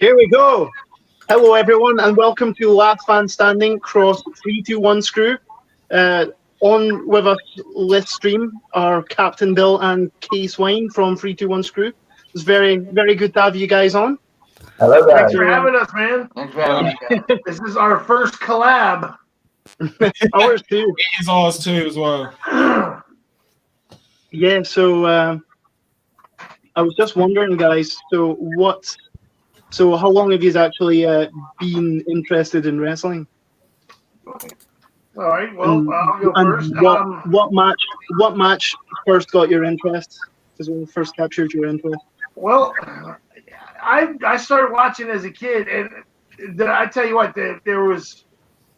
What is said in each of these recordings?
Here we go. Hello, everyone, and welcome to Last Man Standing Cross 321 Screw. On with us this stream are Captain Bill and Case Wine from 321 Screw. It's very, very good to have you guys on. Hello, guys. Thanks for having us, man. Thanks for having us. This is our first collab. Ours too. It is ours too as well. Yeah, so I was just wondering, guys, so how long have you actually been interested in wrestling? All right, well, I'll go first. What match first got your interest? What first captured your interest? Well, I started watching as a kid, and I tell you what, there was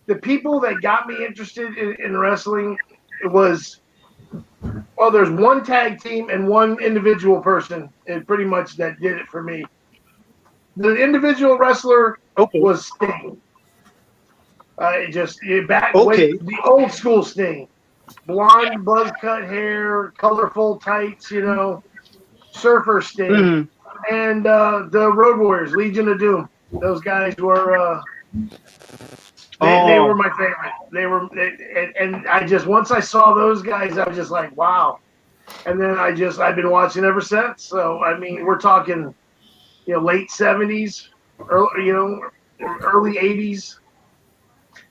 the people that got me interested in wrestling. It was, well, there's one tag team and one individual person, and pretty much that did it for me. The individual wrestler was Sting. With the old school Sting, blonde, buzz cut hair, colorful tights, surfer Sting, and the Road Warriors, Legion of Doom. Those guys were they were my favorite. And I just, once I saw those guys, I was just like, wow. And then I've been watching ever since. So I mean, we're talking, late 70s, early 80s.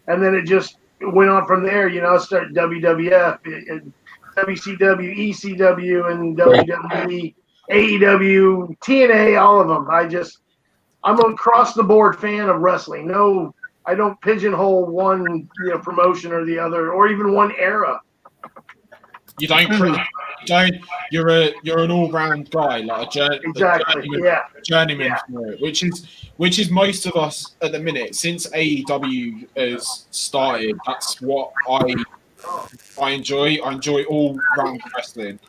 And then it just went on from there, started WWF, and WCW, ECW, and WWE, AEW, TNA, all of them. I'm an across-the-board fan of wrestling. No, I don't pigeonhole one promotion or the other, or even one era. You don't. You're an all-round guy, like a journeyman for it, which is most of us at the minute. Since AEW has started, that's what I enjoy. I enjoy all-round wrestling.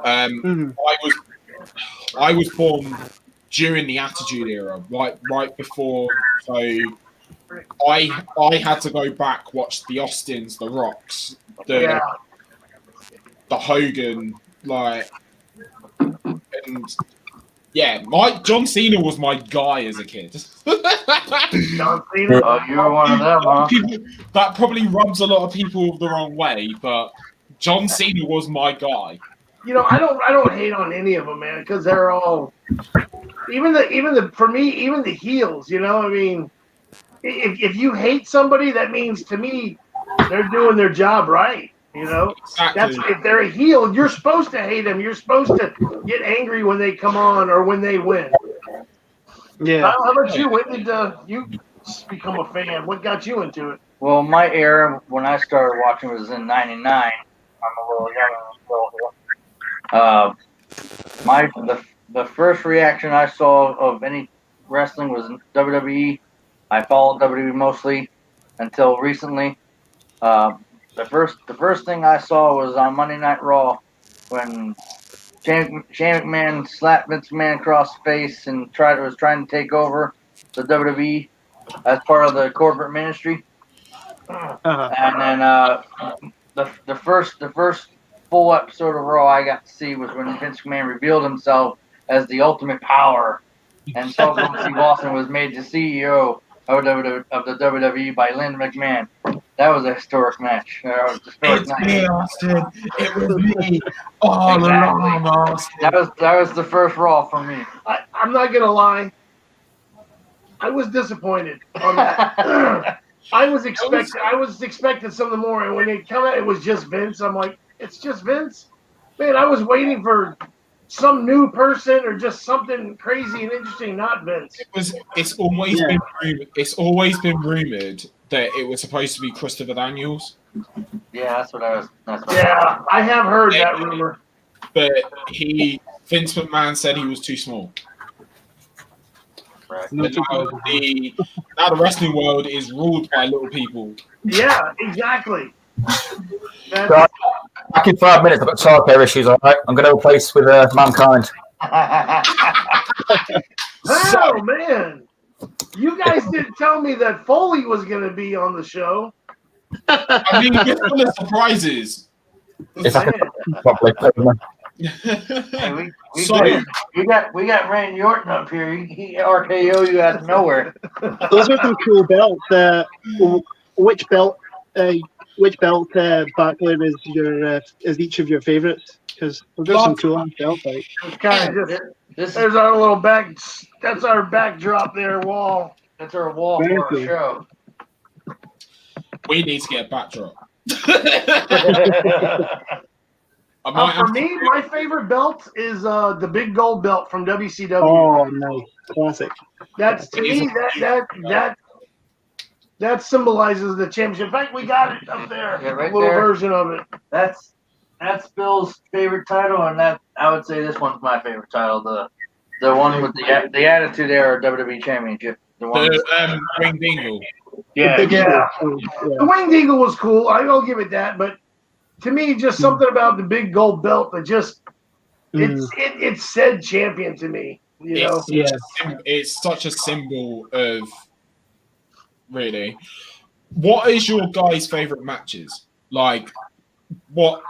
I was born during the Attitude Era, right before. So I had to go back, watch the Austins, the Rocks, the Hogan, and John Cena was my guy as a kid. John Cena, you were one of them, huh? That probably rubs a lot of people the wrong way, but John Cena was my guy. I don't hate on any of them, man, because they're all even the heels. I mean, if you hate somebody, that means to me they're doing their job right. Exactly. That's, if they're a heel, you're supposed to hate them. You're supposed to get angry when they come on or when they win. Yeah. How about you? When did you become a fan? What got you into it? Well, my era when I started watching was in '99. I'm a little young. The first reaction I saw of any wrestling was WWE. I followed WWE mostly until recently. The first thing I saw was on Monday Night Raw when Shane McMahon slapped Vince McMahon across the face and was trying to take over the WWE as part of the corporate ministry. And then the first full episode of Raw I got to see was when Vince McMahon revealed himself as the Ultimate Power, and Stone Cold Steve Austin was made the CEO of the WWE by Lynn McMahon. That was a historic match. It's me, Austin. It was me all along, Austin. That was the first Raw for me. I'm not gonna lie. I was disappointed on that. I was expecting something more, and when it came out, it was just Vince. I'm like, it's just Vince. Man, I was waiting for some new person or just something crazy and interesting, not Vince. It's always been rumored that it was supposed to be Christopher Daniels. Yeah, that's what I was. I have heard that rumor. But Vince McMahon said he was too small. Right. Now the wrestling world is ruled by little people. Yeah, exactly. Back in 5 minutes, I've got childcare issues, all right? I'm going to replace with Mankind. Oh, man. You guys didn't tell me that Foley was going to be on the show. I mean, it's full of surprises. If I can properly. Hey, So- we got Randy Orton up here. He RKO you out of nowhere. Those are some cool belts. Which belt? Which belt Backlund is each of your favorites? Because we've got some cool belts. Like. It's kind of just. This is There's our little back. That's our backdrop there, wall. that's our wall Very for our cool. show. We need to get a backdrop. I might For have to- me, my favorite belt is the big gold belt from WCW. Oh, nice, classic. That's to me that symbolizes the championship. In fact, we got it up there, Yeah, right a little there. version of it. That's Bill's favorite title, and that I would say this one's my favorite title. The one with the Attitude Era WWE Championship. The one. the Ring Dingle. Yeah, Big yeah. Eagle. The Winged Eagle was cool. I'll give it that. But to me, just something about the big gold belt that just it said champion to me. You know. It's such a symbol of really. What is your guys' favorite matches? Like, what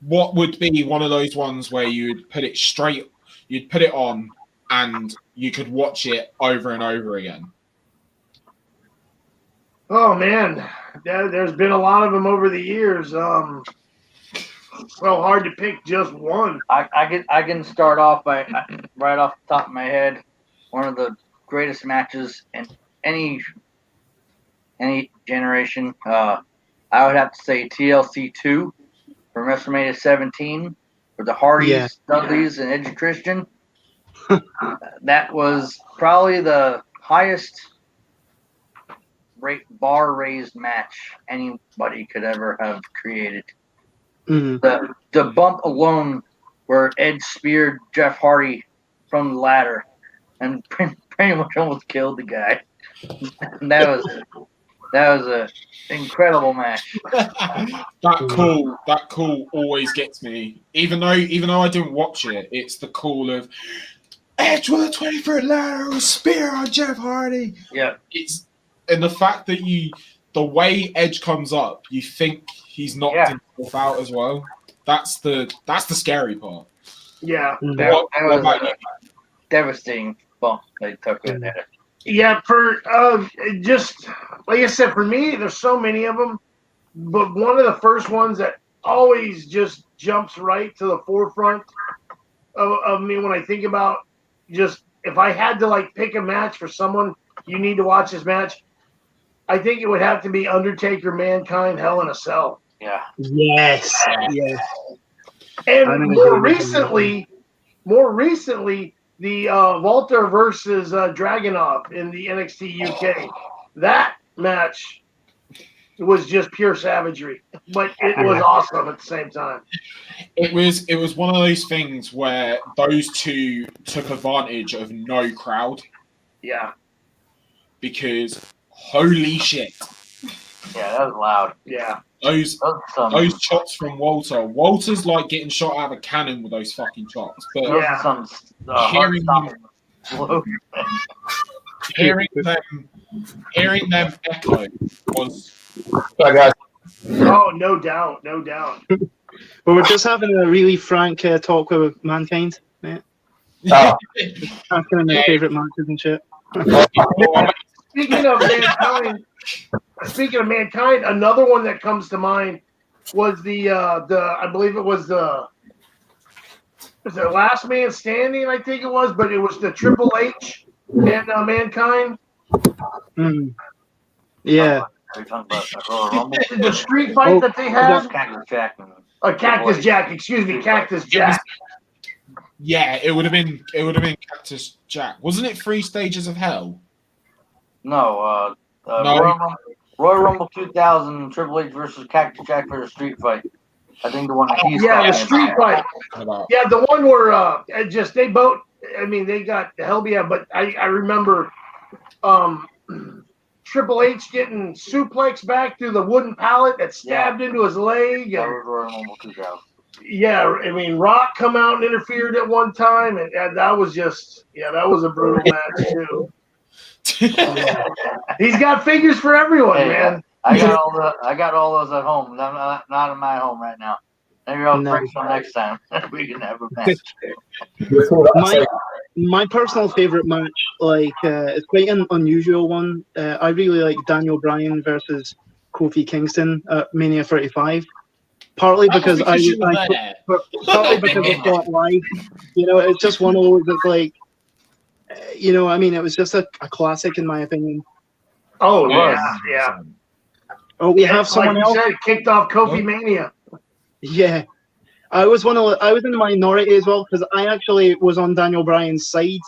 would be one of those ones where you'd put it on, and you could watch it over and over again? Oh man, there's been a lot of them over the years. Well, hard to pick just one. I can start off by right off the top of my head. One of the greatest matches in any generation. I would have to say TLC 2 from WrestleMania 17 with the Hardys, Dudleys, and Edge Christian. That was probably the highest bar raised match anybody could ever have created. The bump alone where Edge speared Jeff Hardy from the ladder and pretty much almost killed the guy. that was a incredible match. That call always gets me. Even though I didn't watch it, it's the call of Edge with a 20-foot ladder, spear on Jeff Hardy. Yeah. And the fact that the way Edge comes up, you think he's knocked himself out as well. That's the scary part. Yeah. That was a devastating bump they took in there. Yeah, for just like I said, for me, there's so many of them, but one of the first ones that always just jumps right to the forefront of me when I think about just if I had to like pick a match for someone, you need to watch this match. I think it would have to be Undertaker, Mankind, Hell in a Cell. Yeah. Yes. And more recently, the Walter versus Dragunov in the NXT UK. That match was just pure savagery, but it was awesome at the same time. It was one of those things where those two took advantage of no crowd. Yeah. Because holy shit. Yeah, that was loud. Yeah. Those chops from Walter. Walter's like getting shot out of a cannon with those fucking chops. But hearing them echo was. Sorry, guys. Oh, no doubt. Well, we're just having a really frank talk with Mankind, mate. Asking him their favourite matches and shit. Speaking of Mankind, another one that comes to mind was the I believe it was the Last Man Standing, I think it was, but it was the Triple H and Mankind. Yeah. Are you talking about the Royal Rumble? The street fight that they had? Cactus Jack. Cactus Jack, excuse me, Cactus Jack. Yeah, it would have been Cactus Jack. Wasn't it 3 Stages of Hell? No, No. Royal Rumble 2000, Triple H versus Cactus Jack for the street fight. I think the one that he's the street fight. About. Yeah, the one where they both. I mean, they got the hell yeah, but I remember Triple H getting suplexed back through the wooden pallet that stabbed into his leg. That was Royal Rumble 2000. Yeah, I mean, Rock come out and interfered at one time, and that was just that was a brutal match too. He's got figures for everyone, man. I got all those at home. Not in my home right now. Maybe I'll No. bring some next time. We can have a match. My personal favorite match, it's quite an unusual one. I really like Daniel Bryan versus Kofi Kingston at Mania 35. Partly because I partly because I saw it live. You know, it's just one of those that's like, you know, I mean, it was just a classic in my opinion. Oh Yeah. yeah. Oh, we have someone like else. you said, kicked off Kofi Mania. Yeah, I was in the minority as well because I actually was on Daniel Bryan's side.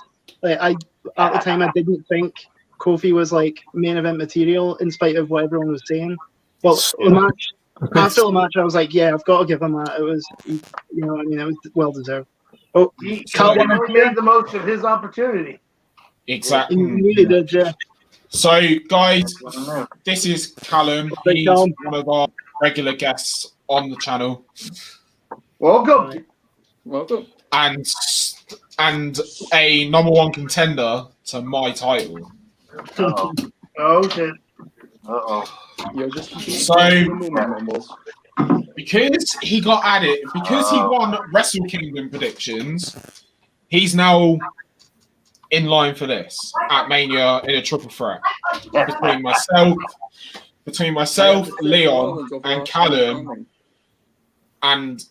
Like at the time I didn't think Kofi was like main event material in spite of what everyone was saying. But after the match, I was like, yeah, I've got to give him that. It was, you know, I mean, it was well deserved. Oh, He Callum made the most of his opportunity. Exactly. he really did, yeah. So, guys, this is Callum. He's one of our regular guests on the channel. Welcome. And a number one contender to my title. Uh-oh. Oh shit. Uh-oh. So, because he got added, because he won Wrestle Kingdom predictions, he's now in line for this at Mania in a triple threat between myself, Leon, and Callum, and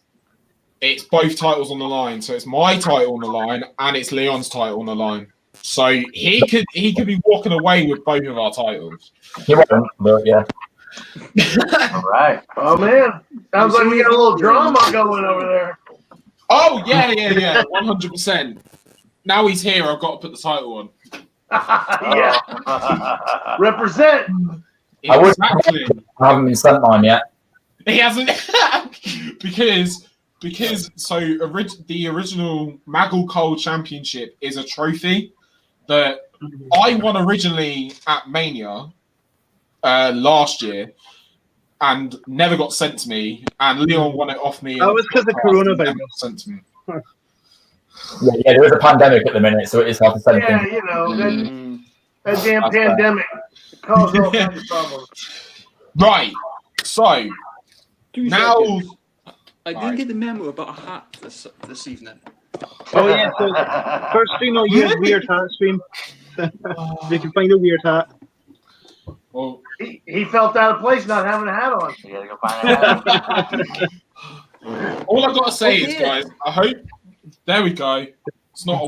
it's both titles on the line. So it's my title on the line and it's Leon's title on the line. So he could be walking away with both of our titles. He won't, but yeah. All right. Oh man, sounds like we got a little drama going over there. Oh yeah, 100%. Now he's here. I've got to put the title on. Yeah. Represent. Exactly. I haven't been sent mine yet. He hasn't because the original Maggle Cole Championship is a trophy that I won originally at Mania last year and never got sent to me, and Leon won it off me. That was because of coronavirus. Sent to me. Yeah, there is a pandemic at the minute, so it is hard to send Yeah, things. you know, that damn pandemic caused all kinds of problems. Right. So now I didn't get the memo about a hat this evening. Oh yeah, so first stream I'll use weird hat stream. You can find a weird hat. well, He felt out of place not having a hat on. You gotta go find it. all I've got to say is, guys, I hope. There we go. It's not a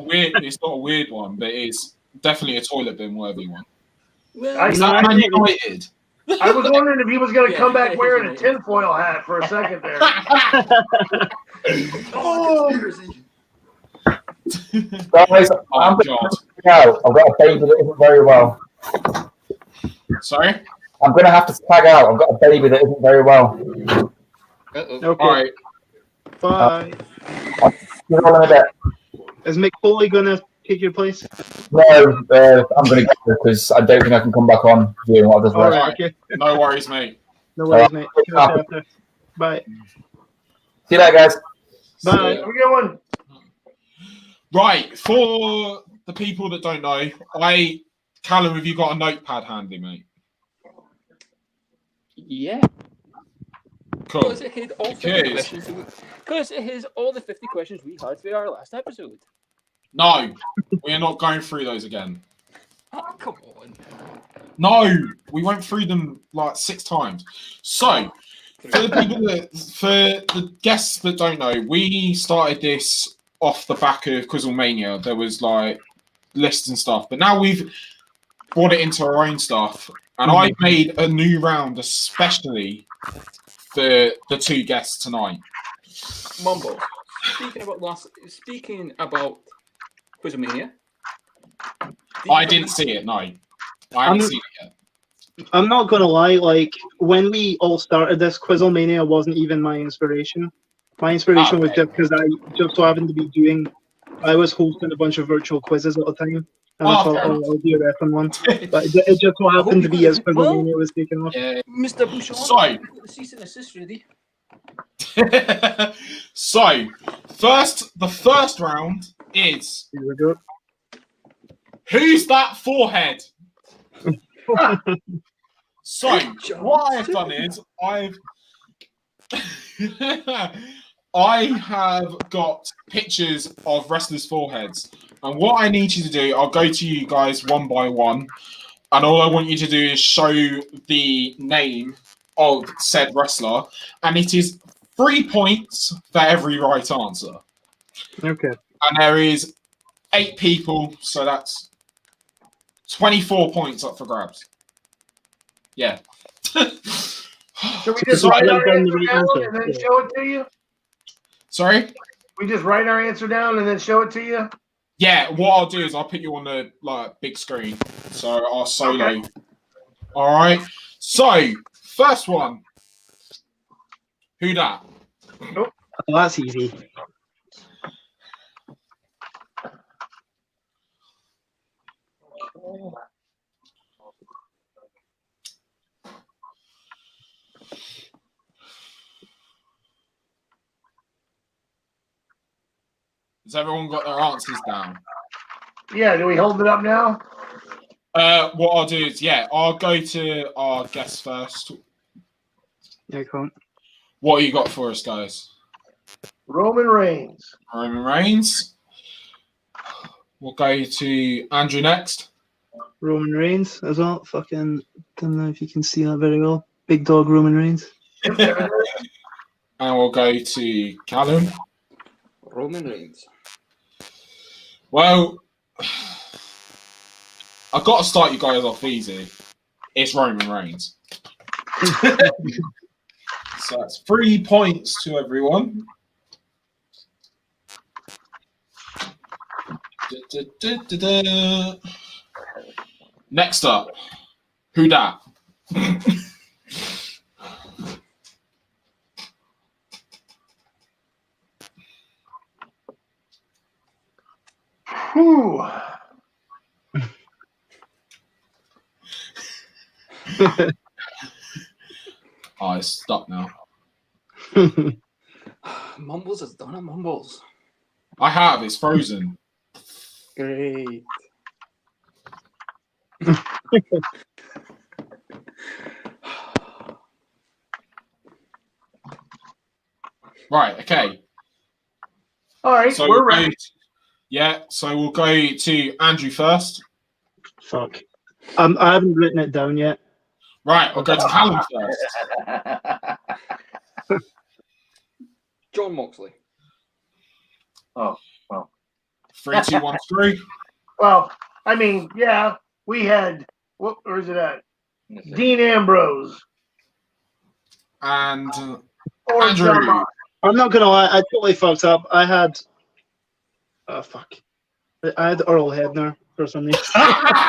weird one, but it's definitely a toilet bin worthy one. Well, Is that Man United? I was wondering if he was going to come back yeah, wearing a yeah. tinfoil hat for a second there. conspiracy. Guys, Oh God! out. I've got a baby that isn't very well. Sorry. I'm going to have to tag out. I've got a baby that isn't very well. Okay. All right. Bye. You're all in a bit. Is Mick Foley gonna take your place? No, I'm going to go because I don't think I can come back on doing what I just All read. right. Okay. No worries, mate. No worries, mate. See you after. Bye. See you later, guys. Bye. Have a good one. Right, for the people that don't know, Callum, have you got a notepad handy, mate? Yeah. Cool. Because it hit all 50 questions. Because it hits all the 50 questions we had for our last episode. No, we are not going through those again. Oh, come on. No, we went through them like 6 times. So, for the guests that don't know, we started this off the back of Quizzlemania. There was like lists and stuff, but now we've brought it into our own stuff, and I've made a new round especially for the 2 guests tonight. Mumbo. Speaking about Quizmania. I didn't see it. No, I haven't seen it yet. I'm not gonna lie. Like when we all started this, Quizzlemania wasn't even my inspiration. My inspiration was just because I just so happened to be I was hosting a bunch of virtual quizzes at the time, and I thought, I'll do a wrestling one. But it just so happened to be as Quizzlemania was taking off. Yeah. Mr. Bouchon, So- the cease and assist ready. So, the first round is Here we go. who's that forehead? So, what I've done is I have got pictures of wrestlers' foreheads. And what I need you to do, I'll go to you guys one by one. And all I want you to do is show the name of said wrestler. And it is 3 points for every right answer. Okay. And there is 8 people, so that's 24 points up for grabs. Yeah. Should we just write our answer down and then show it to you? Sorry? We just write our answer down and then show it to you? Yeah, what I'll do is I'll put you on the big screen. So I'll solo. Okay. All right. So, first one. Who that? Oh, that's easy. Has everyone got their answers down? Yeah, do we hold it up now? What I'll do is, I'll go to our guests first. Yeah, come on. What you got for us, guys? Roman Reigns. Roman Reigns. We'll go to Andrew next. Roman Reigns as well. Fucking don't know if you can see that very well. Big dog Roman Reigns. And we'll go to Callum. Roman Reigns. Well, I've got to start you guys off easy. It's Roman Reigns. So that's 3 points to everyone. Next up, who dat? Whew. Oh, it's stuck now. Mumbles has done it, Mumbles. I have. It's frozen. Great. Right. Okay. All right, So we're ready. So we'll go to Andrew first. Fuck. I haven't written it down yet. Right. I'll go to Callum first. John Moxley. Oh, well. 3, 2, 1, screw. Well, I mean, yeah, we had, where's it at? Dean Ambrose. And Or Andrew. John. I'm not gonna lie, I totally fucked up. I had fuck. I had Earl Hebner for some reason. Wow.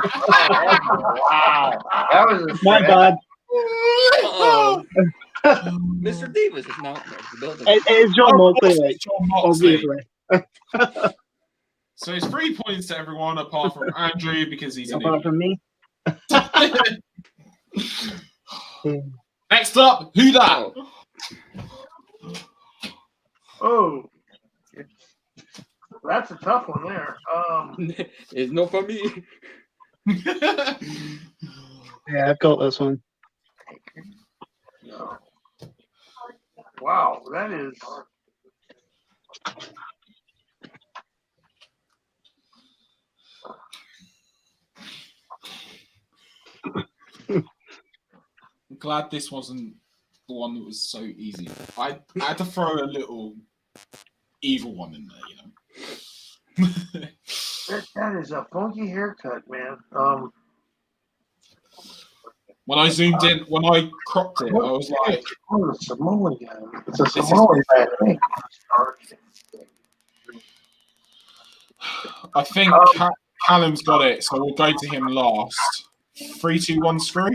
That was a My bad. Uh-oh. Mr. Davis is not in the building. It's John Moxley, like, John Moxley. obviously. So it's 3 points to everyone apart from Andrew because he's an Apart from me. idiot. Next up, who that? Oh. That's a tough one there. It's not for me. Yeah, I've got this one. Wow, that is. I'm glad this wasn't the one that was so easy. I had to throw a little evil one in there, you know. That is a funky haircut, man. When I zoomed in, when I cropped it, I was like, Oh, it's a Samoan guy. It's a Samoan guy. I think Callum's got it, so we'll go to him last. 3, 2, 1, screw.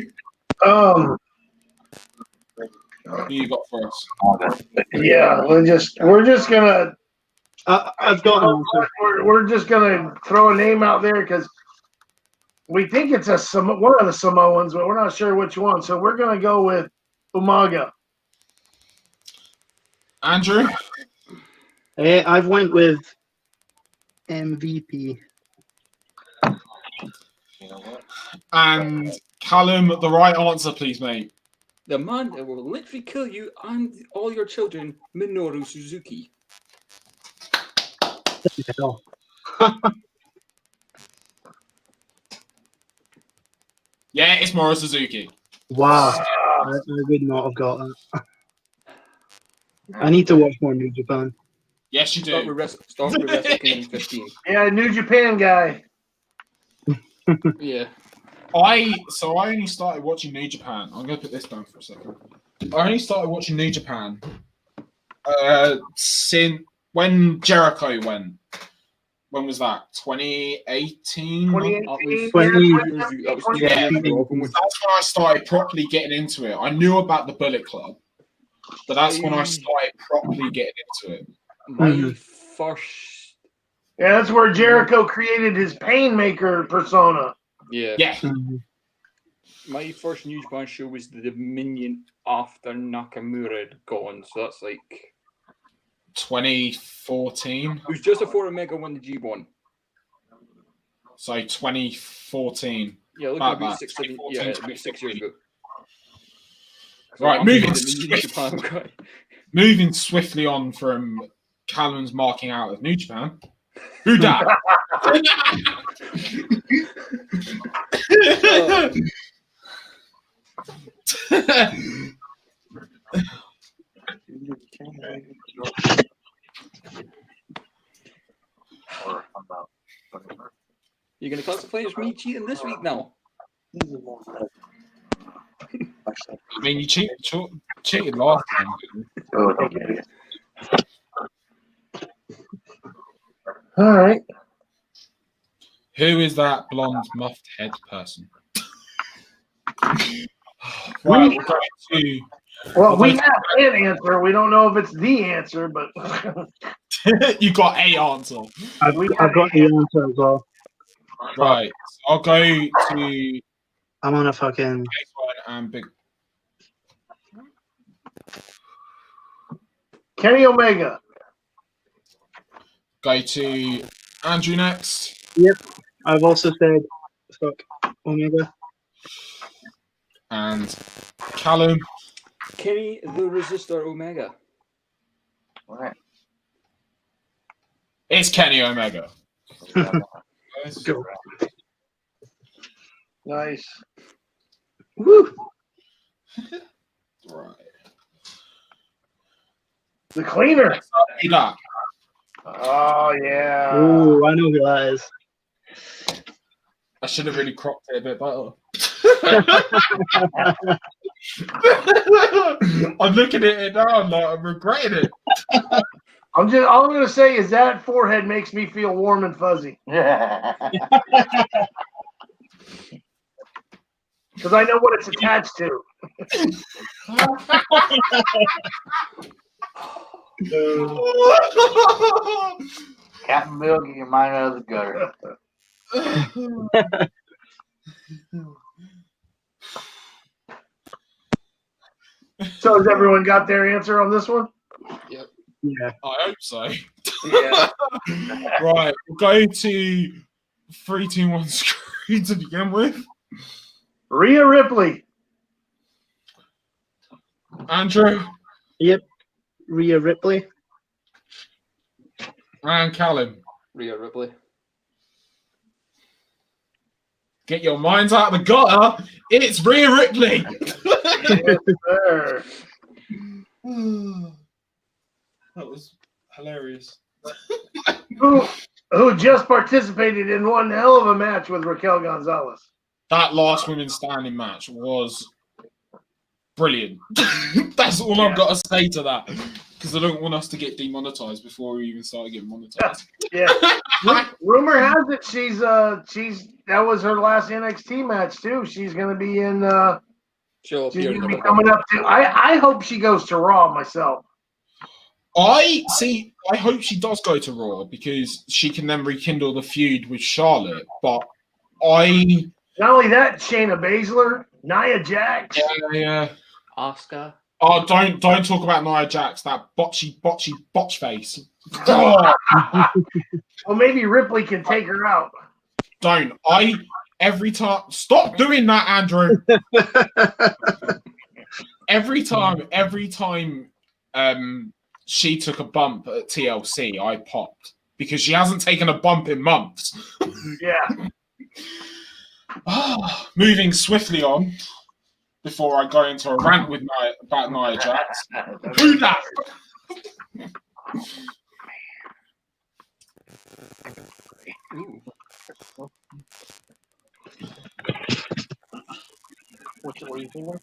Um, Who you got for us? yeah, we're just gonna. I've got an answer. We're just gonna throw a name out there because we think it's one of the Samoans, but we're not sure which one. So we're gonna go with Umaga. Andrew? I've went with MVP. You know what? And Callum, the right answer, please, mate. The man that will literally kill you and all your children, Minoru Suzuki. Hell. Yeah, it's Moro Suzuki. Wow. I would not have got that. I need to watch more New Japan. Yes, you Start do. with Wrestle Kingdom 15. Yeah, New Japan guy. Yeah. I only started watching New Japan. I'm gonna put this down for a second. I only started watching New Japan since when Jericho went. When was that? 2018? 2018. That was 2 Yeah. years ago. That's when I started properly getting into it. I knew about the Bullet Club, but that's when I started properly getting into it. My first. Yeah, that's where Jericho created his Painmaker persona. Yeah. Yeah. My first New Japan show was the Dominion after Nakamura had gone. So that's like. 2014. It was just before Omega won the G1. So 2014. Yeah, look About at about that. 6, 7, yeah, about 6 years ago. Right, I'm moving the New Japan guy. Moving swiftly on from Callum's marking out of New Japan. Who dat? You're going to classify as me cheating this week now? I mean, you cheated last time. All right. Who is that blonde muffed head person? Right, we're going to. Well, we have an answer. We don't know if it's the answer, but You got a answer. I've got the answer as well. Right, so I'll go to I'm on a fucking. and Big. Kenny Omega. Go to Andrew next. Yep. I've also said fuck Omega. And Callum. Kenny the Resistor Omega. Right. It's Kenny Omega. Go. Nice. Woo! Right. The cleaner. Who dat? Oh, yeah. Oh, I know who that is. I should have really cropped it a bit better. I'm looking at it now, like I'm regretting it. All I'm going to say is that forehead makes me feel warm and fuzzy. Because I know what it's attached to. Captain Bill, get your mind out of the gutter. So has everyone got their answer on this one? Yeah. I hope so. Yeah. Right, we'll go to 3, 2, 1 screen to begin with. Rhea Ripley. Andrew Yep. Rhea Ripley. and Callum. Rhea Ripley. Get your minds out of the gutter. It's Rhea Ripley. Yes, sir. That was hilarious. Who just participated in one hell of a match with Raquel Gonzalez. That last women's standing match was brilliant. That's all I've got to say to that. Because I don't want us to get demonetized before we even start getting monetized. Yeah. Rumor has it she's that was her last NXT match too. She's gonna be in She'll she's appear in gonna be the coming up to I hope she goes to Raw myself. I hope she does go to Raw because she can then rekindle the feud with Charlotte. But I Not only that, Shayna Baszler, Nia Jax. yeah. Asuka. Oh, don't talk about Nia Jax, that botch face. Oh, Well, maybe Ripley can take her out. don't. Every time. Stop doing that, Andrew. every time she took a bump at TLC, I popped because she hasn't taken a bump in months. Yeah. Moving swiftly on before I go into a rant with about Nia Jax. Who that? Ooh. Which one are you thinking?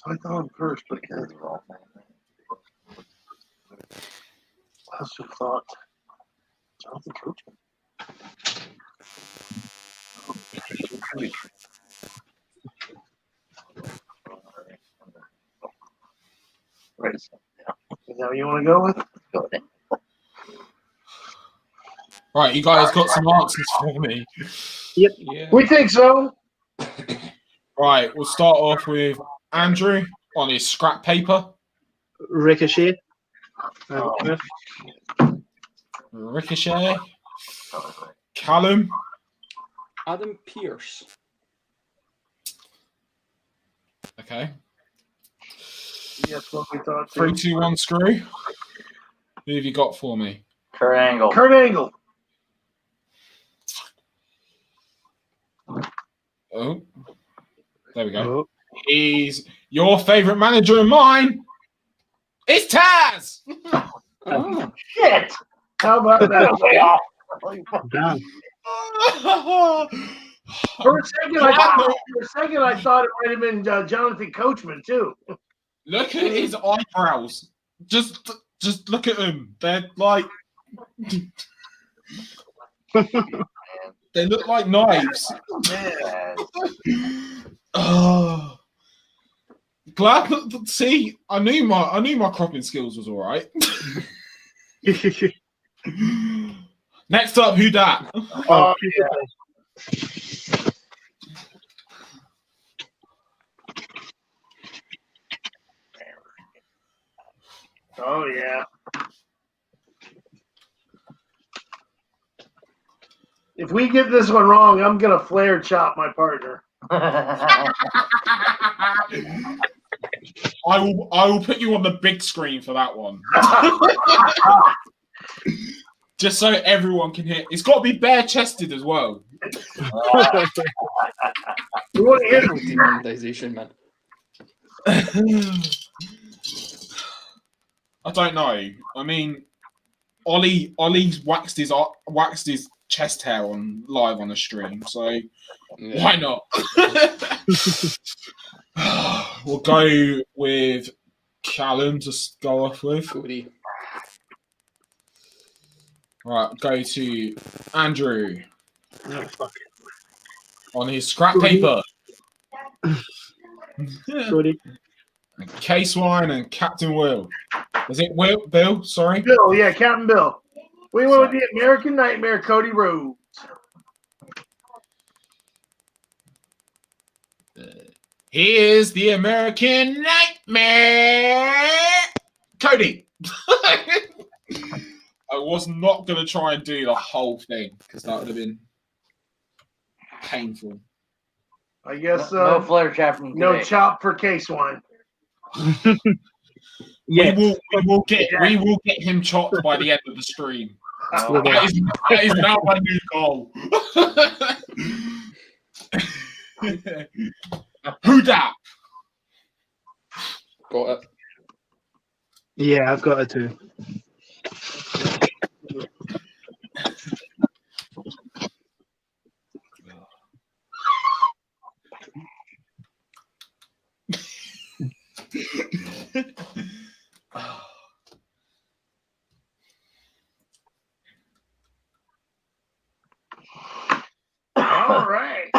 I thought first, but I also thought Jonathan Coachman. Right. Is that what you want to go with? Go ahead. Right, you guys got some answers for me. Yep. Yeah. We think so. Right, we'll start off with Andrew on his scrap paper. Ricochet. Ricochet. Callum. Adam Pearce. Okay. Yes, what we thought. 3, 2, 1, screw. Who have you got for me? Kurt Angle. Kurt Angle. Oh, there we go. Oh. He's your favorite manager and mine. It's Taz. Oh. Shit. How about that? Damn. For a second, I thought it might have been Jonathan Coachman too. Look at his eyebrows. Just look at them. They're like they look like knives. Oh, glad. See, I knew my cropping skills was all right. Next up, who dat? Oh, Yeah. Oh yeah. If we get this one wrong, I'm gonna flare chop my partner. I will put you on the big screen for that one. Just so everyone can hear. It's got to be bare chested as well. We want to hit him. Protein monetization, man. I don't know. I mean, Ollie's waxed his chest hair on live on a stream, so Yeah. why not? We'll go with Callum to go off with. Cody. Right, go to Andrew Oh, fuck. on his scrap paper. Cody. K-Swine and Captain Will. Is it Will? Bill? Sorry. Bill, yeah, Captain Bill. We went with the American Nightmare, Cody Rhodes. He is the American Nightmare, Cody. I was not going to try and do the whole thing because that would have been painful. I guess No flare chopping. no today. chop for K-Swine. Yeah. We will get him chopped by the end of the stream. Oh, That is now my new goal. Who dat? Got it. Yeah, I've got it too. All right.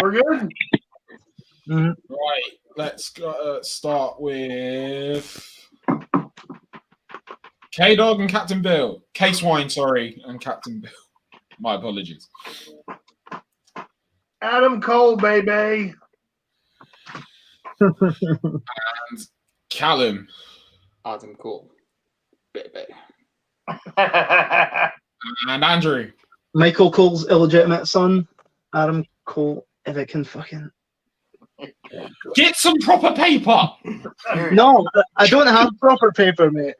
We're good? Mhm. Right, let's go, start with K-Dog and Captain Bill. K-Swine, sorry, and Captain Bill. My apologies. Adam Cole, baby. And Callum. Adam Cole. Baby. And Andrew. Michael Cole's illegitimate son, Adam Cole, if it can fucking. Get some proper paper. No, I don't have proper paper, mate.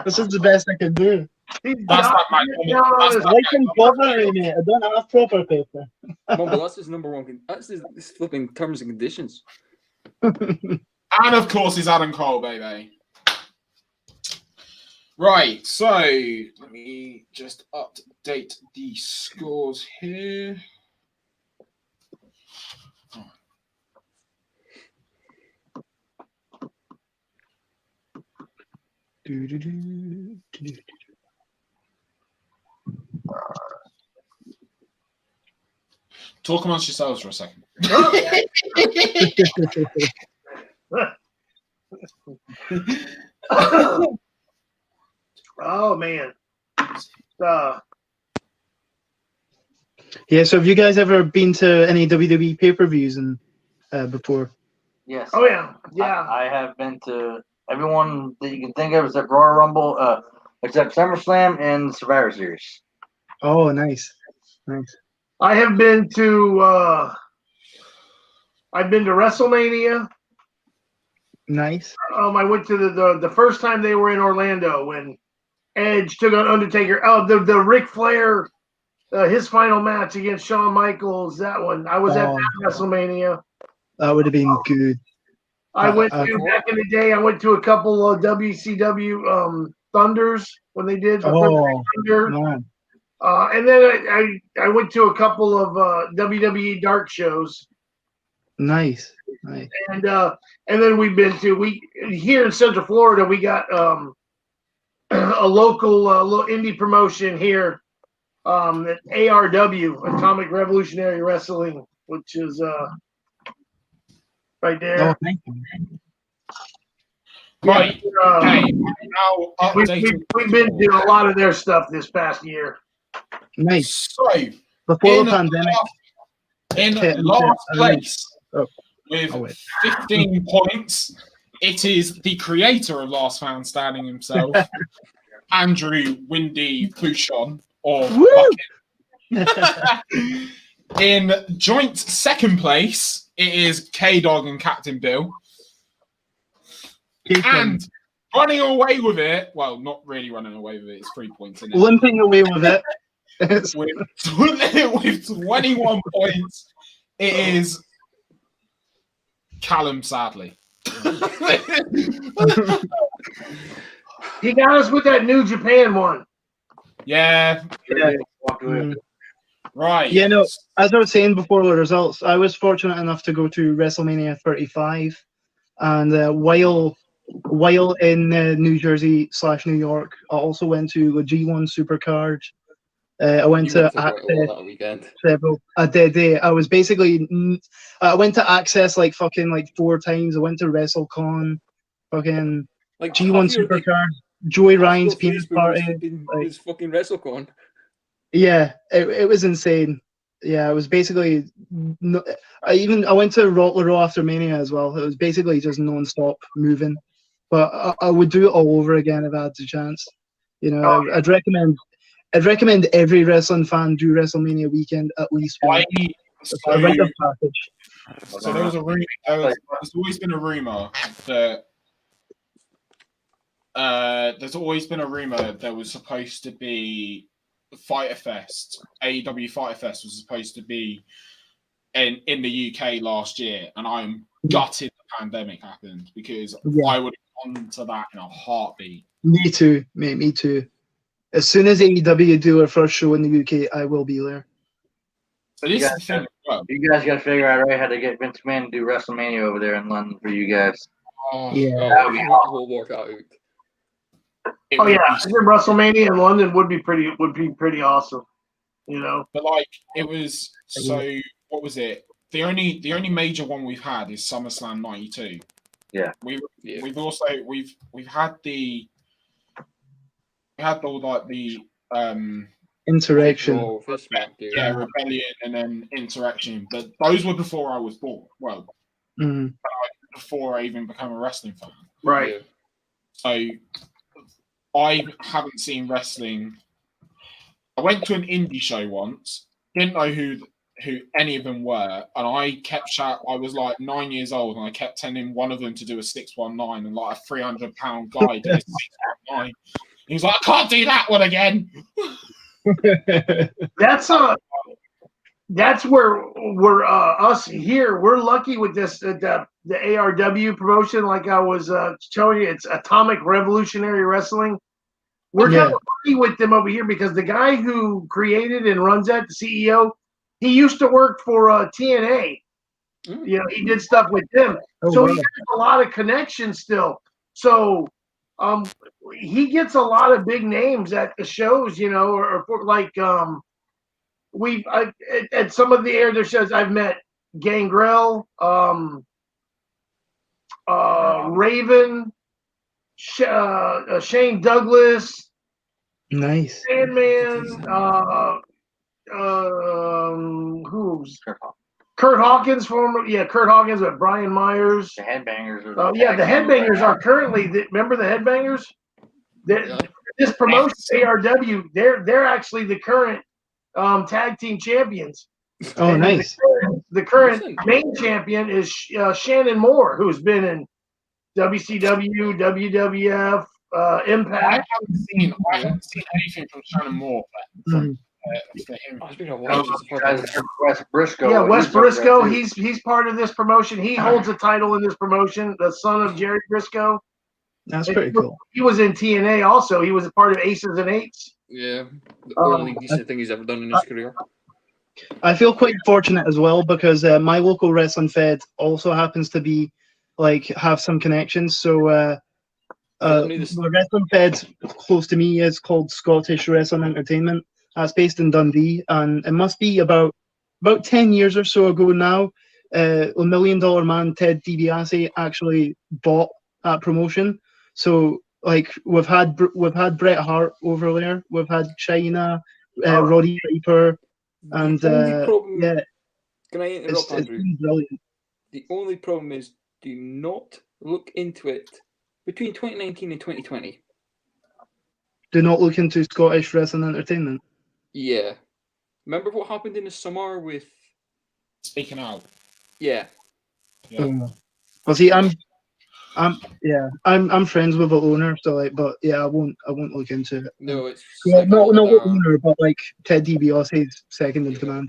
This is the best I can do. That's that It's like in poverty, mate. I don't have proper paper. Mumble, that's his number one. That's his flipping terms and conditions. And of course, it's Adam Cole, baby. Right, so let me just update the scores here. Talk amongst yourselves for a second. Oh man. Yeah, so have you guys ever been to any WWE pay-per-views and before? Yes. Oh yeah. Yeah. I have been to everyone that you can think of except Royal Rumble, except SummerSlam and Survivor Series. Oh, nice. Nice. I have been to WrestleMania. Nice. I went to the first time they were in Orlando when Edge took on Undertaker. Oh, the Ric Flair, his final match against Shawn Michaels. That one. I was at that WrestleMania. That would have been good. I went to back in the day. I went to a couple of WCW Thunders when they did Thunder. Man. And then I went to a couple of WWE Dark shows. Nice. Nice. And then we've been to here in Central Florida. We got a local little indie promotion here at ARW, Atomic Revolutionary Wrestling, which is right there. Oh, thank you. Right. Okay. Now updating. We've been doing a lot of their stuff this past year. Nice. So Before the pandemic. In last place with 15 points, it is the creator of Last Man Standing himself, Andrew Windy Pouchon, or Bucket. In joint second place, it is K-Dog and Captain Bill. And running away with it, well, not really running away with it, it's 3 points in it. Limping away with it. with 21 points, it is Callum, sadly. He got us with that New Japan one. Yeah. Right. Yeah, no, as I was saying before the results, I was fortunate enough to go to WrestleMania 35. And while in New Jersey / New York, I also went to the G1 Supercard. I went to Access that weekend. several. I did. I was basically. I went to Access like 4 times. I went to WrestleCon, fucking Like G1 Supercard, Joey Ryan's Penis Party. It's fucking WrestleCon. Yeah, it was insane. Yeah, it was basically. I went to Raw after Mania as well. It was basically just non-stop moving. But I would do it all over again if I had the chance. You know, I'd recommend every wrestling fan do WrestleMania weekend at least once. So there was a rumor. There's always been a rumor that there was supposed to be Fyter Fest. AEW Fyter Fest was supposed to be in the UK last year, and I'm gutted the pandemic happened because I would have gone to that in a heartbeat. Me too, mate. Me too. As soon as AEW do their first show in the UK, I will be there. So this is the thing. You guys got to figure out how to get Vince McMahon to do WrestleMania over there in London for you guys. We'll work out. I think WrestleMania in London would be pretty awesome. You know, but like it was. So what was it? The only major one we've had is SummerSlam '92. Yeah. We've had all like the Interaction. Rebellion and then Interaction, but those were before I was born. Well, before I even became a wrestling fan. Right. So I haven't seen wrestling. I went to an indie show once. Didn't know who who any of them were, and I kept I was like 9 years old, and I kept telling one of them to do a 619, and like a 300-pound guy did a 619. He was like, I can't do that one again. That's where we're us here. We're lucky with this the ARW promotion. Like I was showing you, it's Atomic Revolutionary Wrestling. We're kind of lucky with them over here because the guy who created and runs that, the CEO, he used to work for TNA. You know, he did stuff with them, so he has a lot of connections still. So he gets a lot of big names at the shows, you know, or like at some of the other shows I've met Gangrel, Raven, Shane Douglas, Nice. Sandman, who's Kurt Hawkins, Kurt Hawkins with Brian Myers. The Headbangers. The Headbangers are currently. Remember the Headbangers? This promotion, ARW, they're actually the current tag team champions. Oh, and nice. The current main champion is Shannon Moore, who's been in WCW, WWF, Impact. I haven't seen anything from Shannon Moore for him. It's been a while. Wes Briscoe. Yeah, Wes Briscoe. He's part of this promotion. He holds a title in this promotion. The son of Jerry Briscoe. That's pretty cool. He was in TNA also. He was a part of Aces and Eights. Yeah, the only decent thing he's ever done in his career. I feel quite fortunate as well because my local wrestling fed also happens to be have some connections. So the wrestling fed close to me is called Scottish Wrestling Entertainment. That's based in Dundee, and it must be about 10 years or so ago now. $1 Million Man Ted DiBiase actually bought that promotion. So we've had Bret Hart over there, we've had Chyna, Roddy Piper, and Can I it's interrupt, Andrew? brilliant. The only problem is, do not look into it between 2019 and 2020. Do not look into Scottish Wrestling Entertainment. Yeah. Remember what happened in the summer with Speaking Out? Yeah. Well, see, I'm friends with the owner, so but I won't look into it. No, it's not the owner, but Ted DiBiase's second in command.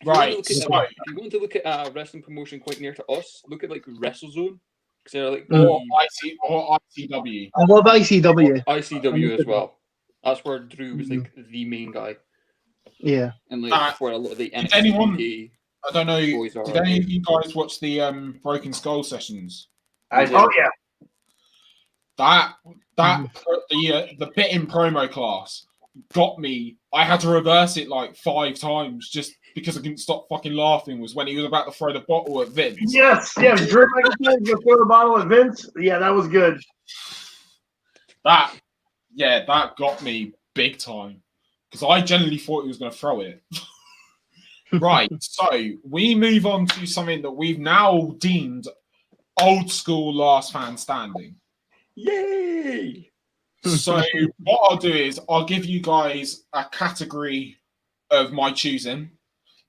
Right. If you want to look at a wrestling promotion quite near to us, look at WrestleZone, because they're or ICW. I love ICW. ICW as well. That's where Drew was the main guy. Yeah. And for a lot of the NXT. I don't know. Did any of you guys watch the Broken Skull sessions? Oh yeah. The bit in promo class got me. I had to reverse it 5 times just because I couldn't stop fucking laughing. Was when he was about to throw the bottle at Vince. Yes, Drew McIntyre to throw the bottle at Vince. Yeah, that was good. That got me big time because I genuinely thought he was going to throw it. Right, so we move on to something that we've now deemed old school last fan standing. Yay! So what I'll do is I'll give you guys a category of my choosing.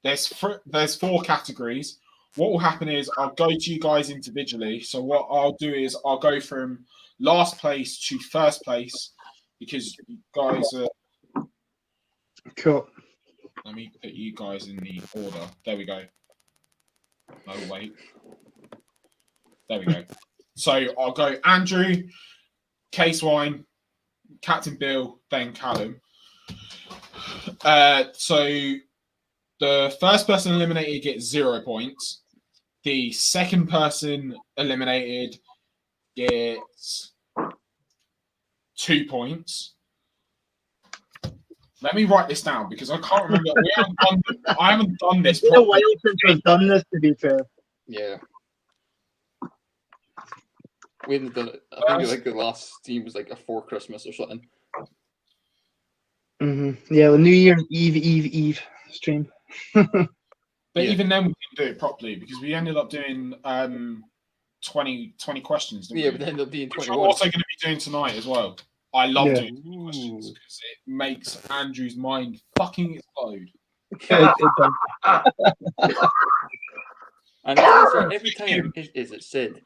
There's 4 categories. What will happen is I'll go to you guys individually. So what I'll do is I'll go from last place to first place because you guys are cool. Let me put you guys in the order. There we go. No, wait. There we go. So I'll go Andrew, Case Wine, Captain Bill, then Callum. So the first person eliminated gets 0 points. The second person eliminated gets 2 points. Let me write this down because I can't remember. I haven't done this. It's been a while since we've done this, to be fair. Yeah. We haven't done it. I think the last team was before Christmas or something. Yeah, the New Year's Eve stream. But even then, we didn't do it properly because we ended up doing 20 questions. Didn't we? But they ended up doing 21. Which we're also going to be doing tonight as well. I love doing questions because it makes Andrew's mind fucking explode. It does. And also, every time is it said.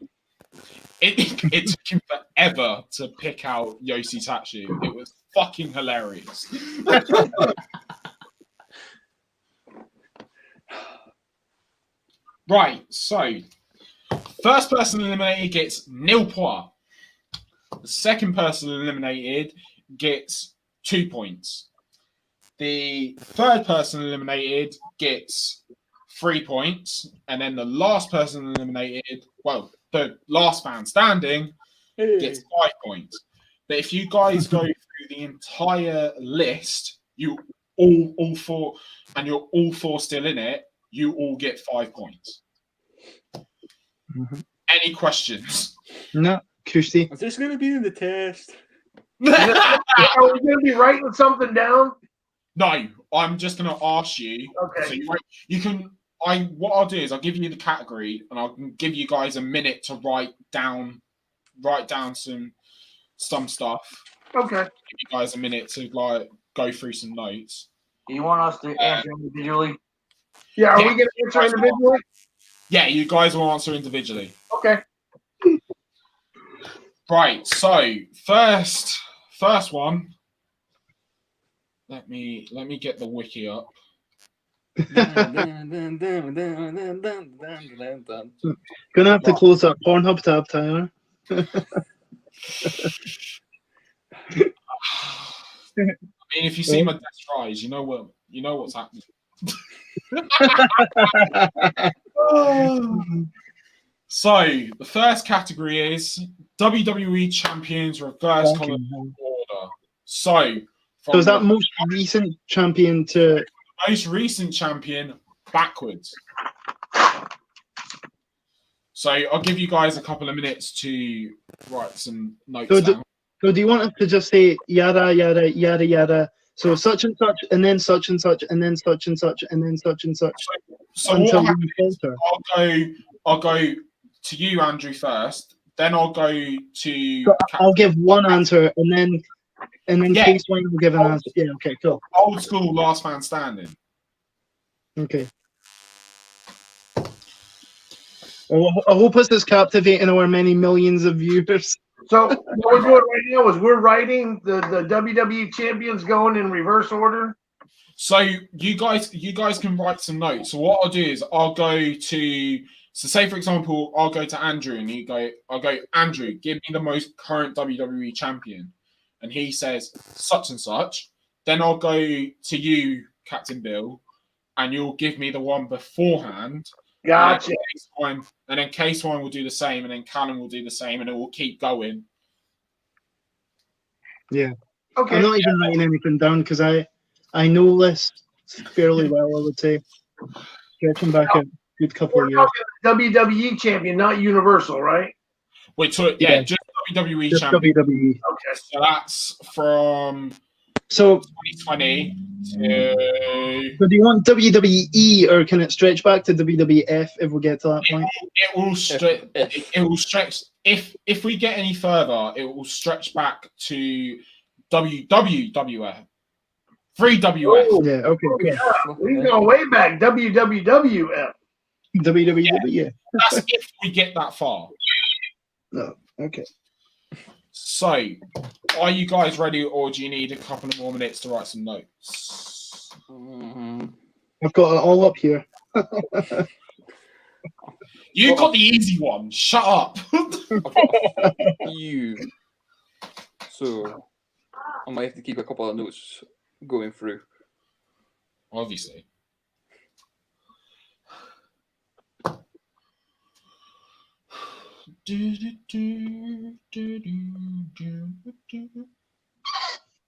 It took him forever to pick out Yoshi Tatsu. It was fucking hilarious. Right, so first person eliminated gets nil point. The second person eliminated gets 2 points. The third person eliminated gets 3 points, and then the last person eliminated, well, the last man standing gets 5 points. But if you guys go through the entire list, you all four, and you're all four still in it, you all get 5 points. Mm-hmm. Any questions? No, Kirsty. Is this going to be in the test? Are we going to be writing something down? No, I'm just going to ask you. Okay. So you can. What I'll do is I'll give you the category, and I'll give you guys a minute to write down some stuff. Okay. Give you guys a minute to like go through some notes. Do you want us to answer individually? Yeah, are Yeah. we going to answer individually? Yeah, you guys will answer individually. Okay. Right. So first one. Let me get the wiki up. Gonna have to close that Pornhub tab, Tyler. I mean, if you see my desk rise, you know what's happening. So the first category is WWE Champions Reverse Chronological Order. So is that most recent champion to most recent champion backwards? So I'll give you guys a couple of minutes to write some notes down. So do you want us to just say yada yada yada yada? So such and such, and then such and such, and then such and such, and then such and such. So until what we filter. I'll go to you, Andrew, first. Then I'll go to. So I'll give one answer, and then Yeah. Case Wayne will give an answer. Yeah. Okay. Cool. Old school last man standing. Okay. Well, I hope this is captivating our many millions of viewers. So what we're doing right now is we're writing the WWE champions going in reverse order. So you guys can write some notes. So what I'll do is I'll go to. So say for example, I'll go to Andrew and I'll go, Andrew, give me the most current WWE champion. And he says such and such. Then I'll go to you, Captain Bill, and you'll give me the one beforehand. Gotcha. And then Case One will do the same, and then Callum will do the same, and it will keep going. Yeah. Okay. I'm not even writing anything down because I know this fairly well, I would say. Stretching back a good couple We're of years. talking WWE champion, not Universal, right? Wait, just WWE Just champion. WWE. Okay. So that's from So 2020 to. do you want WWE or can it stretch back to WWF if we get to that point? It will stretch. It will stretch. If we get any further, it will stretch back to WWF. 3WF. Yeah, okay. Yeah, we go way back. WWF. WWE. That's if we get that far. No, okay. So, are you guys ready, or do you need a couple of more minutes to write some notes? I've got it all up here. You got the easy one. Shut up. You. So I might have to keep a couple of notes going through. Obviously.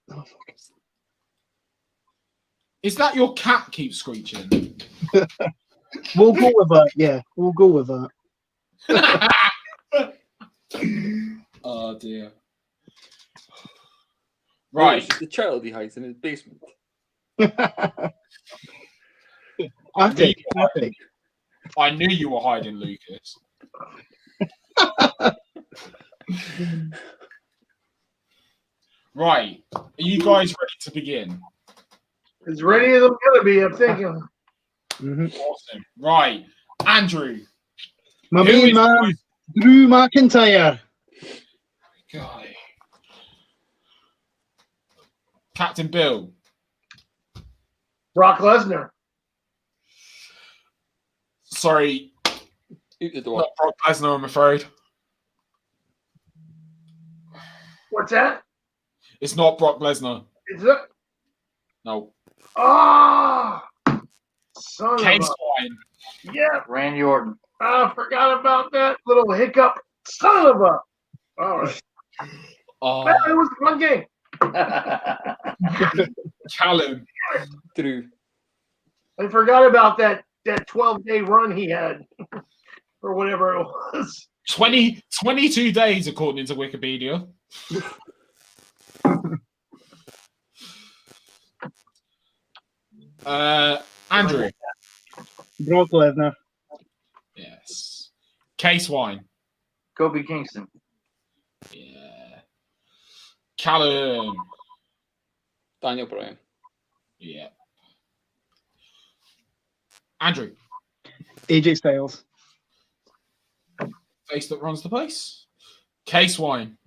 Oh, fuck. Is that your cat keeps screeching? We'll go with that. Yeah, we'll go with that. Oh dear. Right. Right. The child he hides in his basement. Attic. I knew you were hiding, Lucas. Right. Are you guys ready to begin? As ready as I'm gonna be, I'm thinking. Awesome. Right, Andrew. My who main is- man, Drew McIntyre. Golly. Captain Bill. Brock Lesnar. Sorry, Out the door. not Brock Lesnar, I'm afraid. What's that? It's not Brock Lesnar. Is it? No. Ah, son of Case a. Wine. Yeah, Randy Orton. I forgot about that little hiccup. Son of a. All right. Oh, Man, it was one game. Callum. Drew. I forgot about that 12-day run he had, or whatever it was. 22 days, according to Wikipedia. Andrew. Brock Lesnar. Yes. Case Wine. Kobe Kingston. Yeah. Callum. Daniel Bryan. Yeah. Andrew. AJ Styles. Face that runs the place. Case Wine.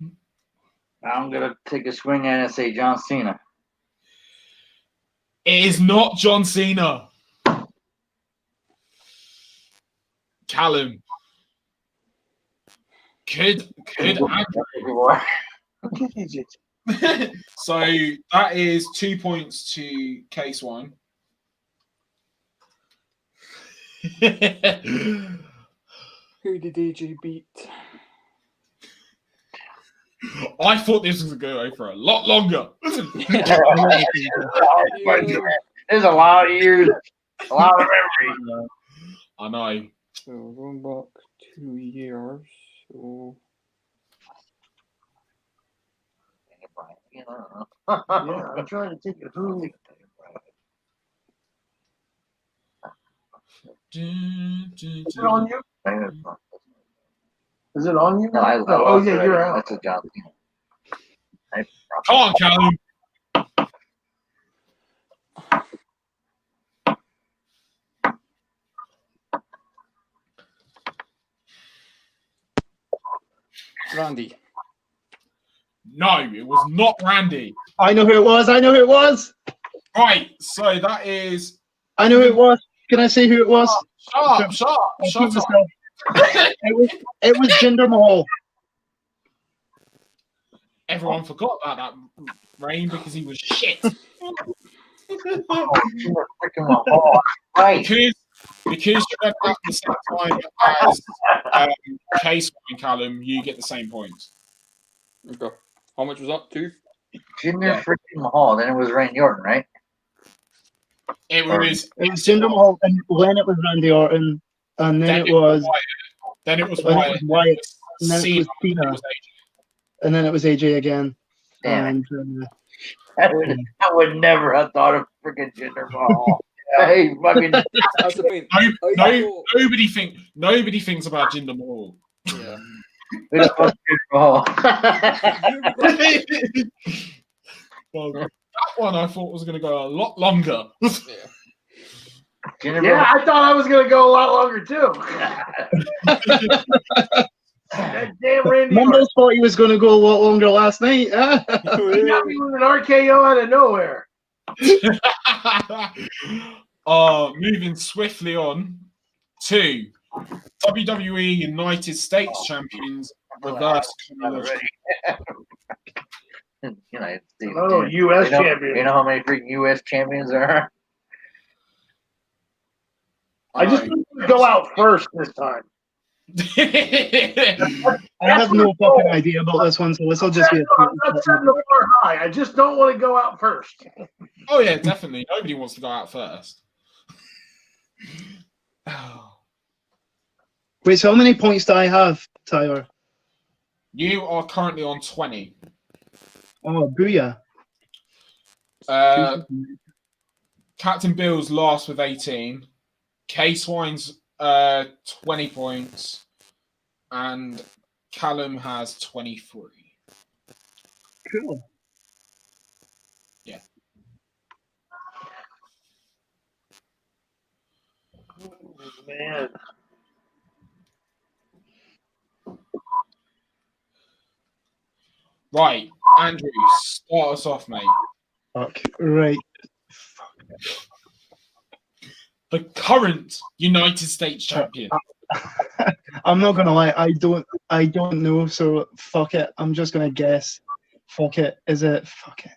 I'm gonna take a swing at it and say John Cena. It is not John Cena. Callum. Could Andrew. So that is 2 points to Case Wine. Who did AJ beat? I thought this was going to go for a lot longer. There's a lot of years, a lot of memory. I know. So going back 2 years. So Yeah, I'm trying to think of who. Is it on you? Is it on you? No, I Oh, yeah, you're out. That's a John Cena. Come on, Callum. Randy. No, it was not Randy. I know who it was. I know who it was. Right, so that is. I know who it was. Can I say who it was? Shut up. It was Jinder Mahal. Everyone forgot about that Rain because he was shit. Right. Because you went at the same time as Case and Callum, you get the same points. Okay. How much was that? 2? Jinder freaking Mahal. Then it was Randy Orton, right? It was Jinder Mahal, and then it was Randy Orton, and then it was Wyatt. Then it was then it Wyatt. was Wyatt, and then it Cena, was Cena, it was AJ. and then it was AJ again. Damn And I would never have thought of freaking Jinder Mahal. Hey, fucking. That's the point. Nobody thinks about Jinder Mahal. Yeah. Who the fuck is Mahal? Well, that one I thought was going to go a lot longer. Jinder Yeah, Mahal. I thought I was going to go a lot longer, too. That damn Randy Orton. Mumbles thought he was going to go a lot longer last night. He got me with an RKO out of nowhere. Moving swiftly on to WWE United States Champions reverse chronology. United States. Oh, U.S. champion. You know how many freaking U.S. champions there are? I just want to go out first this time. I have no fucking idea about this one, so this will just be I'm not setting the bar high. I just don't want to go out first. Oh yeah, definitely. Nobody wants to go out first. Wait, so how many points do I have, Tyler? You are currently on 20. Oh, booyah. Captain Bill's last with 18. K-Swine's 20 points. And Callum has 23. Cool. Yeah. Man. Right, Andrew, start us off, mate. Fuck. Right. The current United States champion. I'm not gonna lie. I don't know. So fuck it. I'm just gonna guess. Fuck it. Is it? Fuck it.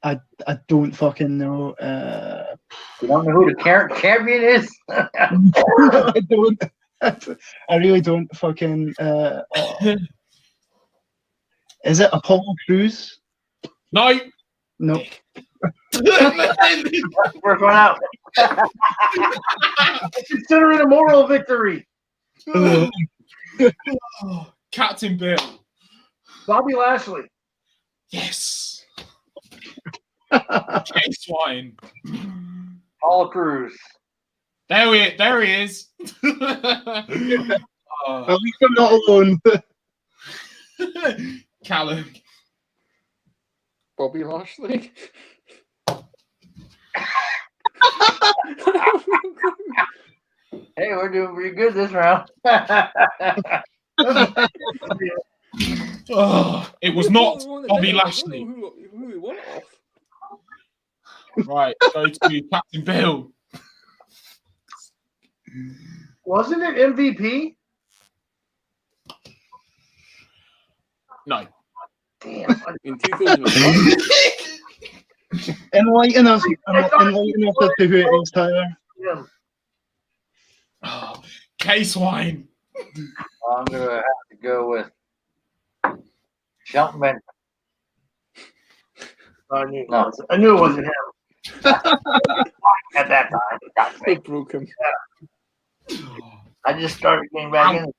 I don't fucking know. You don't know who the current champion is? I don't. I really don't fucking. Is it Apollo Crews? No. No. First one out. Consider it a moral victory. Captain Bill. Bobby Lashley. Yes. K-Swine. Paul Cruz. There he is. At least I'm not alone. Callum. Bobby Lashley. Hey, we're doing pretty good this round. Oh, it was not Bobby Lashley. Who we won it off? Right, go to Captain Bill. Wasn't it MVP? No. Damn. In 2001. Enlighten us as to who it is, Tyler. Yeah. Oh, K-Swine. I'm going to have to go with Jumpman. I knew it wasn't him. At that time. They broke him. I just started getting back in.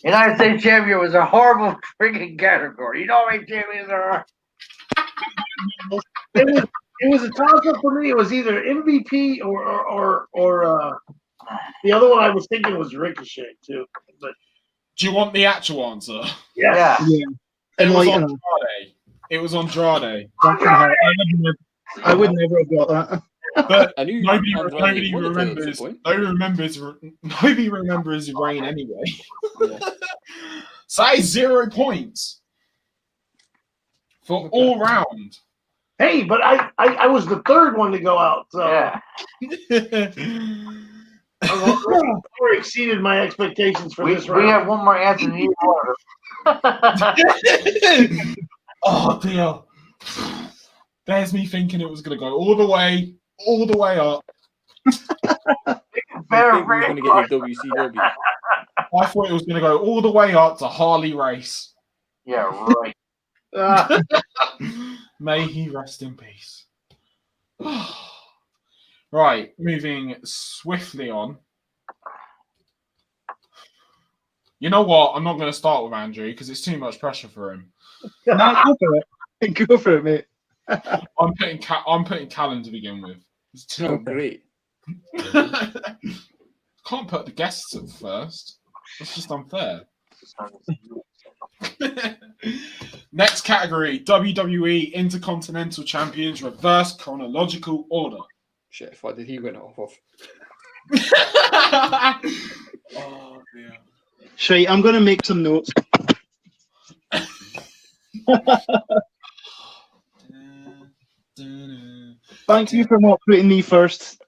United States champion was a horrible freaking category. You know how many champions there are? It was a toss-up for me. It was either MVP or the other one I was thinking was Ricochet too. But Do you want the actual answer? yeah. It was Enlighten us. Andrade. It was Andrade. Fucking hell. I would never have got that. But I knew nobody Andrade won the title at some remembers. point. Nobody remembers his reign anyway. Yeah. So that is 0 points for all round. Hey, but I was the third one to go out, so Yeah. I exceeded my expectations for this We round. have one more answer than either one of them. Oh dear. There's me thinking it was going to go all the way up. I think we're going to get your WCW. I thought it was going to go all the way up to Harley Race. Yeah, right. May he rest in peace. Right, moving swiftly on. You know what? I'm not going to start with Andrew because it's too much pressure for him. No, go for it. Go for it, mate. I'm putting Callum to begin with. It's too Oh, great. Can't put the guests at first. That's just unfair. Next category: WWE Intercontinental Champions, reverse chronological order. Shit, why did he win it off of? Oh dear. Shite, I'm going to make some notes. Thank you for not putting me first.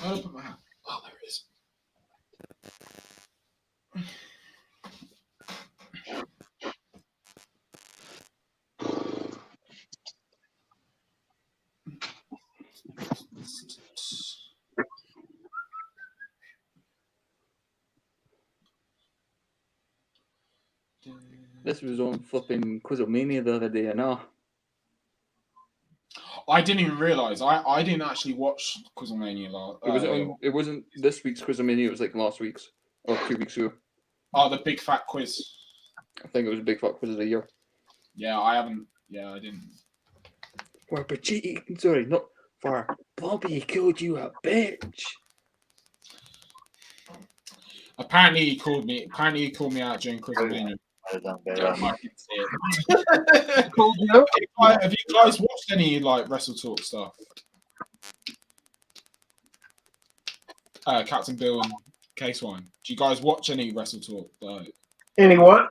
Where did I put my hat? Oh, there it is. This was on flipping Quizlemania the other day, and I didn't even realise. I didn't actually watch Quizlemania last. it wasn't this week's Quizlemania. It was like last week's or 2 weeks ago. Oh, the big fat quiz. I think it was a big fuck quiz of the year. Yeah, I haven't. Yeah, I didn't. Where Pachiti, sorry, not far. Bobby called you a bitch. Apparently he called me out during Christmas. I've done better. Yeah, I can see it. Have you guys watched any like Wrestle Talk stuff? Captain Bill and Case Wine. Do you guys watch any Wrestle Talk? Any what?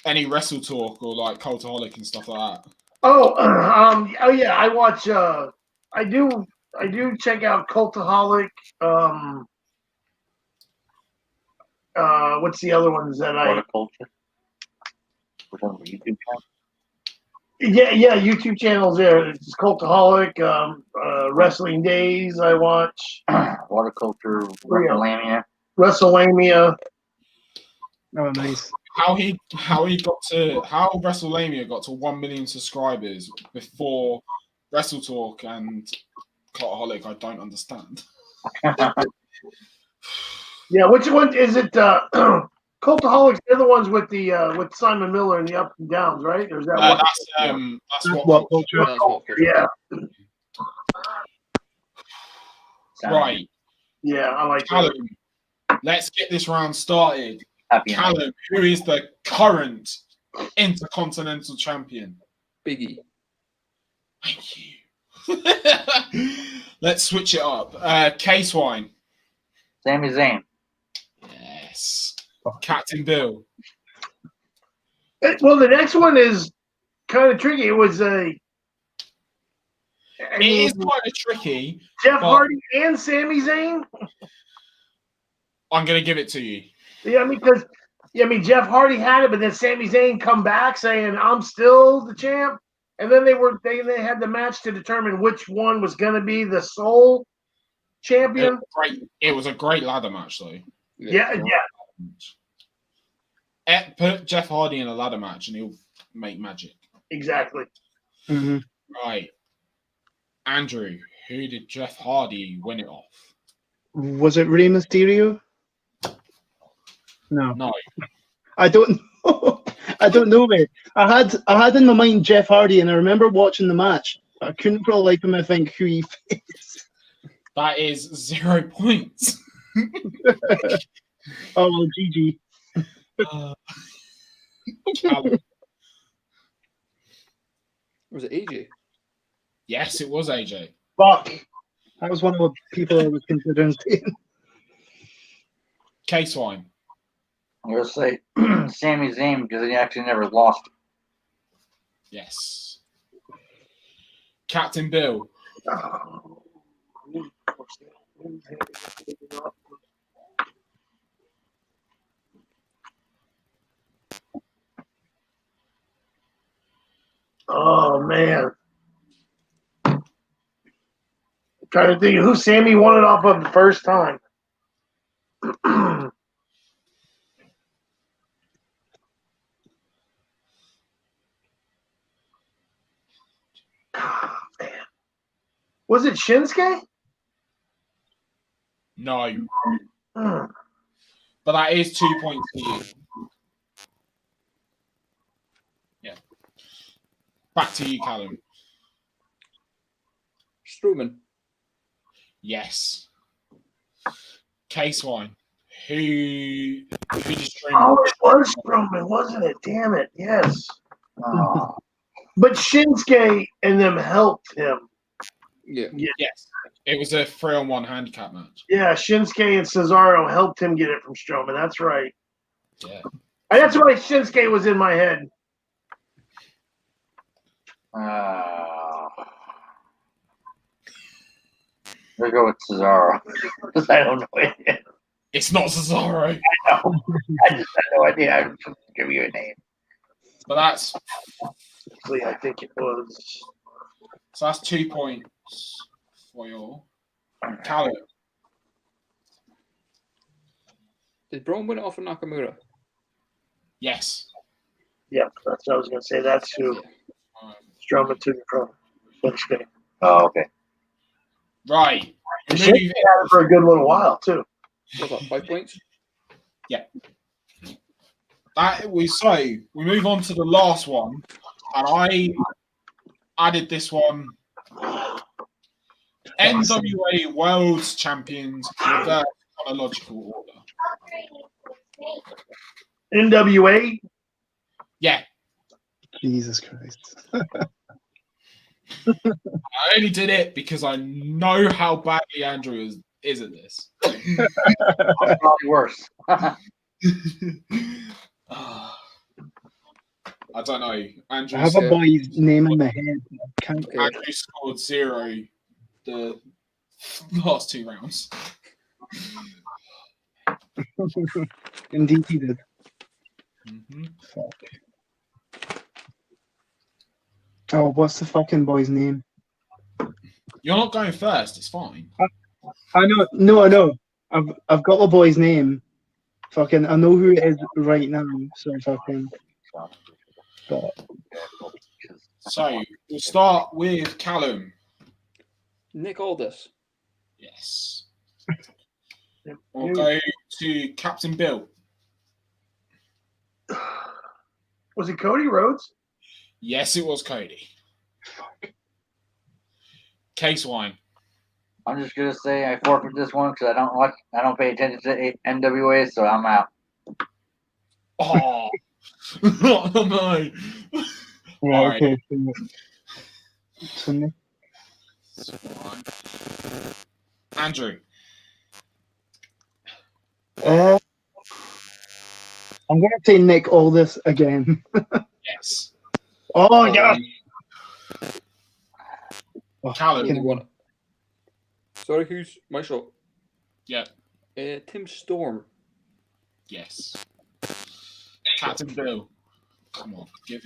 Any Wrestle Talk or like Cultaholic and stuff like that? Oh yeah, I watch. I do check out Cultaholic. What's the other ones that I? Horticulture. Which one? YouTube channel? Yeah, YouTube channels there. It's Cultaholic, Wrestling Days. I watch Horticulture, WrestleMania. WrestleMania. Oh, nice. How WrestleMania got to 1 million subscribers before Wrestle Talk and Cultaholic, I don't understand. Yeah, which one is it? Cultaholics, they're the ones with the with Simon Miller and the ups and downs, right? Or is that that's what culture. Yeah. Right. Yeah, I like Callum, let's get this round started. Happy Callum, who is the current Intercontinental Champion? Biggie. Thank you. Let's switch it up. Case Wine. Sami Zayn. Yes. Captain Bill. Well, the next one is kind of tricky. It was It is kind of tricky. Jeff Hardy and Sami Zayn. I'm going to give it to you. Yeah, because Jeff Hardy had it, but then Sami Zayn come back saying, "I'm still the champ," and then they had the match to determine which one was going to be the sole champion. It was a great ladder match, though. Yeah. Put Jeff Hardy in a ladder match, and he'll make magic. Exactly. Mm-hmm. Right, Andrew. Who did Jeff Hardy win it off? Was it Rey Mysterio? No. I don't know. I don't know, mate. I had in my mind Jeff Hardy, and I remember watching the match. But I couldn't for the life of me think who he faced. That is 0 points. Oh well, GG. Was it AJ? Yes, it was AJ. Fuck. That was one of the people I was considering saying. Case Wine. I'm going to say Sami Zayn because he actually never lost. Yes. Captain Bill. Oh man. I'm trying to think who Sammy won it off of the first time. Was it Shinsuke? No. But that is 2 points for you. Yeah. Back to you, Callum. Strowman. Yes. Case Wine. Who did Strowman? Oh, it was Strowman, wasn't it? Damn it. Yes. Oh. But Shinsuke and them helped him. Yeah. Yes. It was a 3-on-1 handicap match. Yeah, Shinsuke and Cesaro helped him get it from Strowman. That's right. Yeah. And that's why Shinsuke was in my head. We'll go with Cesaro because I don't know it. It's not Cesaro. I know. I just had no idea. I was just give you a name. But that's Actually, I think it was. so that's 2 points for your Callum. Did Braun win it off of Nakamura? Yes. Yeah, that's what I was going to say. That's who Strowman took it from. Shinsuke. Oh, okay. Right. Shinsuke had it for a good little while, too. What's that, 5 points? We move on to the last one, and I added this one. NWA World Champions versus chronological order. NWA. Yeah, Jesus Christ. I only did it because I know how badly Andrew is at this. Probably worse. I don't know. I have a boy's name in my head. I can't. Andrew scored 0 the last 2 rounds. Indeed, he did. Mm-hmm. Fuck. Oh, what's the fucking boy's name? You're not going first. It's fine. I know. No, I know. I've got the boy's name. Fucking, I know who it is right now. So fucking. But So we'll start with Callum. Nick Aldis. Yes. We'll go to Captain Bill. Was it Cody Rhodes? Yes, it was Cody. Case Wine. I'm just gonna say I forfeit this one because I don't pay attention to NWA, so I'm out. Oh, oh no. yeah, All right. okay. So Nick. Andrew. I'm gonna say Nick Aldis again. Yes. Oh yeah. Callum. Really want it. Sorry, who's my shot? Yeah. Tim Storm. Yes. Captain Bill. Come on, give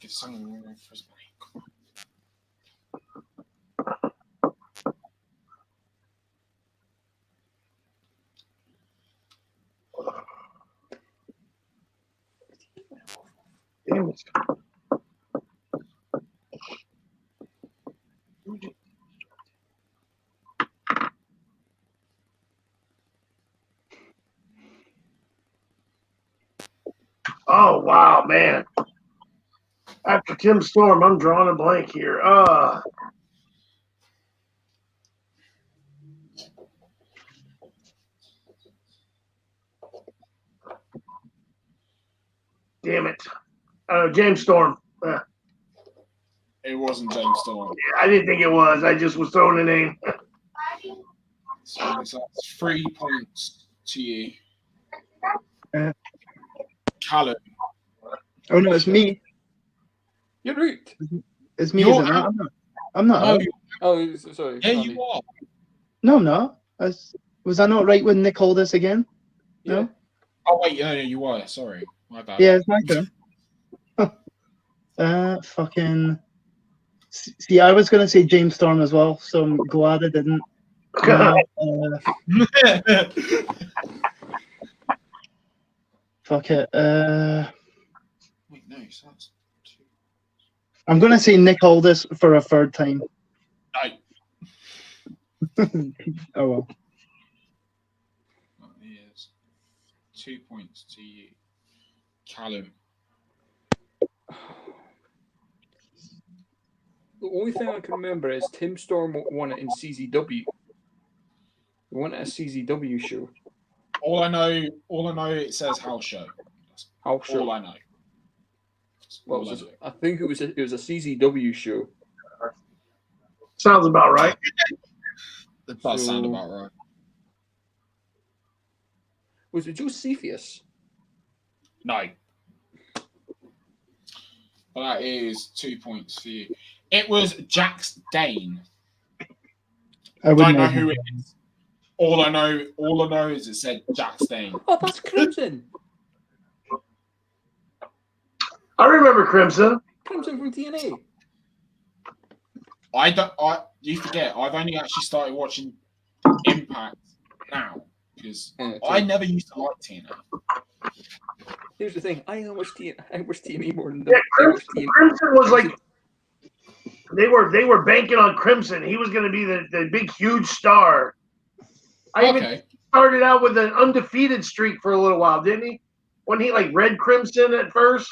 someone a run for his money. Damn it. Oh wow, man! After Tim Storm, I'm drawing a blank here. Damn it! James Storm. It wasn't James Storm. I didn't think it was. I just was throwing a name. So that's 3 points to you. Callum. Oh no, it's me. You're right. It's me. You're Isn't it? out. I'm not. No, out. Oh, sorry. yeah, Andy. you are. No, I'm not. Was I not right with Nick Aldis again? Yeah. No. Oh wait, no, you were. Sorry, my bad. Yeah, it's my turn. Fucking. See, I was gonna say James Storm as well, so I'm glad I didn't. Fuck it. Wait, no, so that's 2. I'm gonna say Nick Aldis for a third time. No. Oh well. That is 2 points to you, Callum. The only thing I can remember is Tim Storm won it in CZW. He won it at a CZW show. All I know, it says house show. That's House show. all I know. That's Well, all I it know. I think it was a CZW show. Sounds about right. That does sound So- about right. Was it Josephus? No. Well, that is 2 points for you. It was Jax Dane. I Don't wouldn't know who it is. All I know is it said Jax Dane. Oh, that's Crimson. I remember Crimson. Crimson from TNA. You forget, I've only actually started watching Impact now because Yeah, I true. never used to like TNA. Here's the thing. I watch TNA more than Yeah, I watch Crimson was like they were banking on Crimson. He was going to be the big huge star. I even Okay. started out with an undefeated streak for a little while, didn't he? Wasn't he like Red Crimson at first?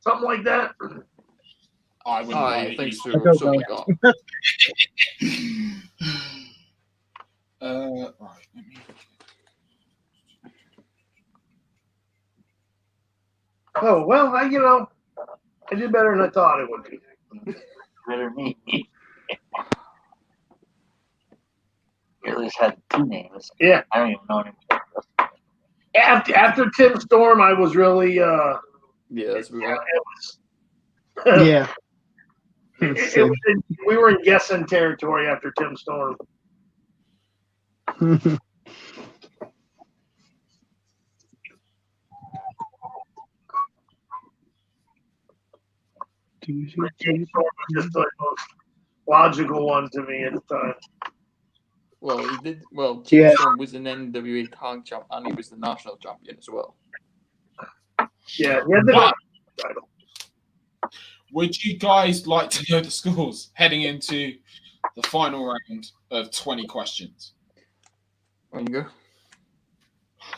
Something like that. I wouldn't know I that think you- so. I don't Something know. like that. Right. Let me. Oh well, I did better than I thought it would be. Better than me. You at least had 2 names. Yeah. I don't even know any. After Tim Storm, I was really Yeah, that's about it. Yeah. We were in guessing territory after Tim Storm. Tim Storm was just the most logical one to me at the time. Well, he did. Well, Yeah. Tim Storm was an NWA tag champ, and he was the national champion as well. Yeah, he had the But title. would you guys like to know the scores heading into the final round of 20 questions? There you go.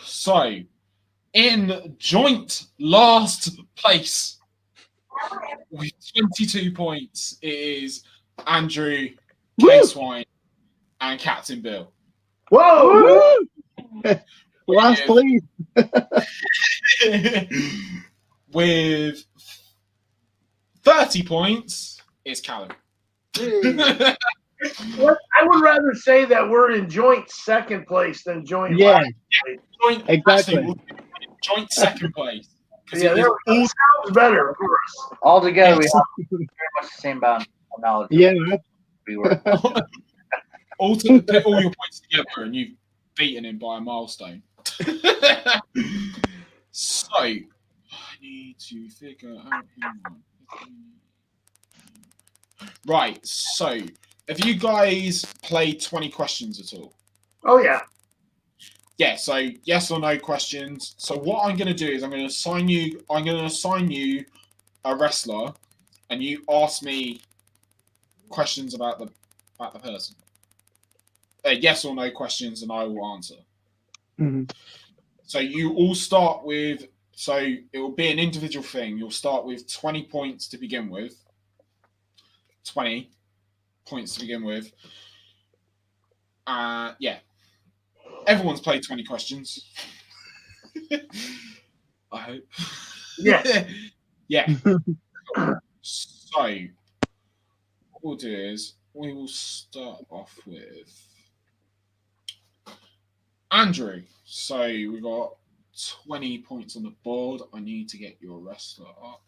So, in joint last place with 22 points, it is Andrew, K-Swine, and Captain Bill. Whoa! Last place. With 30 points, it's Callum. I would rather say that we're in joint second place than joint Yeah, last place. Joint, exactly. actually, we'll be in joint second place. Because Yeah, it is all sounds better, of course. All together, we have very much the same amount of knowledge. Yeah. We were. all to put all your points together, and you've beaten him by a milestone. So, I need to figure out. Right, so have you guys played 20 questions at all? Oh yeah. Yeah, so yes or no questions. So what I'm going to do is I'm going to assign you a wrestler, and you ask me questions about the person. Yes or no questions, and I will answer. Mhm. So you all start with. So it will be an individual thing. You'll start with 20 points to begin with. 20 points to begin with. Yeah. Everyone's played 20 questions. I hope. Yeah. Yeah. So, what we'll do is we will start off with Andrew. So, we got 20 points on the board. I need to get your wrestler up.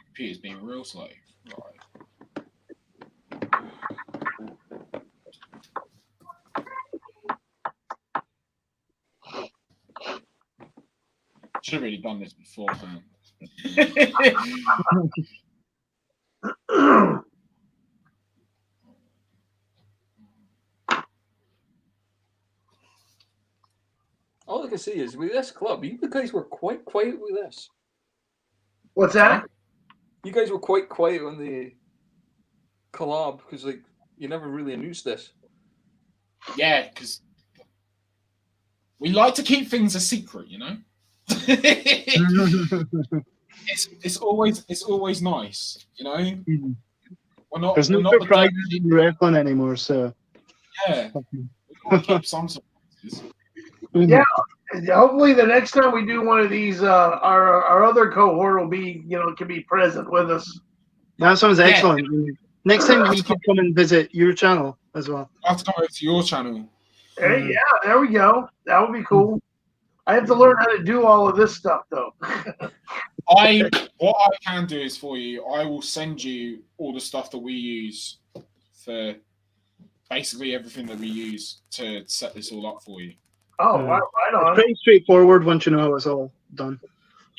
Computer's being real slow. Right. Should have really done this beforehand. All I can say is, with this club, you guys were quite quiet with this. What's that? You guys were quite quiet on the collab because, like, you never really announced this. Yeah, because we like to keep things a secret, you know. it's always nice, you know. We're not. There's no we're not the surprises in wrestling anymore, so yeah, we want to keep some surprises. Yeah. Hopefully, the next time we do one of these, our other cohort will be, can be present with us. That sounds excellent. Next time we can come and visit your channel as well. I have to come over to your channel. Hey, yeah, there we go. That would be cool. I have to learn how to do all of this stuff, though. What I can do is for you, I will send you all the stuff that we use for basically everything that we use to set this all up for you. Oh, right on. It's pretty straightforward once you know how it's all done.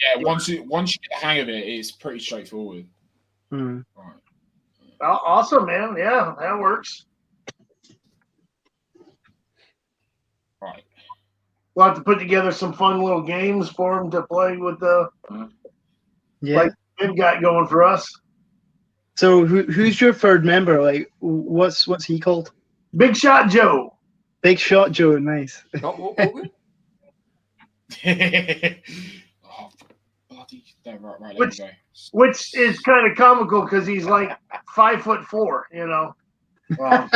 Yeah, once you get the hang of it, it's pretty straightforward. Mm. Right. Awesome, man. Yeah, that works. Right. we'll have to put together some fun little games for him to play with the Yeah. like Ben got going for us. So who's your third member? Like, what's he called? Big Shot Joe. Big Shot Joe. Nice. What Hogan? Oh, bloody. There, right, let Which- me go. Which is kind of comical because he's like 5'4", you know. Well,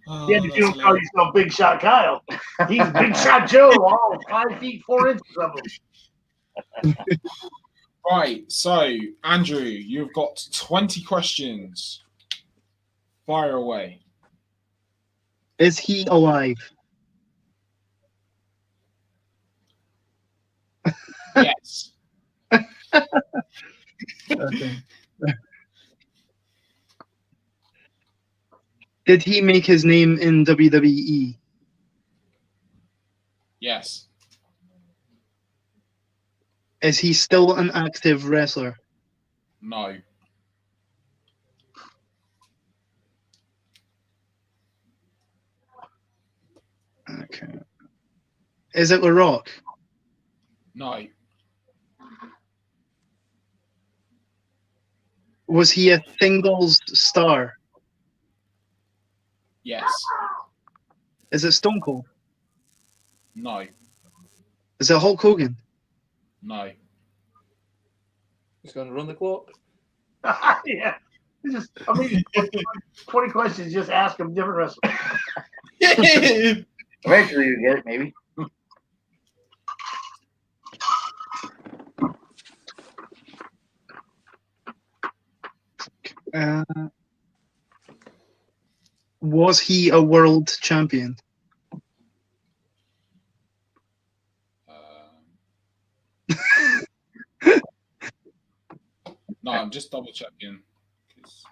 Oh, Yeah, you that's don't call hilarious. yourself Big Shot Kyle. He's Big Shot Joe, all 5 feet 4 inches of him. Right, so Andrew, you've got 20 questions. Fire away. Is he alive? Yes. Okay. Did he make his name in WWE? Yes. Is he still an active wrestler? No. Okay. Is it The Rock? No. Was he a singles star? Yes. Is it Stone Cold? No. Is it Hulk Hogan? No. He's going to run the clock. Yeah. Just, 20 questions, just ask him different wrestlers. eventually you get it, maybe. Was he a world champion? No, I'm just double checking. 'Cause-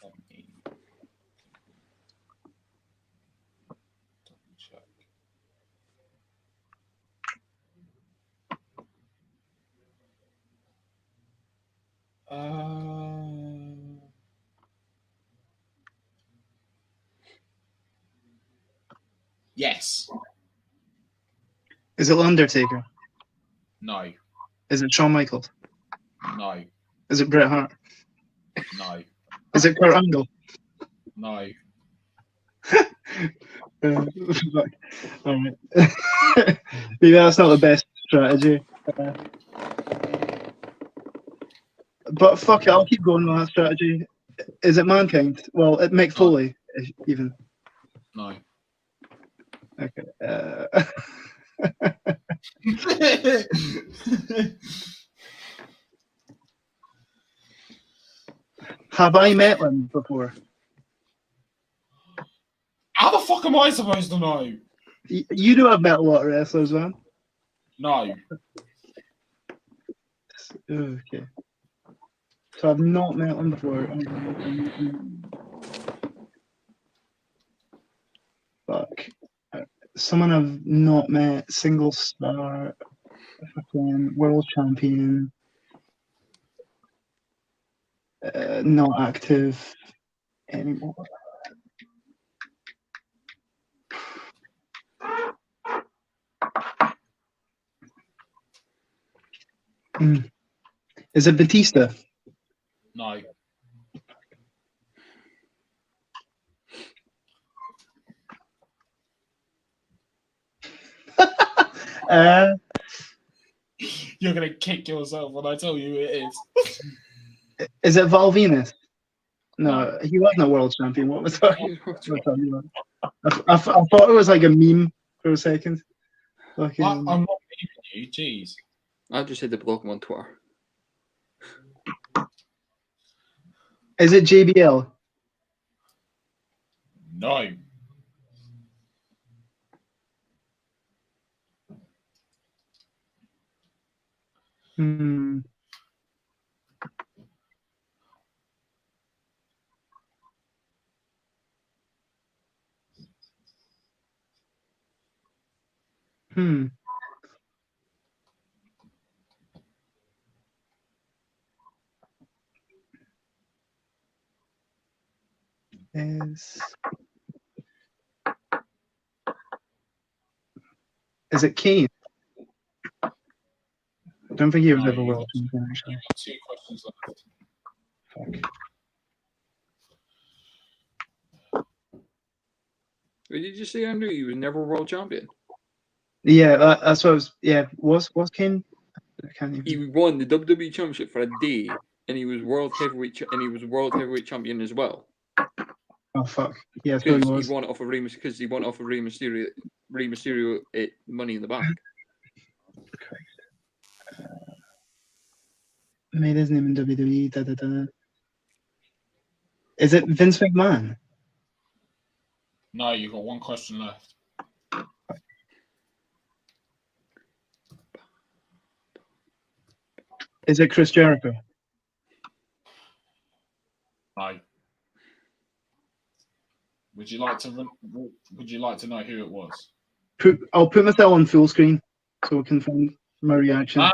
Let me double check. Yes. Is it Undertaker? No. Is it Shawn Michaels? No. Is it Bret Hart? No. Is it Kurt Angle? No. All right. Maybe that's not the best strategy. But fuck it, I'll keep going with that strategy. Is it Mankind? Well, Mick Foley, even. No. Okay. Have I met him before? How the fuck am I supposed to know? You know I've met a lot of wrestlers, man. No. Okay. So I've not met him before. Fuck. Someone I've not met. Single star. Fucking world champion. Not active anymore. Is it Batista? No. You're gonna kick yourself when I tell you who it is. Is it Val Venus? No, No. he wasn't a world champion. What was that? I thought it was like a meme for a second. Fucking... I'm not leaving you, jeez. I just had to block him on Twitter. Is it JBL? No. Hmm. Hmm. Is Is it Kane? I don't think he was No, ever you've world got- champion, actually. You've got 2 questions left. Fuck. What did you say, Andrew? He was never world champion. Yeah, that's what I was. Yeah, was Kane? I can't even. He won the WWE Championship for a day, and he was world heavyweight champion as well. Oh fuck. Yeah, so he Because was. he won it off of Rey Mysterio at Money in the Bank. Made his name in WWE. Da, da, da. Is it Vince McMahon? No, you've got 1 question left. Is it Chris Jericho? No. Would you like to know who it was? I'll put myself on full screen so we can find my reaction. No.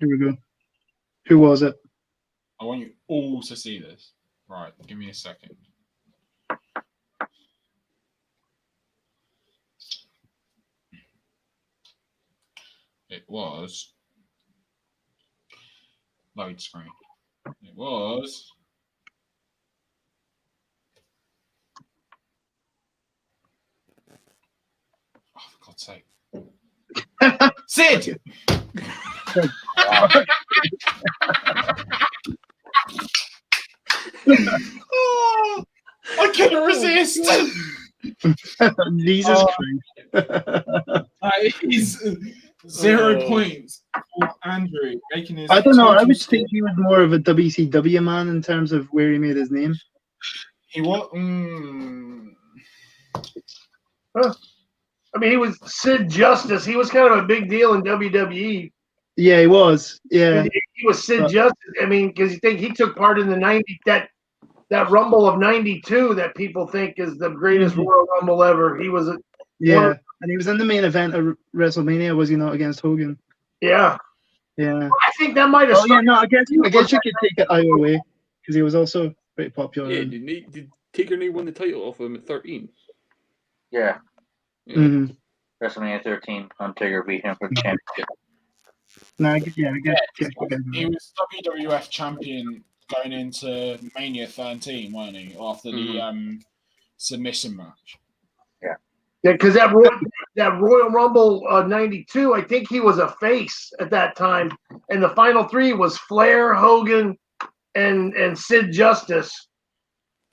Here we go. Who was it? I want you all to see this. Right, give me a second. It was load screen. It was for God's sake. Sid! Oh, I couldn't resist. Jesus Christ. That is 0 points for Andrew making his. I don't know. I total would score. think he was more of a WCW man in terms of where he made his name. He was. I mean, he was Sid Justice. He was kind of a big deal in WWE. Yeah, he was. Yeah. He was Sid Justice. I mean, because you think he took part in the '90 that Rumble of '92 that people think is the greatest Royal Rumble ever. He was Yeah. And he was in the main event of WrestleMania, was he not, against Hogan? Yeah. Yeah. I think that might have. Oh yeah, no, I guess you could take it either way because he was also pretty popular. Yeah, did Taker Knee win the title off of him at 13? Yeah, Mhm. WrestleMania 13, Undertaker beat him for the championship. No, I guess. He was WWF champion going into Mania 13, wasn't he? After the submission match. Yeah, because that Royal Rumble '92, I think he was a face at that time, and the final 3 was Flair, Hogan, and Sid Justice.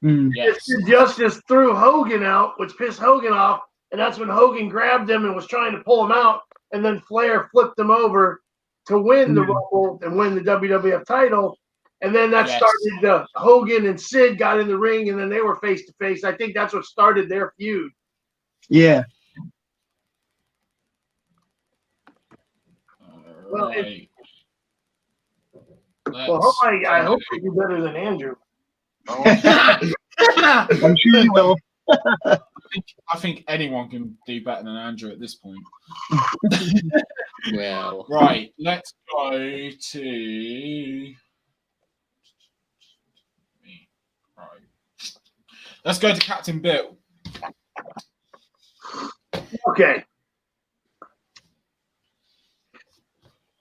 Yes. Sid Justice threw Hogan out, which pissed Hogan off, and that's when Hogan grabbed him and was trying to pull him out, and then Flair flipped him over to win the Rumble and win the WWF title. And then that started Hogan and Sid got in the ring, and then they were face to face. I think that's what started their feud. Yeah. Well, Right. I hope they do better than Andrew. I'm sure he will. I think anyone can do better than Andrew at this point. Well, Right, let's go to. Right. Let's go to Captain Bill. Okay.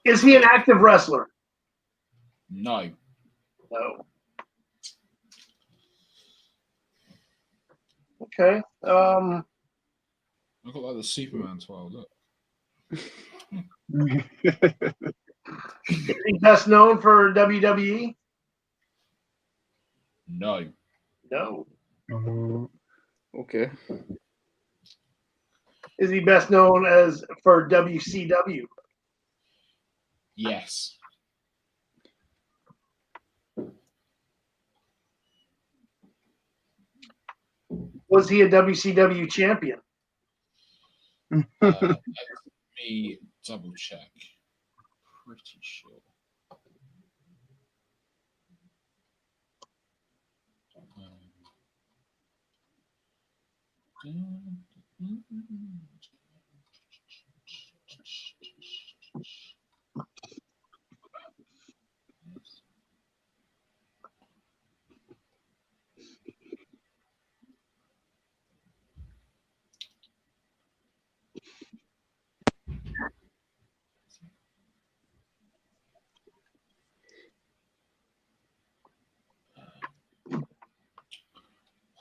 Is he an active wrestler? No. No. Okay. I've got like the Superman 12. Look. Is he best known for WWE? No. No. okay. Is he best known as for WCW? Yes. Was he a WCW champion? Let me double check. Pretty sure.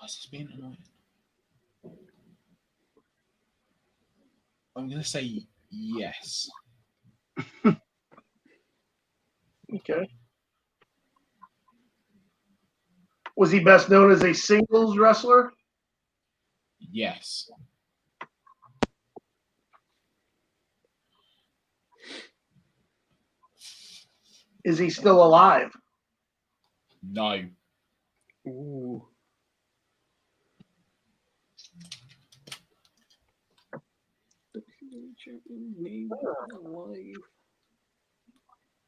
is this being annoying? I'm going to say yes. Okay. Was he best known as a singles wrestler? Yes. Is he still alive? No. Ooh. Name alive.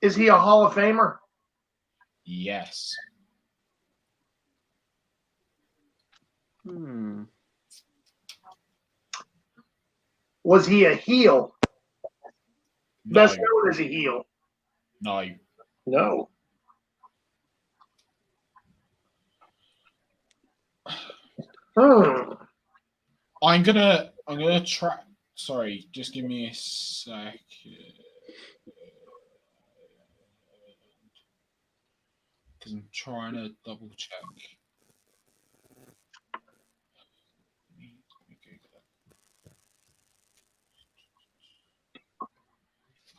Is he a Hall of Famer? Yes. Was he a heel? No. Best known as a heel? No. No. I'm gonna try. Sorry, just give me a sec. Because I'm trying to double check.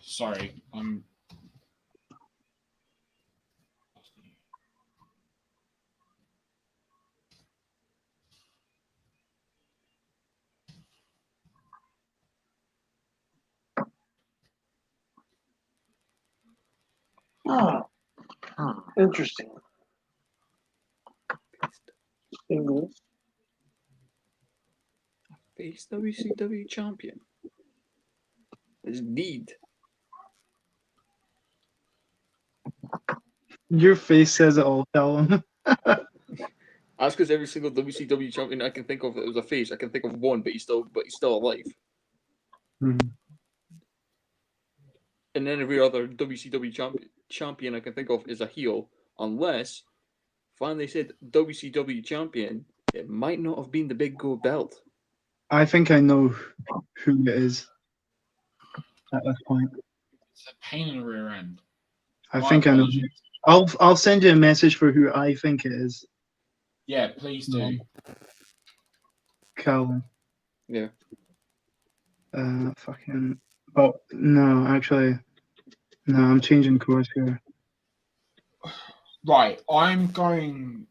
Sorry, I'm. Interesting. Singles. Face WCW champion. Is Deed. Your face says it all, Callum. That's because every single WCW champion I can think of that was a face. I can think of one, but he's still alive. Mhm. And then every other WCW champion I can think of is a heel, unless finally said WCW champion, it might not have been the big gold belt. I think I know who it is at this point. It's a pain in the rear end. I My think I know. apologies. I'll send you a message for who I think it is. Yeah, please do. Callum. Yeah. Fucking. Oh no, actually, no. I'm changing course here. Right, I'm going.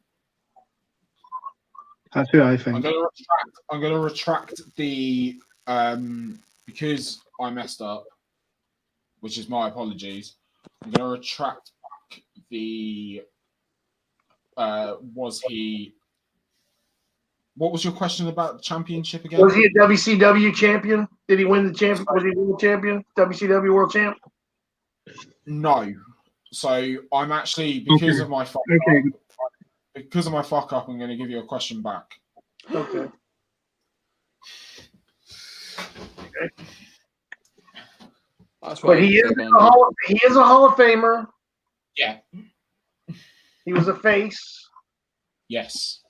That's who I think. I'm gonna retract the because I messed up, which is my apologies. I'm gonna retract back the was he. What was your question about the championship again? Was he a WCW champion? Did he win the champion? Was he the champion? WCW world champ? No. So I'm actually because of my fuck up, because of my fuck up, I'm going to give you a question back. Okay. That's But he is a Hall of Famer. Yeah. He was a face. Yes.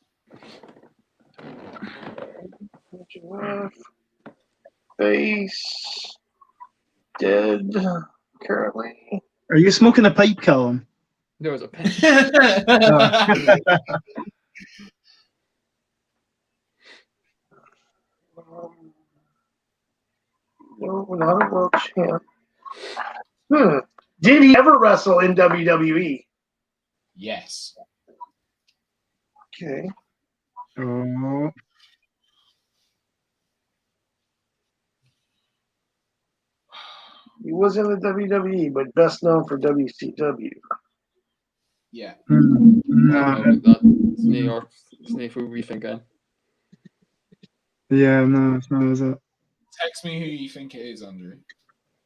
Face. Dead. Currently. Are you smoking a pipe, Callum? There was a pen. No, not a world champ. Did he ever wrestle in WWE? Yes. Okay. Oh. He was in the WWE, but best known for WCW. Yeah. Snake who we thinking? Yeah, no, it's not, is it? Text me who you think it is, Andrew.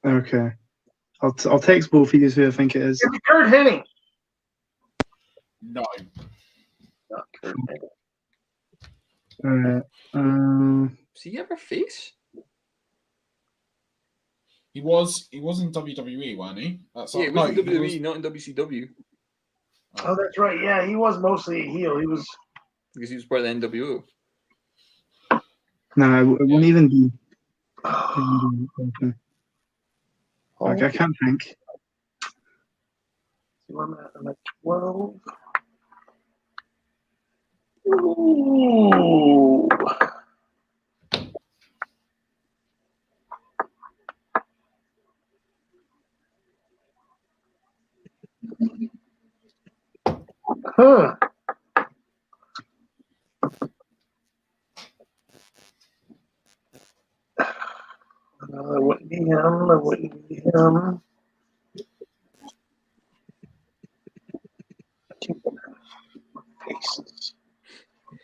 Okay. I'll text both of you who I think it is. It's Kurt Hennig. No. Not Kurt Alright. Hennig. Was he ever face? He was in WWE, wasn't he? That's Yeah, he was in WWE, not in WCW. Oh, that's right. Yeah, he was mostly a heel. He was because he was part of the NWO. No, it won't even be. Like, I can't think. I'm at 12. Ooh. Huh. It wouldn't be him. It wouldn't be him. Faces.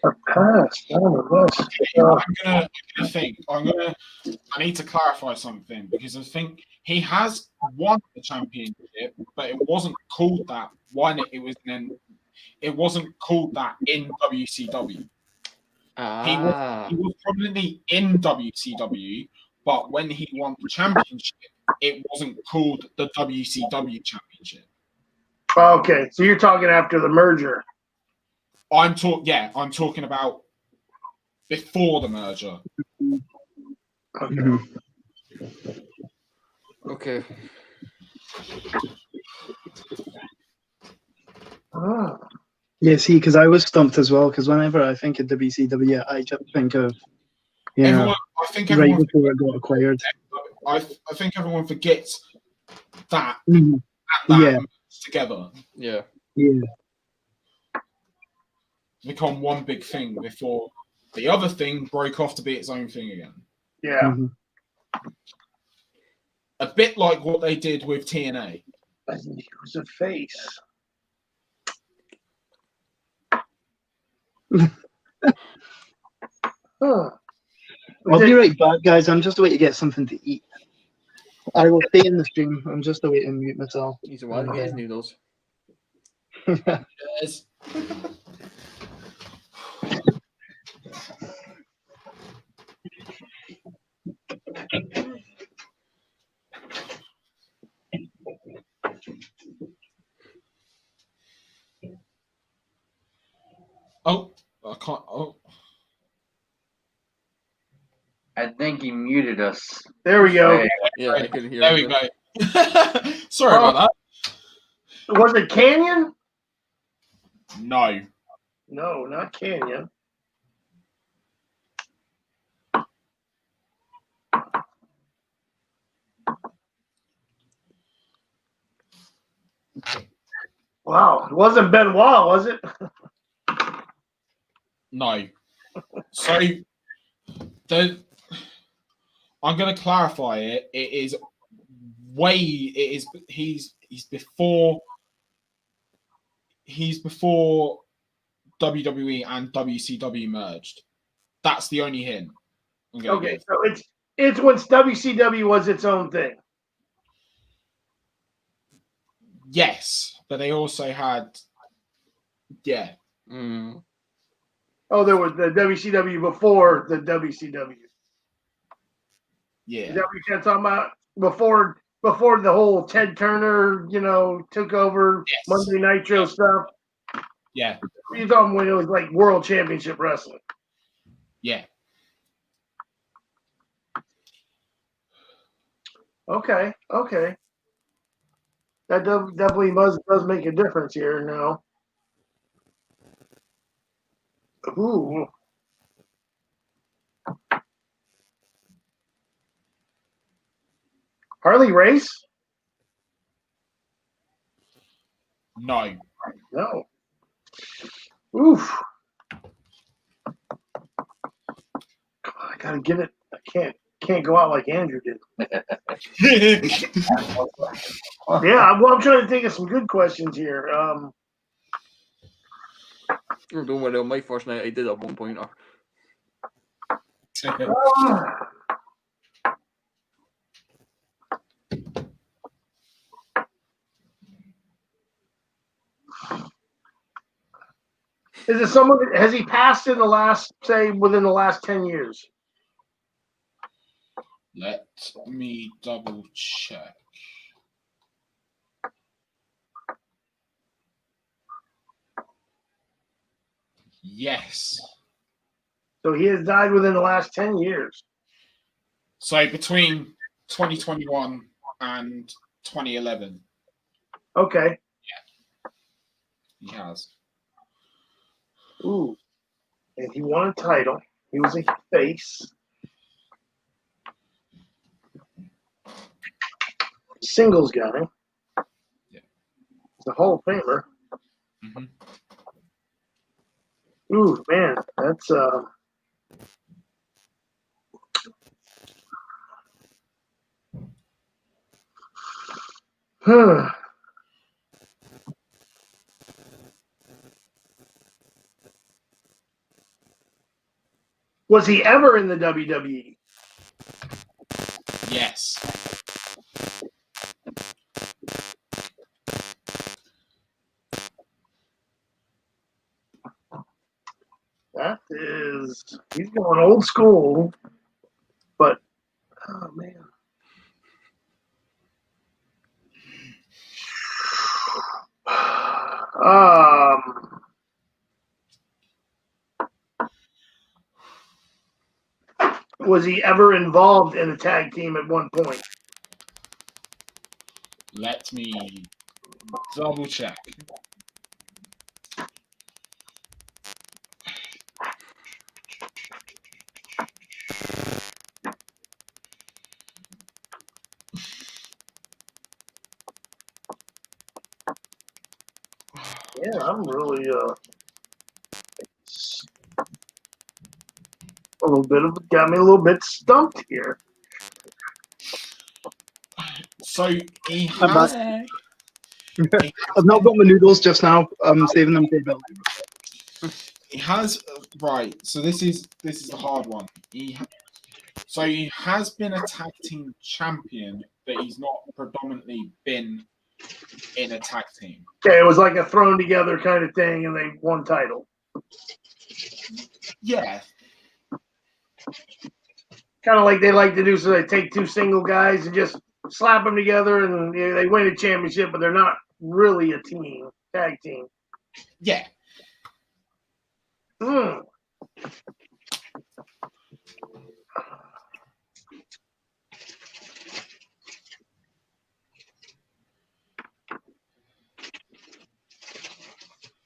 Our past. None of us. I'm gonna think. I need to clarify something because I think he has won the championship, but it wasn't called that. It wasn't called that in WCW. He was prominently in WCW, but when he won the championship, it wasn't called the WCW championship. Okay, so you're talking after the merger. I'm talking about before the merger. Okay. Oh. Yeah, see, because I was stumped as well. Because whenever I think of WCW, I just think of I think everyone right before it got acquired. I think everyone forgets that Yeah, together. Yeah. yeah. Become one big thing before the other thing broke off to be its own thing again. Yeah. A bit like what they did with TNA. He was a face. Huh. I'll be right back, guys. I'm just away to get something to eat. I will stay in the stream. I'm just away to mute myself. He's a while to get his noodles. Yes. Oh, I can't. Oh, I think he muted us. There we go. Yeah, I couldn't hear there him. we go. Sorry about that. Was it Canyon? No. No, not Canyon. Wow, it wasn't Benoit, was it? No. So I'm going to clarify it. He's before WWE and WCW merged. That's the only hint. Okay, so it's when WCW was its own thing. Yes, but they also had Oh, there was the WCW before the WCW. Yeah. Is that what you're talking about? Before the whole Ted Turner, took over Monday Nitro stuff. Yeah. You're talking when it was like World Championship Wrestling. Yeah. Okay. That definitely does make a difference here now. Ooh. Harley Race? No. No. Oof. I gotta get it. I can't go out like Andrew did. Yeah, I'm trying to think of some good questions here. We're doing well. My first night, I did at one point. Is it someone that has he passed in the last, say, within the last 10 years? Let me double check. Yes. So he has died within the last 10 years. So between 2021 and 2011. Okay. Yeah. He has. Ooh. and he won a title. He was a face. Singles guy. Yeah. He's a Hall of Famer. Mm-hmm. Ooh, man, that's Was he ever in the WWE? Yes. That is, he's going old school, but oh man. Was he ever involved in a tag team at one point? Let me double check. Yeah, I'm really got me a little bit stumped here. So he I'm has. back. I've not got my noodles just now. I'm saving them for a bit later. He has right. So this is the hard one. So he has been a tag team champion, but he's not predominantly been in a tag team. Okay, it was like a thrown together kind of thing, and they won title. Yeah. Kind of like they like to do, so they take two single guys and just slap them together, and they win a championship, but they're not really a team, tag team. Yeah. Hmm.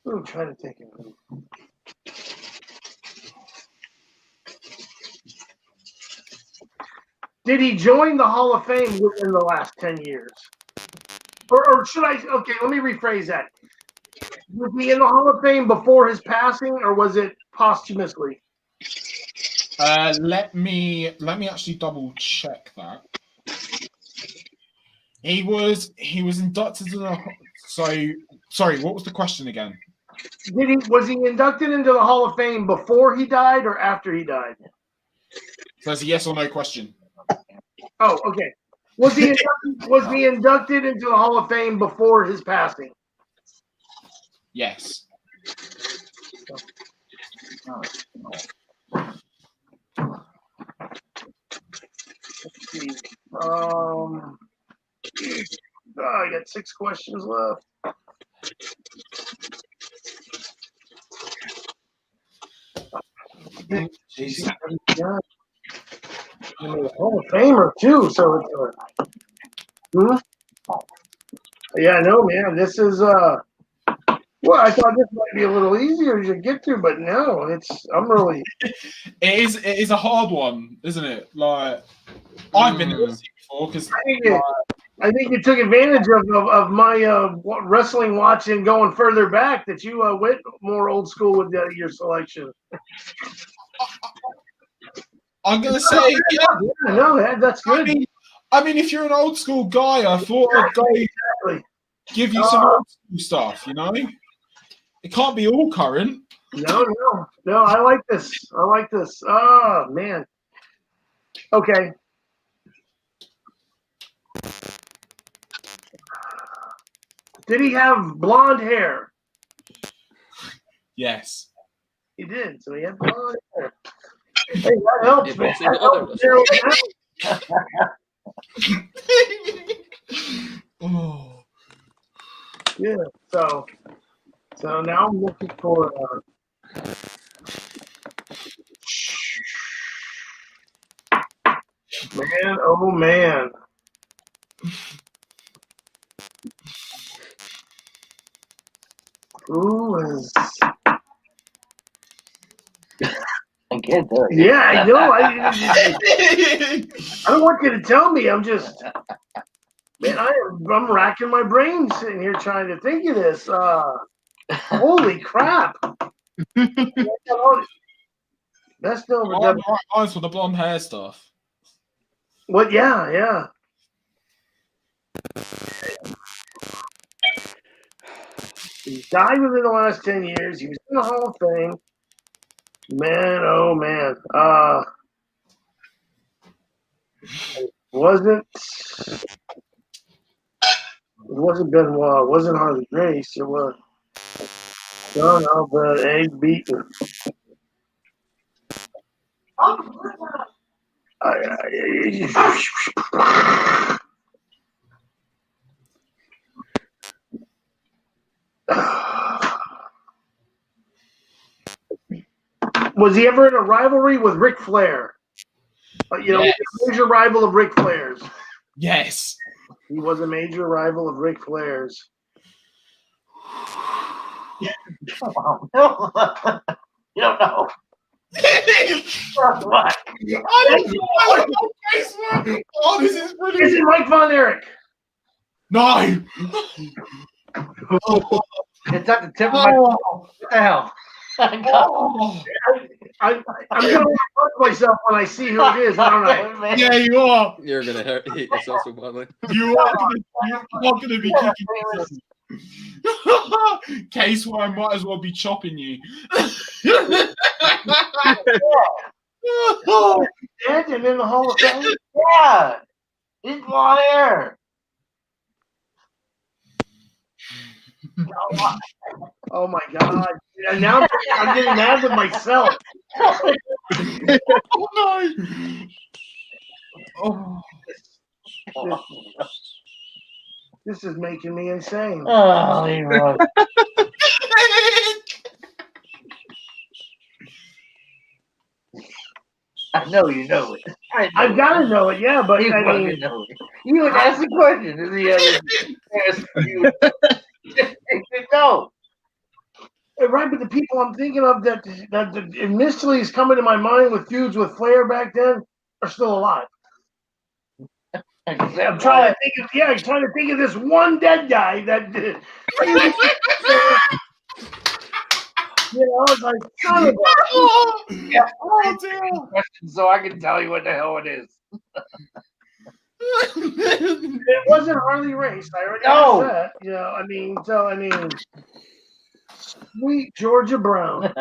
I'm trying to take it. Did he join the Hall of Fame within the last 10 years? Or should I? Okay, let me rephrase that. Was he in the Hall of Fame before his passing, or was it posthumously? Let me actually double check that. He was inducted to the. So sorry, what was the question again? Was he inducted into the Hall of Fame before he died or after he died? So that's a yes or no question. Oh, okay. Was he inducted into the Hall of Fame before his passing? Yes. Let's see. I got 6 questions left. Jeez. Hall of Famer too, so it's yeah, no, man. This is well, I thought this might be a little easier to get to, but no, I'm really. It is a hard one, isn't it? Like I've been in this before because I think you took advantage of my wrestling watching going further back, that you went more old school with your selection. I'm gonna say yeah. No, that's good. I mean, if you're an old school guy, I thought I'd go give you some old school stuff. You know, it can't be all current. No. I like this. Oh man. Okay. Did he have blonde hair? Yes. He did. So he had blonde hair. Hey, that helps, man. Oh. Yeah. So now I'm looking for. Man, oh man. Who is? can't tell you. Yeah, I know. I don't want you to tell me. I'm just, man, I'm racking my brain sitting here trying to think of this. Holy crap! Best over. I'm right eyes for the blonde hair stuff. What? Yeah, yeah. He died within the last 10 years. He was in the Hall of Fame. Man, oh man. It wasn't Benoit. It wasn't Harley Grace. It was no, but egg beaten. Was he ever in a rivalry with Ric Flair? Yes. A major rival of Ric Flair's. Yes. He was a major rival of Ric Flair's. Oh, no. You don't know. What? I don't know. Oh, this is Is brilliant. it Mike Von Erich? No. It's at the tip of my tongue. What the hell? Oh. I'm gonna fuck myself when I see who it is, aren't I? Yeah, you are. You're gonna hate yourself so badly. You're not going to be kicking yourself. Case where I might as well be chopping you. Dead and in the Hall of Fame? Yeah. He's blonde hair. Oh my god. And now I'm getting mad with myself. Oh no! Oh. This is making me insane. Oh, Leroy. I know you know it. I've got to know it, yeah, but You I fucking mean, know it. You would ask the question, and the other asked you. No. right, but the people I'm thinking of that initially is coming to my mind with feuds with Flair back then are still alive. I'm trying to think of I'm trying to think of this one dead guy that it's like son of a Yeah. Oh dear! Question, so I can tell you what the hell it is. it wasn't Harley Race. I already asked that. I mean sweet Georgia Brown.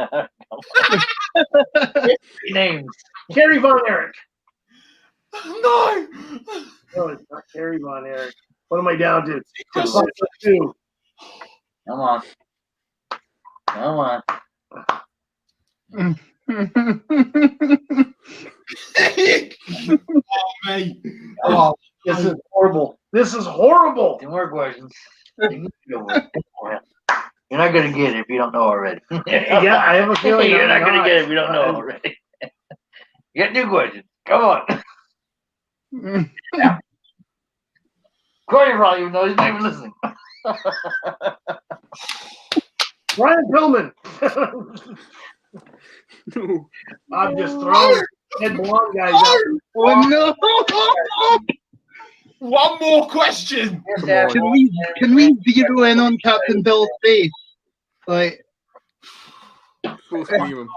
Names. Kerry Von Erich. No! No, it's not Kerry Von Erich. What am I down to? Question. Two. Come on. Come on. Oh, mate. Oh, this is horrible. This is horrible. 2 more questions. You're not gonna get it if you don't know already. Yeah, I have a feeling You're I'm not gonna not. get it if you don't know already. You got 2 questions. Come on. Corey probably even knows. He's not even listening. Brian Pillman. No. I'm just throwing head blonde guys out. Oh no! One more question. Can we zero in on Captain Bill's face? Like, Full screen him.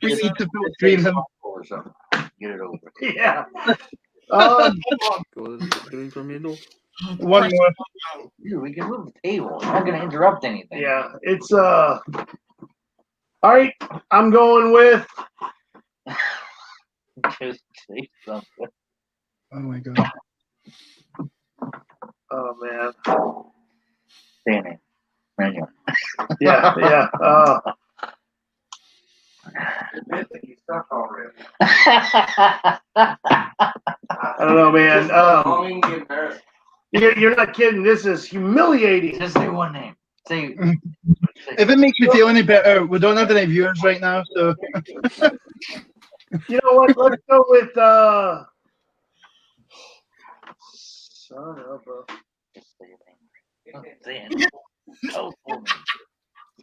we need to full screen him. Or something. Get it over. Yeah. God, is it doing for me? No. One more. Dude, we can move the table. We're not gonna interrupt anything. Yeah. It's all right. I'm going with Just say something. Oh my god. oh man. Say it. Manuel. Yeah. I don't know, man. You're not kidding. This is humiliating. Just say one name. Say. If it makes you feel any better, we don't have any viewers right now, so You know what? Let's go with son of a. Just say your name. Say it. Oh, full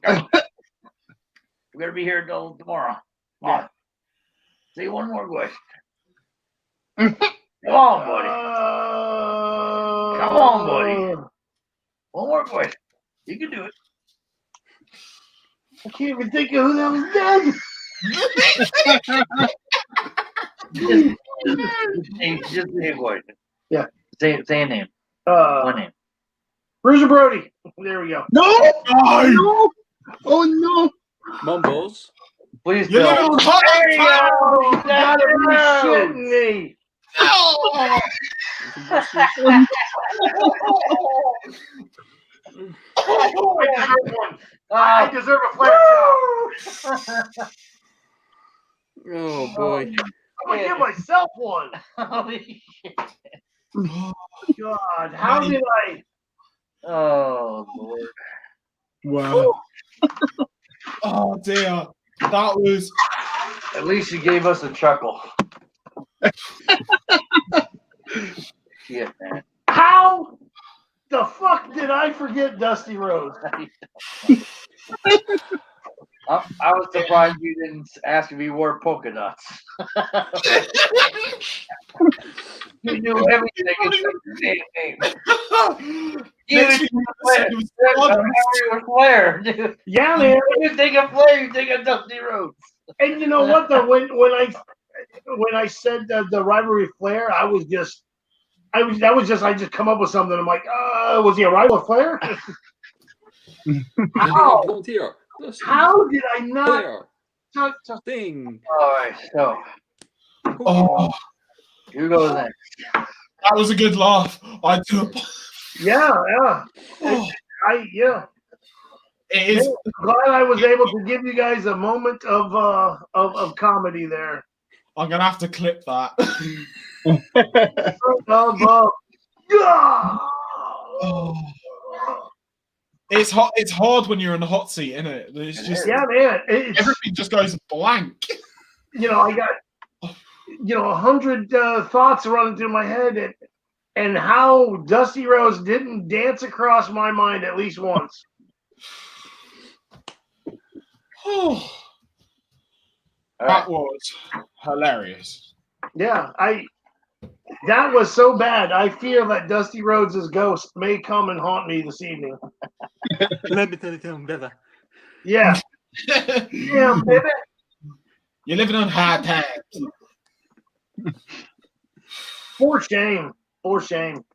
name. We're gonna be here until tomorrow. Yeah. Say one more question. Come on, buddy. Come on, buddy. One more question. You can do it. I can't even think of who that was dead. Just say a question. Yeah. Say a name. One name. Bruiser Brody. There we go. No! No! No! Oh no! Mumbles. Please You're tell. little hot There you towel! go. You gotta be shitting me. Oh! I deserve one. I deserve a flare shot. Oh boy. I'm gonna give myself one. Holy shit. God, how did I? Oh, Lord. Wow. Oh dear. That was At least you gave us a chuckle. Shit, man. How the fuck did I forget Dusty Rhodes? I was surprised you didn't ask if he wore polka dots. You knew everything except his damn name. You Next think week, of Flair. it was Flair. Dude. Yeah, man. You think of Flair, you think of Dusty Rhodes. And you know what? Though when I said the rivalry Flair, I just come up with something. I'm like, was he a rival of Flair? How? Volunteer. How did I not? Flair. Sting. All right, so oh, you go next. that was a good laugh. I do. Yeah. Oh, Yeah. it is. I'm glad I was able to give you guys a moment of comedy there. I'm gonna have to clip that. Yeah. Oh. It's hot. It's hard when you're in the hot seat, isn't it? It's just Yeah, man. It's, everything just goes blank. I got 100 thoughts running through my head, and how Dusty Rhodes didn't dance across my mind at least once. Oh, All right. that was hilarious. Yeah, that was so bad. I fear that Dusty Rhodes' ghost may come and haunt me this evening. Let me tell you something, brother. Yeah. Yeah, baby. You're living on hard times. For shame. For shame.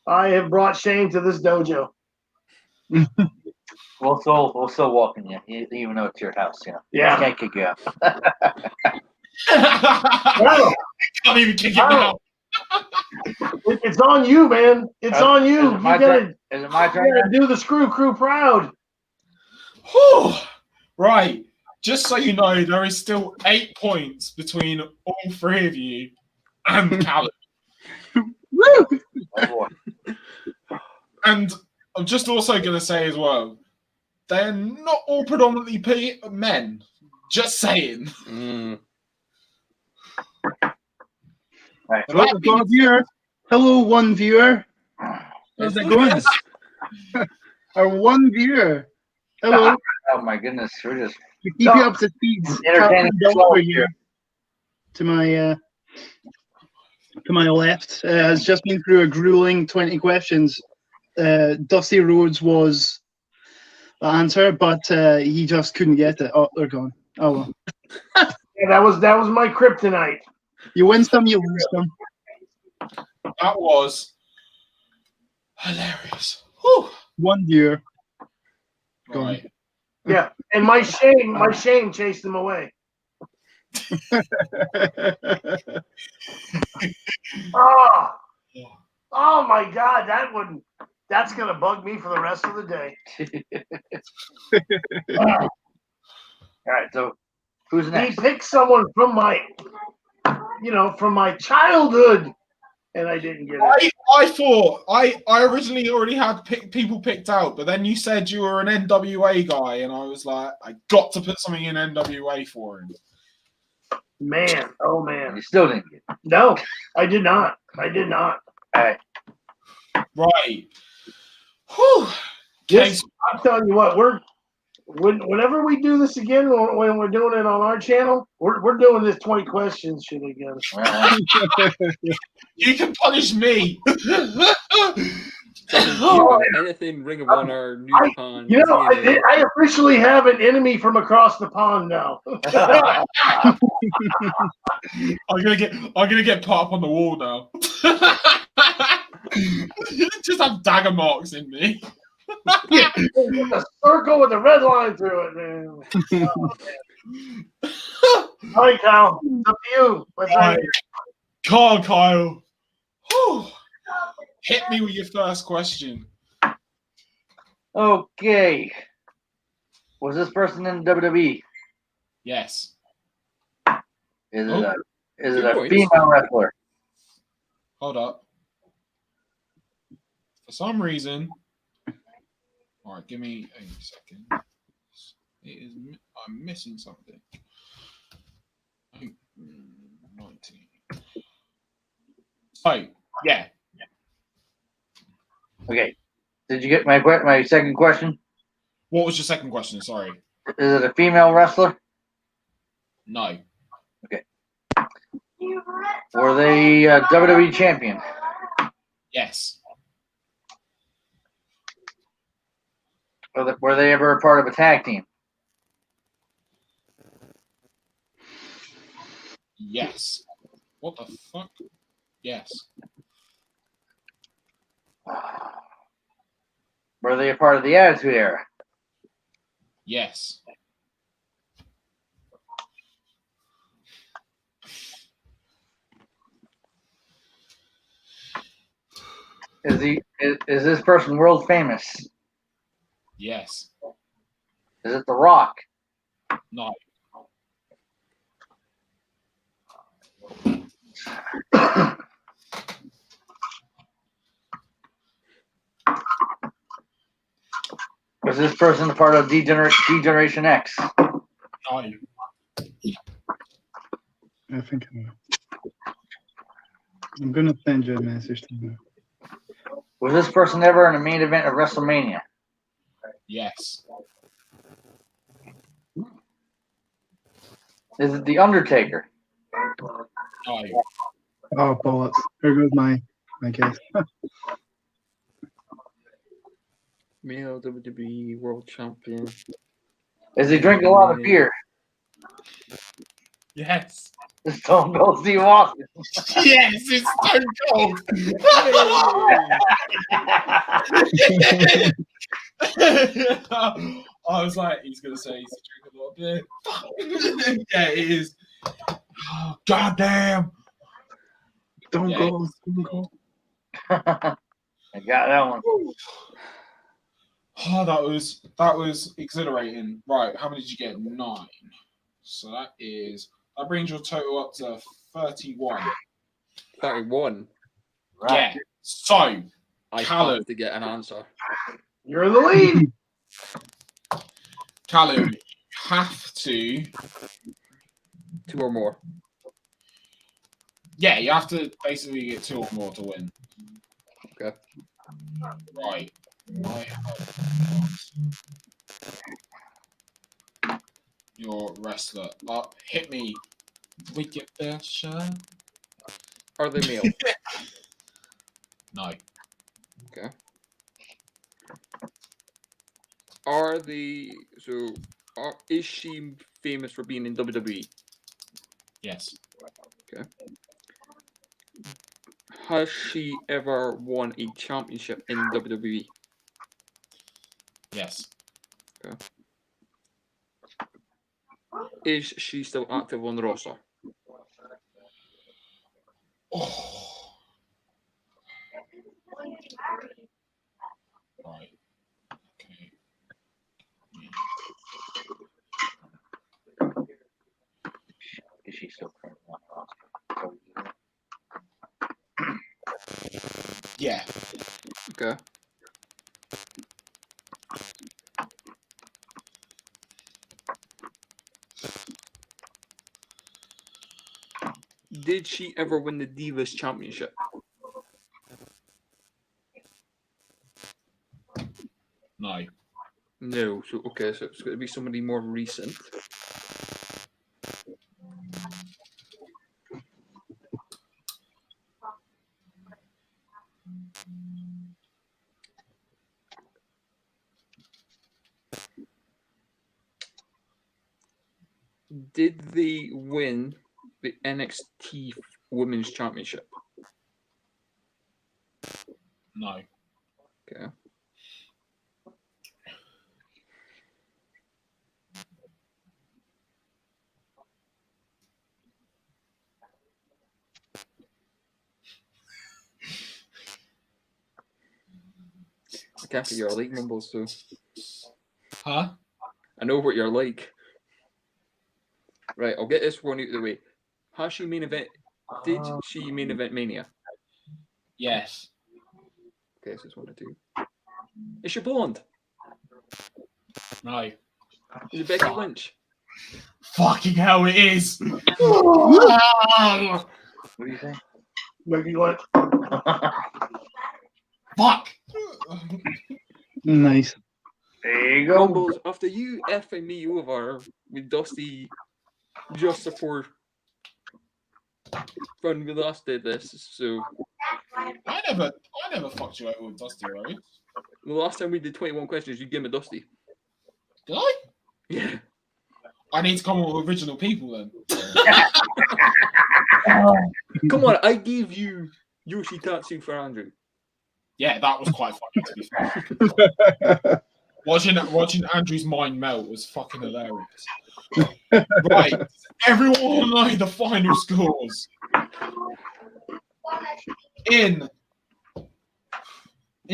I have brought shame to this dojo. We'll still welcome you, even though it's your house. Yeah. Can't kick you out. I can't even kick it out. It's on you, man. It's on you. You gotta Is it my turn? do the Screw Crew proud. Whew. Right. Just so you know, there is still 8 points between all three of you and Callum. Woo! Oh, boy. And I'm just also going to say as well, they're not all predominantly men. Just saying. Right. Hello, one viewer. Hello, one viewer. How's it going? Our one viewer. Hello. Oh my goodness, we're just To keep you up to speed, entertaining Captain Bill yourself over here. here to my left has just been through a grueling 20 questions. Dusty Rhodes was the answer, but he just couldn't get it. Oh, they're gone. Oh well. Yeah, that was my kryptonite. You win some, you lose some. That was hilarious. Whew. One viewer. Gone. Right. Yeah, and my shame chased him away. Oh my God, that's gonna bug me for the rest of the day. All right, so who's He next? picked someone from my childhood, and I didn't get it. I thought I originally already had people picked out, but then you said you were an NWA guy, and I was like, I got to put something in NWA for him. Man, oh man. You still didn't get it. No, I did not. I did not. All right. Right. Whew. This, I'm telling you what, whenever we do this again, when we're doing it on our channel, we're doing this 20 questions shit again. You can punish me. Anything Ring of Honor, New Japan, You know, TNA. I officially have an enemy from across the pond now. I'm gonna get put up on the wall now. Just have dagger marks in me. A circle with a red line through it, man. All right, Kyle, it's up to you. What's right here? Come on, Kyle. Whew. Hit me with your first question. Okay. Was this person in WWE? Yes. Is Oh. it Good a points. female wrestler? Hold up. For some reason. All right, give me a second. I'm missing something. 19. Oh, yeah. Okay. Did you get my second question? What was your second question? Sorry. Is it a female wrestler? No. Were they WWE champion? Yes. Were they ever a part of a tag team? Yes. What the fuck? Yes. Were they a part of the Attitude Era? Yes. Is this person world famous? Yes. Is it The Rock? No. Was this person a part of D-Generation X? No. I think I know. I'm gonna send you a message to you. Was this person ever in the main event of WrestleMania? Yes. Is it The Undertaker? No. Oh, bollocks. Here goes my guess. Male WWE World Champion. Is he drinking a lot of beer? Yes. It's Stone Cold Steve Austin. Yes, it's Stone Cold. I was like, he's gonna say he's drinking a lot of beer. Yeah, it is. Oh, God damn. Don't Yeah, go. Don't go. I got that one. Oh, that was exhilarating. Right, how many did you get? 9. So that brings your total up to 31. 31. Yeah. So I Callum. have to get an answer. You're in the lead. Callum, you have to. 2 or more. Yeah, you have to basically get 2 or more to win. Okay. Right. Your wrestler up. Hit me with your best shot. Are they male? No. Okay. Is she famous for being in WWE? Yes. Okay. Has she ever won a championship in WWE? Yes. Okay. Is she still active on the roster? Oh. Right. Okay. Is she still currently on the roster? Yeah. Okay. Did she ever win the Divas Championship? No. No. So okay, so it's going to be somebody more recent. Did they win the NXT Women's Championship? No. Okay. I can't figure your like mumbles, so Huh? I know what you're like. Right, I'll get this one out of the way. Has she main event? Did she main event Mania? Yes. Okay, so it's 1 or 2. Is she blonde? No. Is it Becky Lynch? Fucking hell, it is. What do you think? Maybe what? Fuck. Nice. There you go. Mumbles, after you effing me over with Dusty just before when we last did this, so I never fucked you over with Dusty Rhodes. the last time we did 21 questions, you gave me Dusty. Did I? Yeah. I need to come up with original people then. Come on, I gave you Yoshitatsu for Andrew. Yeah, that was quite funny to be fair. Watching Andrew's mind melt was fucking hilarious. Right, does everyone want to know the final scores? In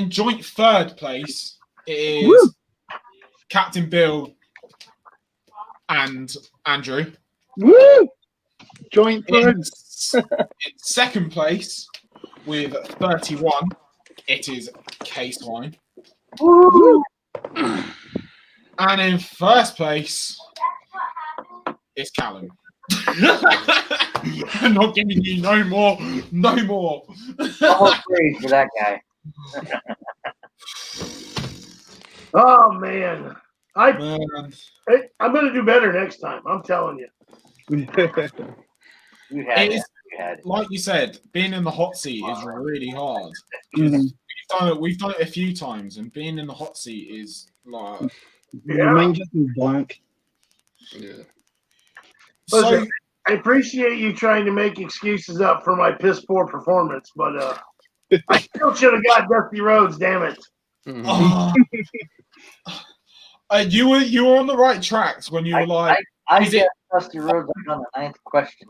joint third place, it is Captain Bill and Andrew. Woo! Joint third. In second place, with 31, it is K-Swine. Woo! And in first place, it's Callum. I'm not giving you no more. Almost praise for that guy. Oh man, I'm Man. gonna do better next time. I'm telling you. You had It it. is, You had it. like you said, being in the hot seat is really hard. 'Cause Mhm. we've done it a few times, and being in the hot seat is like Your mind just went blank. Yeah. so. Listen, I appreciate you trying to make excuses up for my piss poor performance, but I still should have got Dusty Rhodes. Damn it! Mhm. You were on the right tracks when you were like. I Is guess it- Dusty Rhodes on the 9th question.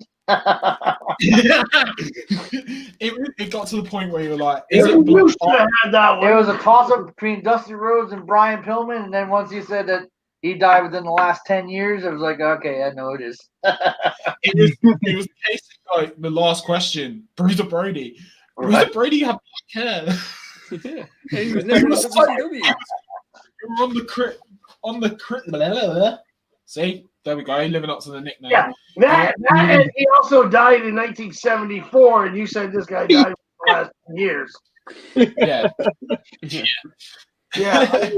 it got to the point where you were like, is it You Blue- should have had that It one. was a toss-up between Dusty Rhodes and Brian Pillman, and then once you said that he died within the last 10 years, it was like, okay, I know it is. it was basically like the last question, Bruiser Brody. Bruiser Right. Brody had black hair. Yeah. And he was never in WCW. You were on the crit. Blah, blah, blah. See, there we go, living up to the nickname. Yeah. That and he also died in 1974, and you said this guy died in the last 10 years. Yeah. Yeah. Yeah.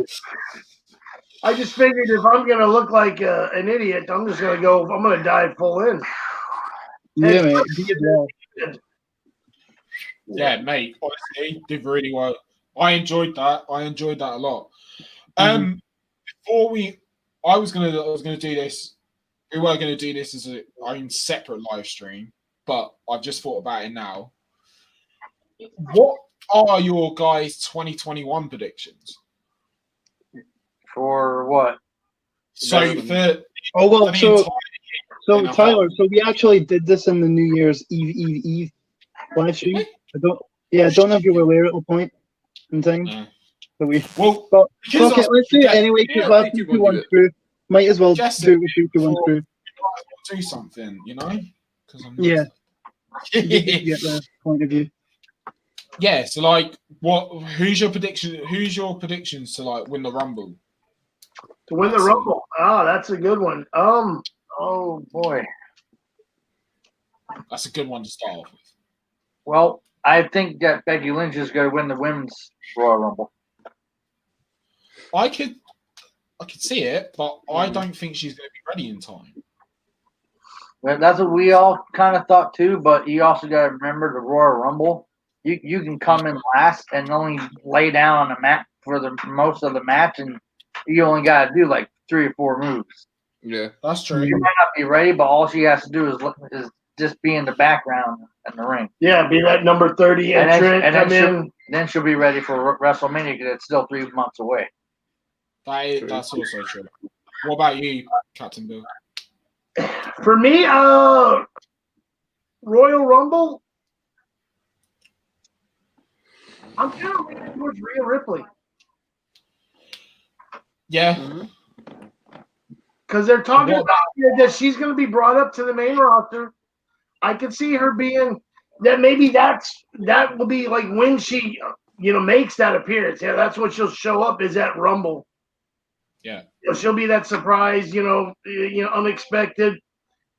I just figured if I'm gonna look like an idiot, I'm just gonna go. I'm gonna dive full in. Yeah, mate. Be yourself. Yeah, mate. Honestly, did really well. I enjoyed that. I enjoyed that a lot. Before I was gonna do this. We were gonna do this as a own separate live stream, but I've just thought about it now. What are your guys' 2021 predictions? For what? So That's- for Oh well, the so entire- Tyler, so we actually did this in the New Year's Eve live stream. I don't know if you were there at the point in time. No. But we Well, But because okay, let's do it anyway. yeah, Because last you week we go won do it. through. Might as well Just do it with 2-1 for- through. do something, you know? Because I'm Yeah. You get the point of view. Yeah, so like, who's your prediction? Who's your predictions to like win the Rumble? To win the Rumble. Ah, that's a good one. Oh, boy. That's a good one to start off with. Well, I think that Becky Lynch is going to win the Women's Royal Rumble. I could I could see it, but I don't think she's going to be ready in time. Well, that's what we all kind of thought too, but you also got to remember the Royal Rumble. You can come in last and only lay down on the mat for the most of the match, and you only got to do like 3 or 4 moves. Yeah, that's true. You might not be ready, but all she has to do is just be in the background in the ring. Yeah, be that number 30 entrant. Then she'll be ready for WrestleMania because it's still 3 months away. That's also true. What about you, Captain Bill? For me, Royal Rumble, I'm kind of leaning towards Rhea Ripley. Yeah. Because they're talking about that she's going to be brought up to the main roster. I could see her being that. Maybe that will be like when she, makes that appearance. Yeah, that's when she'll show up is at Rumble. Yeah, she'll be that surprise, unexpected,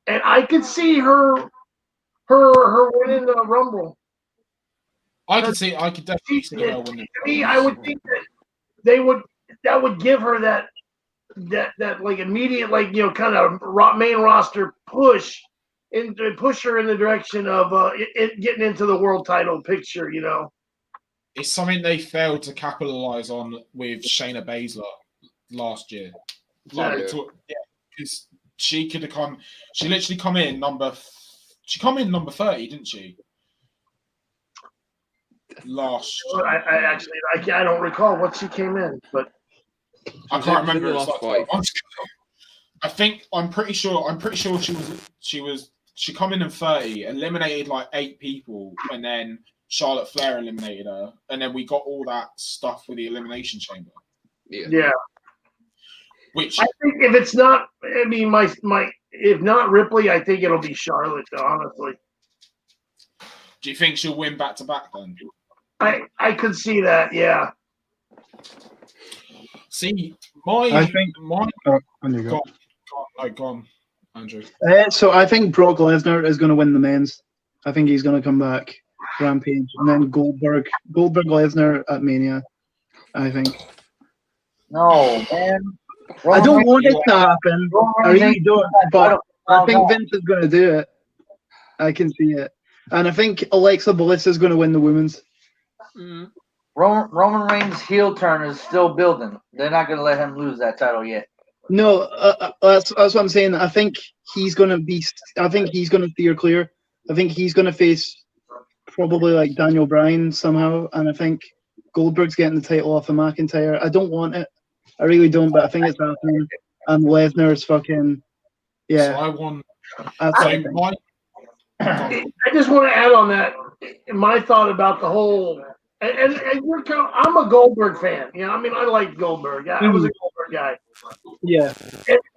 and I could see her winning the Rumble. I could definitely see her winning. To me, I would think that that would give her that like immediate, like, kind of main roster push and push her in the direction of getting into the world title picture. It's something they failed to capitalize on with Shayna Baszler last year. Because she could have come. She literally come in number 30, didn't she? Last. I don't recall what she came in, but I can't remember. It was like 5 months ago. I'm pretty sure she come in 30, eliminated like 8 people, and then Charlotte Flair eliminated her, and then we got all that stuff with the Elimination Chamber. Yeah. Which I think if it's not, I mean, if not Ripley, I think it'll be Charlotte. Honestly. Do you think she'll win back to back then? I could see that. Yeah. See, go on, Andrew. So I think Brock Lesnar is going to win the men's. I think he's going to come back, Rampage, and then Goldberg Lesnar at Mania. I think. No, man. I don't want it to happen. I really don't. But I think Vince is going to do it. I can see it, and I think Alexa Bliss is going to win the women's. Roman Reigns' heel turn is still building. They're not going to let him lose that title yet. No, that's what I'm saying. I think he's going to steer clear. I think he's going to face probably like Daniel Bryan somehow, and I think Goldberg's getting the title off of McIntyre. I don't want it. I really don't, but I think it's happening. And Lesnar is fucking, yeah. So I want. I just want to add on that. My thought about the whole, and I'm a Goldberg fan. I mean, I like Goldberg. I was a Goldberg guy. Yeah.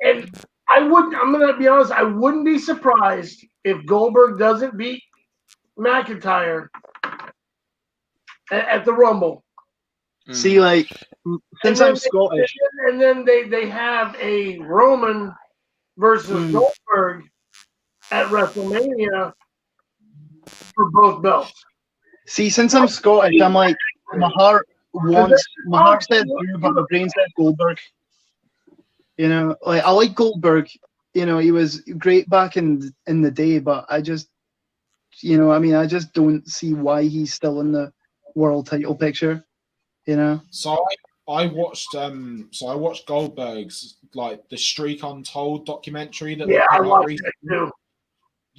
And I'm going to be honest, I wouldn't be surprised if Goldberg doesn't beat McIntyre at the Rumble. See, like, since I'm Scottish. And then they have a Roman versus Goldberg at WrestleMania for both belts. See, since I'm Scottish, I'm like, my heart says Drew, but my brain says Goldberg. Like, I like Goldberg. He was great back in the day, but I just, I just don't see why he's still in the world title picture. So I watched Goldberg's like the Streak Untold documentary that I watched it too.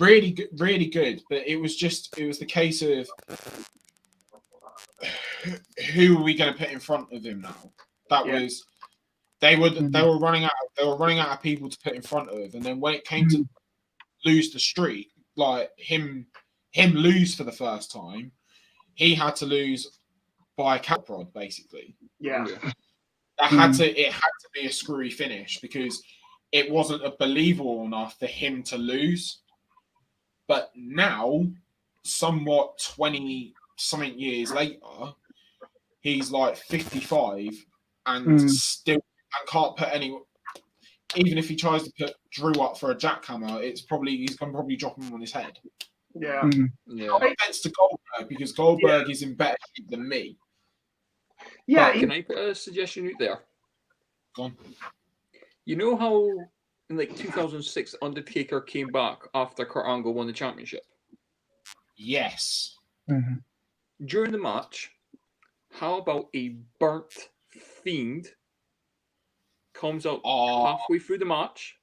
Really good, but it was the case of who are we going to put in front of him now? Was they were running out of people to put in front of, and then when it came to lose the streak, like him lose for the first time, he had to lose by a cat prod, basically. Yeah. It had to be a screwy finish because it wasn't believable enough for him to lose. But now, somewhat 20-something years later, he's like 55 and still can't put any. Even if he tries to put Drew up for a jackhammer, he's going to probably drop him on his head. Yeah. No offense to Goldberg because Goldberg is in better shape than me. Yeah. Can I put a suggestion out there? Gone. You know how in like 2006, Undertaker came back after Kurt Angle won the championship? Yes. Mhm. During the match, how about a burnt Fiend comes out halfway through the match,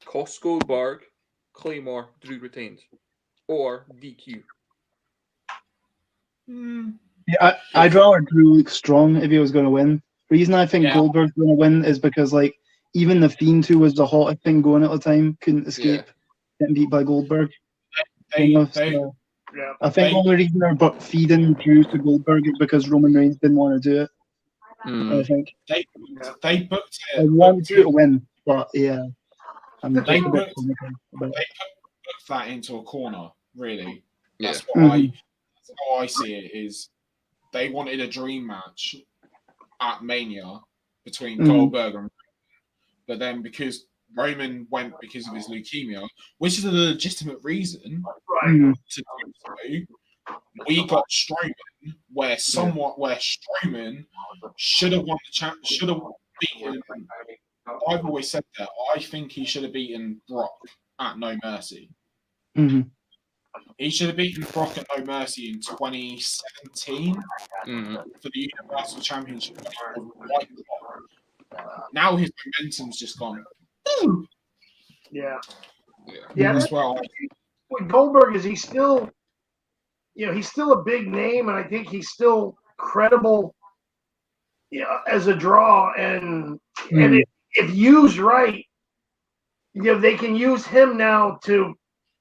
costs Goldberg, Claymore, Drew retains, or DQ? Yeah, I'd rather Drew look strong if he was going to win. The reason I think Yeah. Goldberg's going to win is because, like, even the Fiend, who was the hottest thing going at the time, couldn't escape getting beat by Goldberg. So I think the only reason they're feeding Drew to Goldberg is because Roman Reigns didn't want to do it. I think They booked I it. want Drew to win, but yeah, I'm just They a bit booked cynical about it. that into a corner. Really, that's Yeah. what that's how I see it. Is they wanted a dream match at Mania between Goldberg and Roman, but then because Roman went because of his leukemia, which is a legitimate reason Mhm. to do so, we got Strowman, where Strowman should have won the champ, should have beaten. I've always said that I think he should have beaten Brock at No Mercy. Mhm. He should have beaten Brock at No Mercy in 2017 for the Universal Championship. Now his momentum's just gone. Yeah. That's where With Goldberg, is he still, he's still a big name, and I think he's still credible, as a draw. And if used right, they can use him now to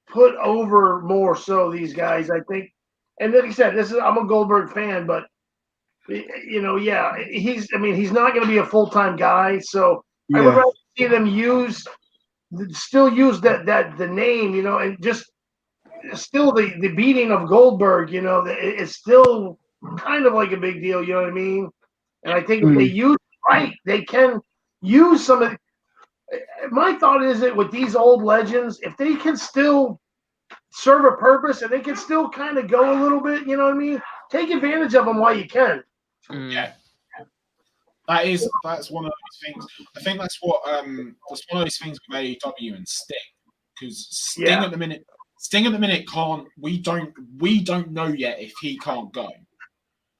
put over more so these guys, I think. And like you said, I'm a Goldberg fan, but he's not going to be a full-time guy, so I would rather see them still use the name, and just still the beating of Goldberg, it's still kind of like a big deal, you know what I mean? And I think if they use it right, they can use some of my thought is that with these old legends, if they can still serve a purpose and they can still kind of go a little bit, you know what I mean? Take advantage of them while you can. Yeah. That's one of those things. I think that's one of those things with AEW and Sting, because Sting at the minute can't. We don't know yet if he can't go.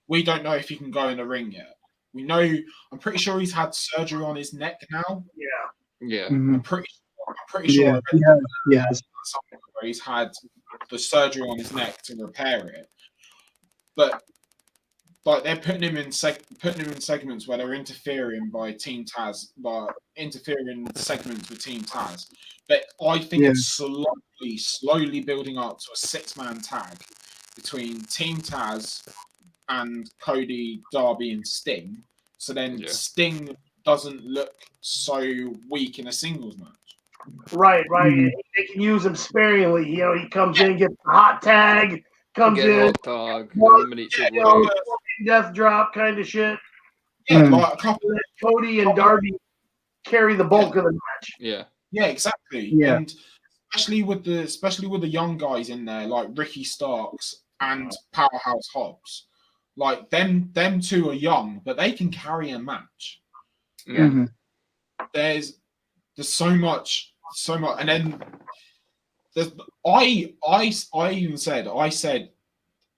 We don't know if he can go in the ring yet. We know. I'm pretty sure he's had surgery on his neck now. Yeah. I'm pretty sure. He has. Where he's had the surgery on his neck to repair it, but they're putting him in segments where they're interfering by Team Taz, interfering segments with Team Taz. But I think it's slowly building up to a 6-man tag between Team Taz and Cody, Darby, and Sting. So then Sting doesn't look so weak in a singles match. Right. They can use him sparingly. He comes in, gets a hot tag, eliminates death drop kind of shit. Yeah, like a couple of Cody and Darby carry the bulk of the match. Yeah, exactly. Yeah. And especially with the young guys in there, like Ricky Starks and Powerhouse Hobbs. Like them two are young, but they can carry a match. Mhm. There's so much, and then I said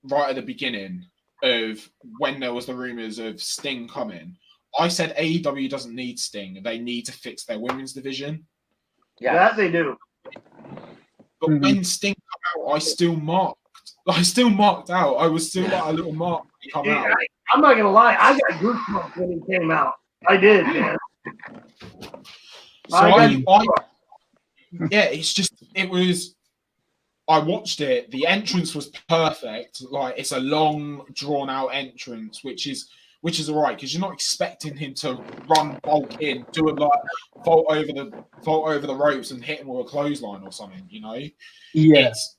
right at the beginning of when there was the rumors of Sting coming, I said AEW doesn't need Sting; they need to fix their women's division. Yeah, that they do. But when Sting came out, I still marked out. I was still like a little mark when he came out. I'm not gonna lie, I got goosebumps when he came out. I did, man. So I watched it. The entrance was perfect. Like, it's a long, drawn out entrance, which is all right, because you're not expecting him to run bulk in, do a vault over the ropes and hit him with a clothesline or something. It's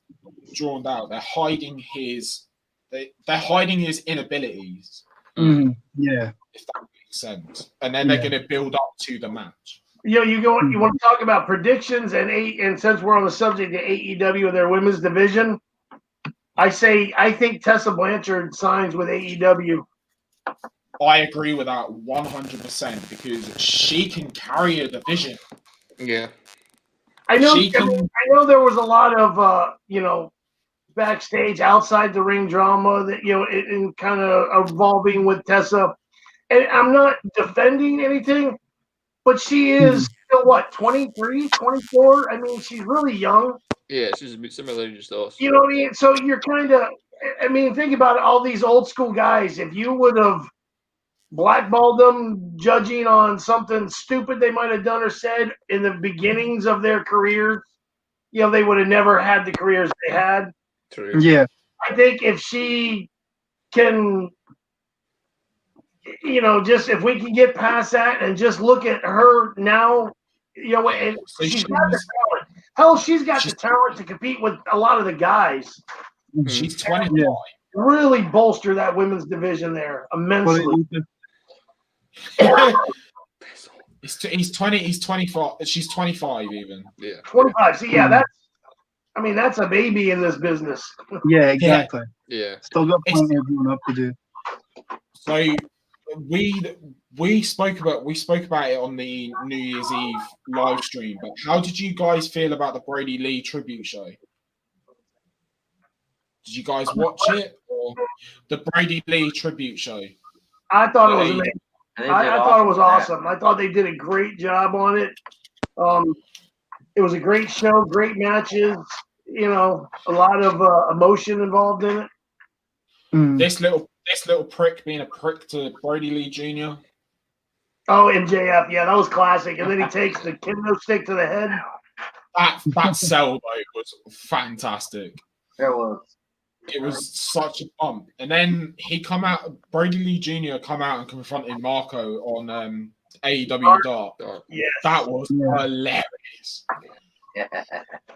drawn out. They're hiding his inabilities. Yeah. If that makes sense. And then they're going to build up to the match. You want to talk about predictions and since we're on the subject of AEW and their women's division, I think Tessa Blanchard signs with AEW. I agree with that 100% because she can carry a division. Yeah. I know. She can. I know there was a lot of backstage, outside the ring drama that in kind of evolving with Tessa. And I'm not defending anything, but she is still what, 23, 24? I mean, she's really young. Yeah, she's a bit similar to us. You know what I mean? So you're kind of, I mean, think about it, all these old school guys. If you would have blackballed them judging on something stupid they might have done or said in the beginnings of their careers, they would have never had the careers they had. True. Yeah. I think if she can, just if we can get past that and just look at her now, and So she's got the talent. Hell, she's got the talent to compete with a lot of the guys. She's 25. Yeah. Really bolster that women's division there immensely. He's 20. He's 24. She's 25 even. Yeah. 25. See, that's a baby in this business. Yeah, exactly. Yeah. Still got plenty of growing up to do. So we spoke about it on the New Year's Eve live stream. But how did you guys feel about the Brody Lee tribute show? Did you guys watch it, or the Brody Lee tribute show? I thought it was amazing. They I did thought it was with that. awesome. I thought they did a great job on it. It was a great show, great matches. A lot of emotion involved in it. This little prick being a prick to Brody Lee Jr. Oh, MJF, yeah, that was classic. And then he takes the kendo stick to the head. That sailboat was fantastic. There was. It was such a bump. And then Brody Lee Jr. come out and confronted Marco on AEW Dark. Yeah. That was hilarious.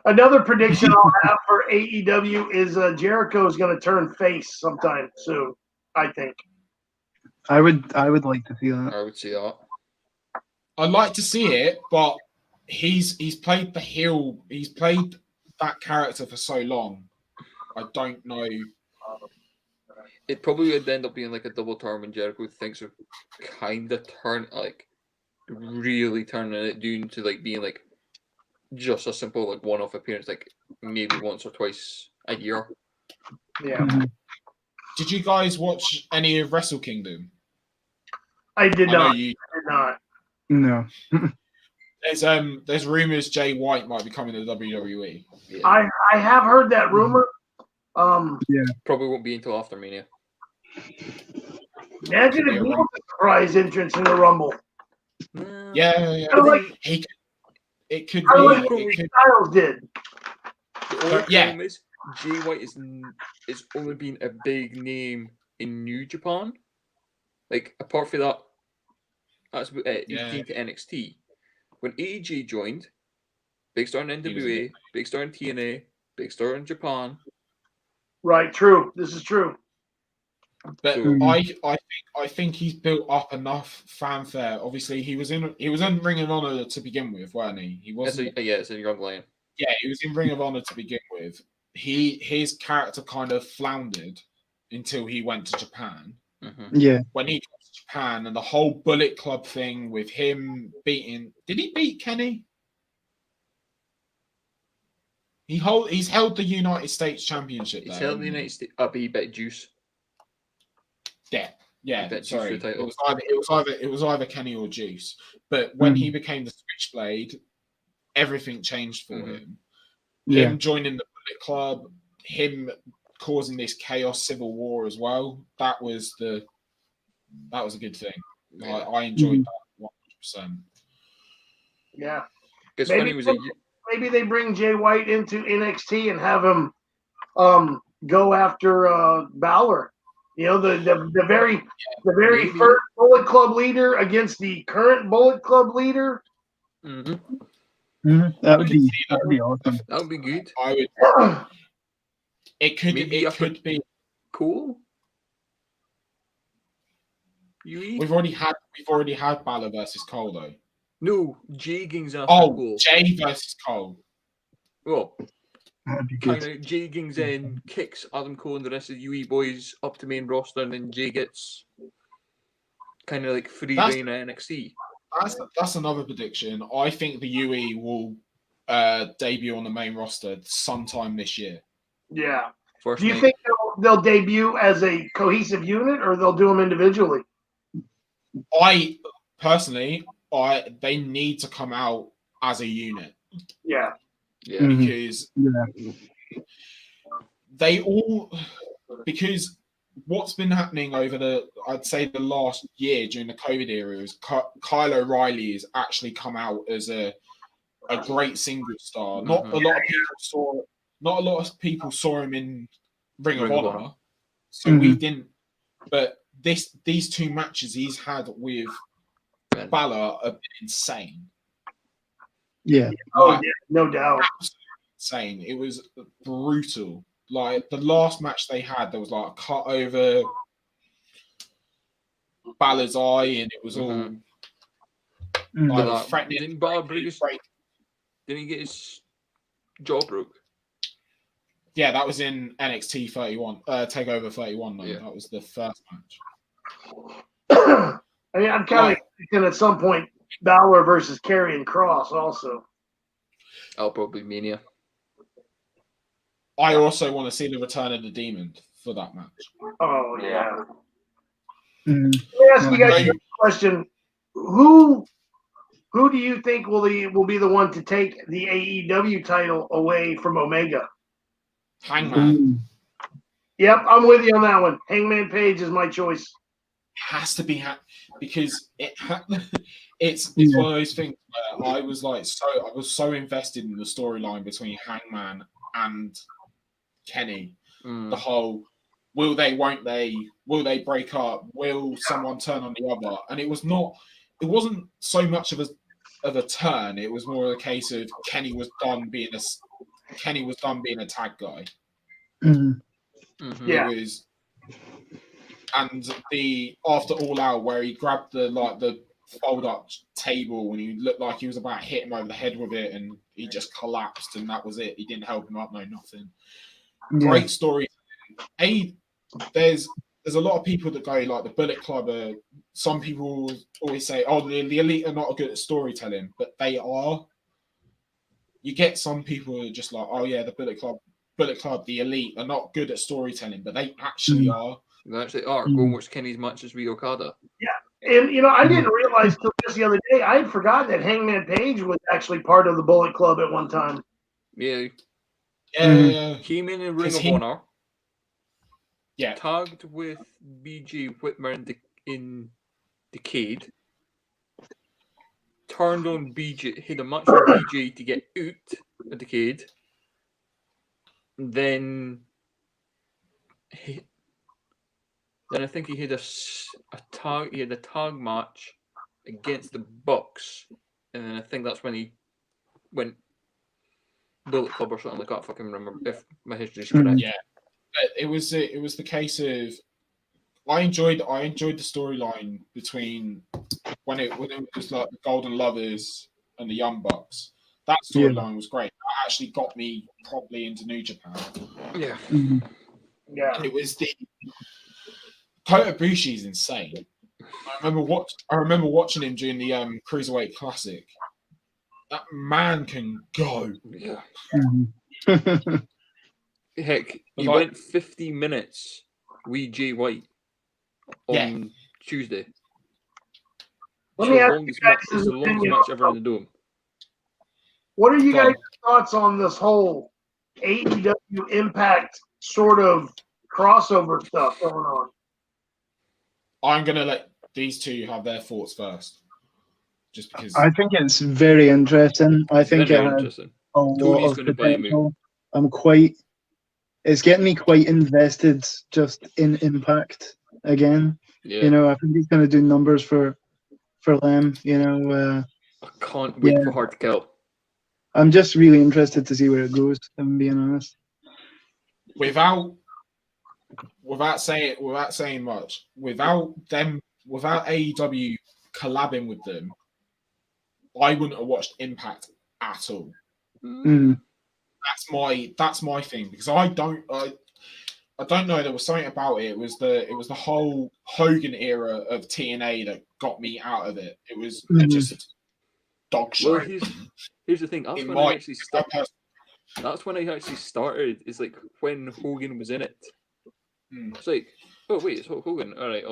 Another prediction I'll have for AEW is Jericho is going to turn face sometime soon, I think. I would like to see that. I would see that. I'd like to see it, but he's played the heel. He's played that character for so long. I don't know. It probably would end up being like a double turn when Jericho thinks of kind of really turning it down to like being like just a simple like one-off appearance, like maybe once or twice a year. Yeah. Did you guys watch any of Wrestle Kingdom? I did I know not. you. I did not. No. There's rumors Jay White might be coming to WWE. Yeah. I have heard that rumor. Probably won't be until after Mania. Imagine if he was a surprise entrance in the Rumble. Yeah. Kind of like It could Styles be. did. The only Yeah. problem is Jay White is only been a big name in New Japan. Like apart from that, that's about it. He came to NXT. When AEG joined, big star in NWA, big star in TNA, big star in Japan. Right, true. This is true. But So- I think he's built up enough fanfare. Obviously, he was in Ring of Honor to begin with, wasn't he? He wasn't. It's a young lion. Yeah, he was in Ring of Honor to begin with. His character kind of floundered until he went to Japan. Mm-hmm. Yeah. When he got to Japan and the whole Bullet Club thing with him beating, did he beat Kenny? He's held the United States Championship. He's there. held the United States. He bet Juice. Yeah. Bet Sorry, Juice for the title. it was either Kenny or Juice. But when he became the Switchblade, everything changed for him. Yeah. Him joining the Bullet Club, him causing this chaos civil war as well. That was a good thing. Yeah. I enjoyed that 100%. Yeah. Because Maybe- Kenny was a Maybe they bring Jay White into NXT and have him go after Balor. The very Maybe. first Bullet Club leader against the current Bullet Club leader. Mm-hmm. That would be awesome. That would be good. I would. It could be. Cool. UE? We've already had Balor versus Cole though. No, Jay Gings after Oh, Cole. Jay versus Cole. Well, That'd be kind good. of Jay Gings in kicks Adam Cole and the rest of the UE boys up to main roster, and then Jay gets kind of like free That's- reign at NXT. That's another prediction. I think the UE will debut on the main roster sometime this year. Yeah. First Do you night. think they'll debut as a cohesive unit, or they'll do them individually? I personally, they need to come out as a unit Yeah. Yeah. because Yeah. because what's been happening over I'd say the last year during the COVID era is Kyle O'Reilly has actually come out as a great single star. Not a lot of people saw him in Ring of Honor, so we didn't. But these two matches he's had with Balor have been insane. Yeah. Oh, yeah, no doubt. Insane. It was brutal. Like the last match they had, there was like a cut over Balor's eye, and it was all like threatening. Didn't Balor break his? Didn't he get his jaw broke? Yeah, that was in NXT 31, Takeover 31. Though. Yeah. That was the first match. I mean, I'm kind of thinking at some point Balor versus Karrion Kross also. I'll probably Mania. I also want to see the return of the Demon for that match. Oh yeah. Mm. Let me ask you guys a question: Who do you think will be the one to take the AEW title away from Omega? Hangman Yep, I'm with you on that one. Hangman Page is my choice. has to be because it's one of those things where I was so invested in the storyline between Hangman and Kenny. The whole will they, won't they, will they break up, will someone turn on the other, and it wasn't so much of a turn. It was more a case of Kenny was done being a tag guy. Yeah. It was, and after All Out where he grabbed the fold up table and he looked like he was about to hit him over the head with it, and he just collapsed, and that was it. He didn't help him up, no nothing. Yeah. Great story. There's a lot of people that go like the Bullet Club. Some people always say, "Oh, the Elite are not good at storytelling," but they are. You get some people who are just like, "Oh yeah, the Bullet Club, the Elite are not good at storytelling," but they actually are. They actually are. Go and watch Kenny's matches with Okada. Yeah, and I didn't realize till just the other day. I had forgotten that Hangman Page was actually part of the Bullet Club at one time. Yeah. Yeah. Came in Ring of Honor. Yeah. Tagged with BJ Whitmer in Decade. Turned on BJ. Had a match with BJ to get out of Decade. Then I think he had a tag match against the Bucks, and then I think that's when he went Bullet Club or something like that. I fucking remember if my history is correct. Yeah, it was the case of I enjoyed the storyline between when it was like the Golden Lovers and the Young Bucks. That storyline was great. That actually got me properly into New Japan. Yeah. Yeah. And it was the Kota Ibushi is insane. I remember watching him during the Cruiserweight Classic. That man can go. Yeah. Mm-hmm. Heck, he went 50 minutes with Jay White on Tuesday. Let me ask you guys the longest match ever in the Dome. What are you guys' thoughts on this whole AEW Impact sort of crossover stuff going on? I'm gonna let these two have their thoughts first, just because I think it's very interesting. I think it has interesting. a lot Tony's of gonna buy me. potential. It's getting me quite invested just in Impact again. Yeah. You know, I think it's going to do numbers for them. You know, I can't wait for Hard to Kill. I'm just really interested to see where it goes. If I'm being honest. without saying much, without AEW collabing with them, I wouldn't have watched Impact at all. Mm. That's my thing, because I I don't know. There was something about it. It was the whole Hogan era of TNA that got me out of it. It was just dog shit. Well, here's the thing. That's when I actually started. Is like when Hogan was in it. It's like, oh wait, it's Hulk Hogan. All right,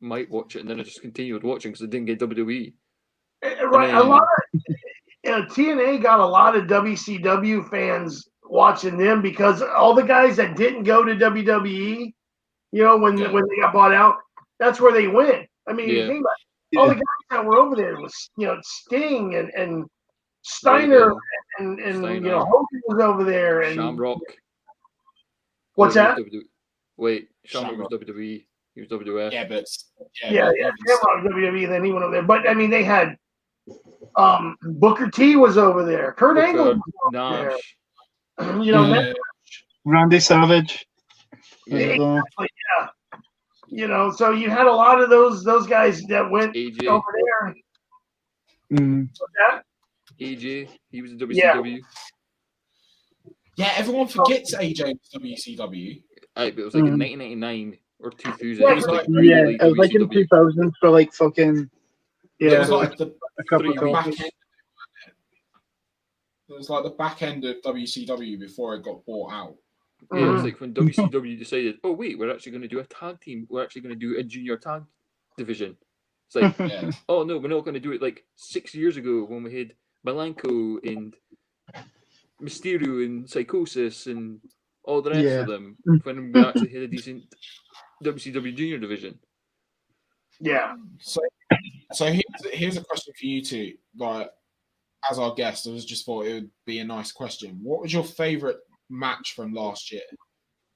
might watch it, and then I just continued watching because I didn't get WWE. Right, a lot of TNA got a lot of WCW fans watching them because all the guys that didn't go to WWE, when they got bought out, that's where they went. I mean, you think about it, all the guys that were over there was, Sting and Steiner and Hogan was over there and Shamrock. What's that? Wait, Shamrock was WWE. He was WWF. Yeah, but Shamrock was WWE. Then he went over there. But I mean, they had Booker T was over there. Kurt Angle was over there. Randy Savage. Yeah. So you had a lot of those guys that went AJ. over there. What's that? AJ, he was in WCW. Yeah, everyone forgets AJ was WCW. It was like in 1999 or 2000. Yeah, It was like it was like in 2000 for like fucking It was like a couple of back weeks. end. It was like the back end of WCW before it got bought out. Yeah, it's like when WCW decided, oh wait, we're actually going to do a tag team. We're actually going to do a junior tag division. It's like, oh no, we're not going to do it like 6 years ago when we had Malenko and Mysterio and Psychosis and all the rest of them. When we actually had a decent WCW junior division. Yeah. So here's a question for you two. Like, as our guest, I just thought it would be a nice question. What was your favorite match from last year?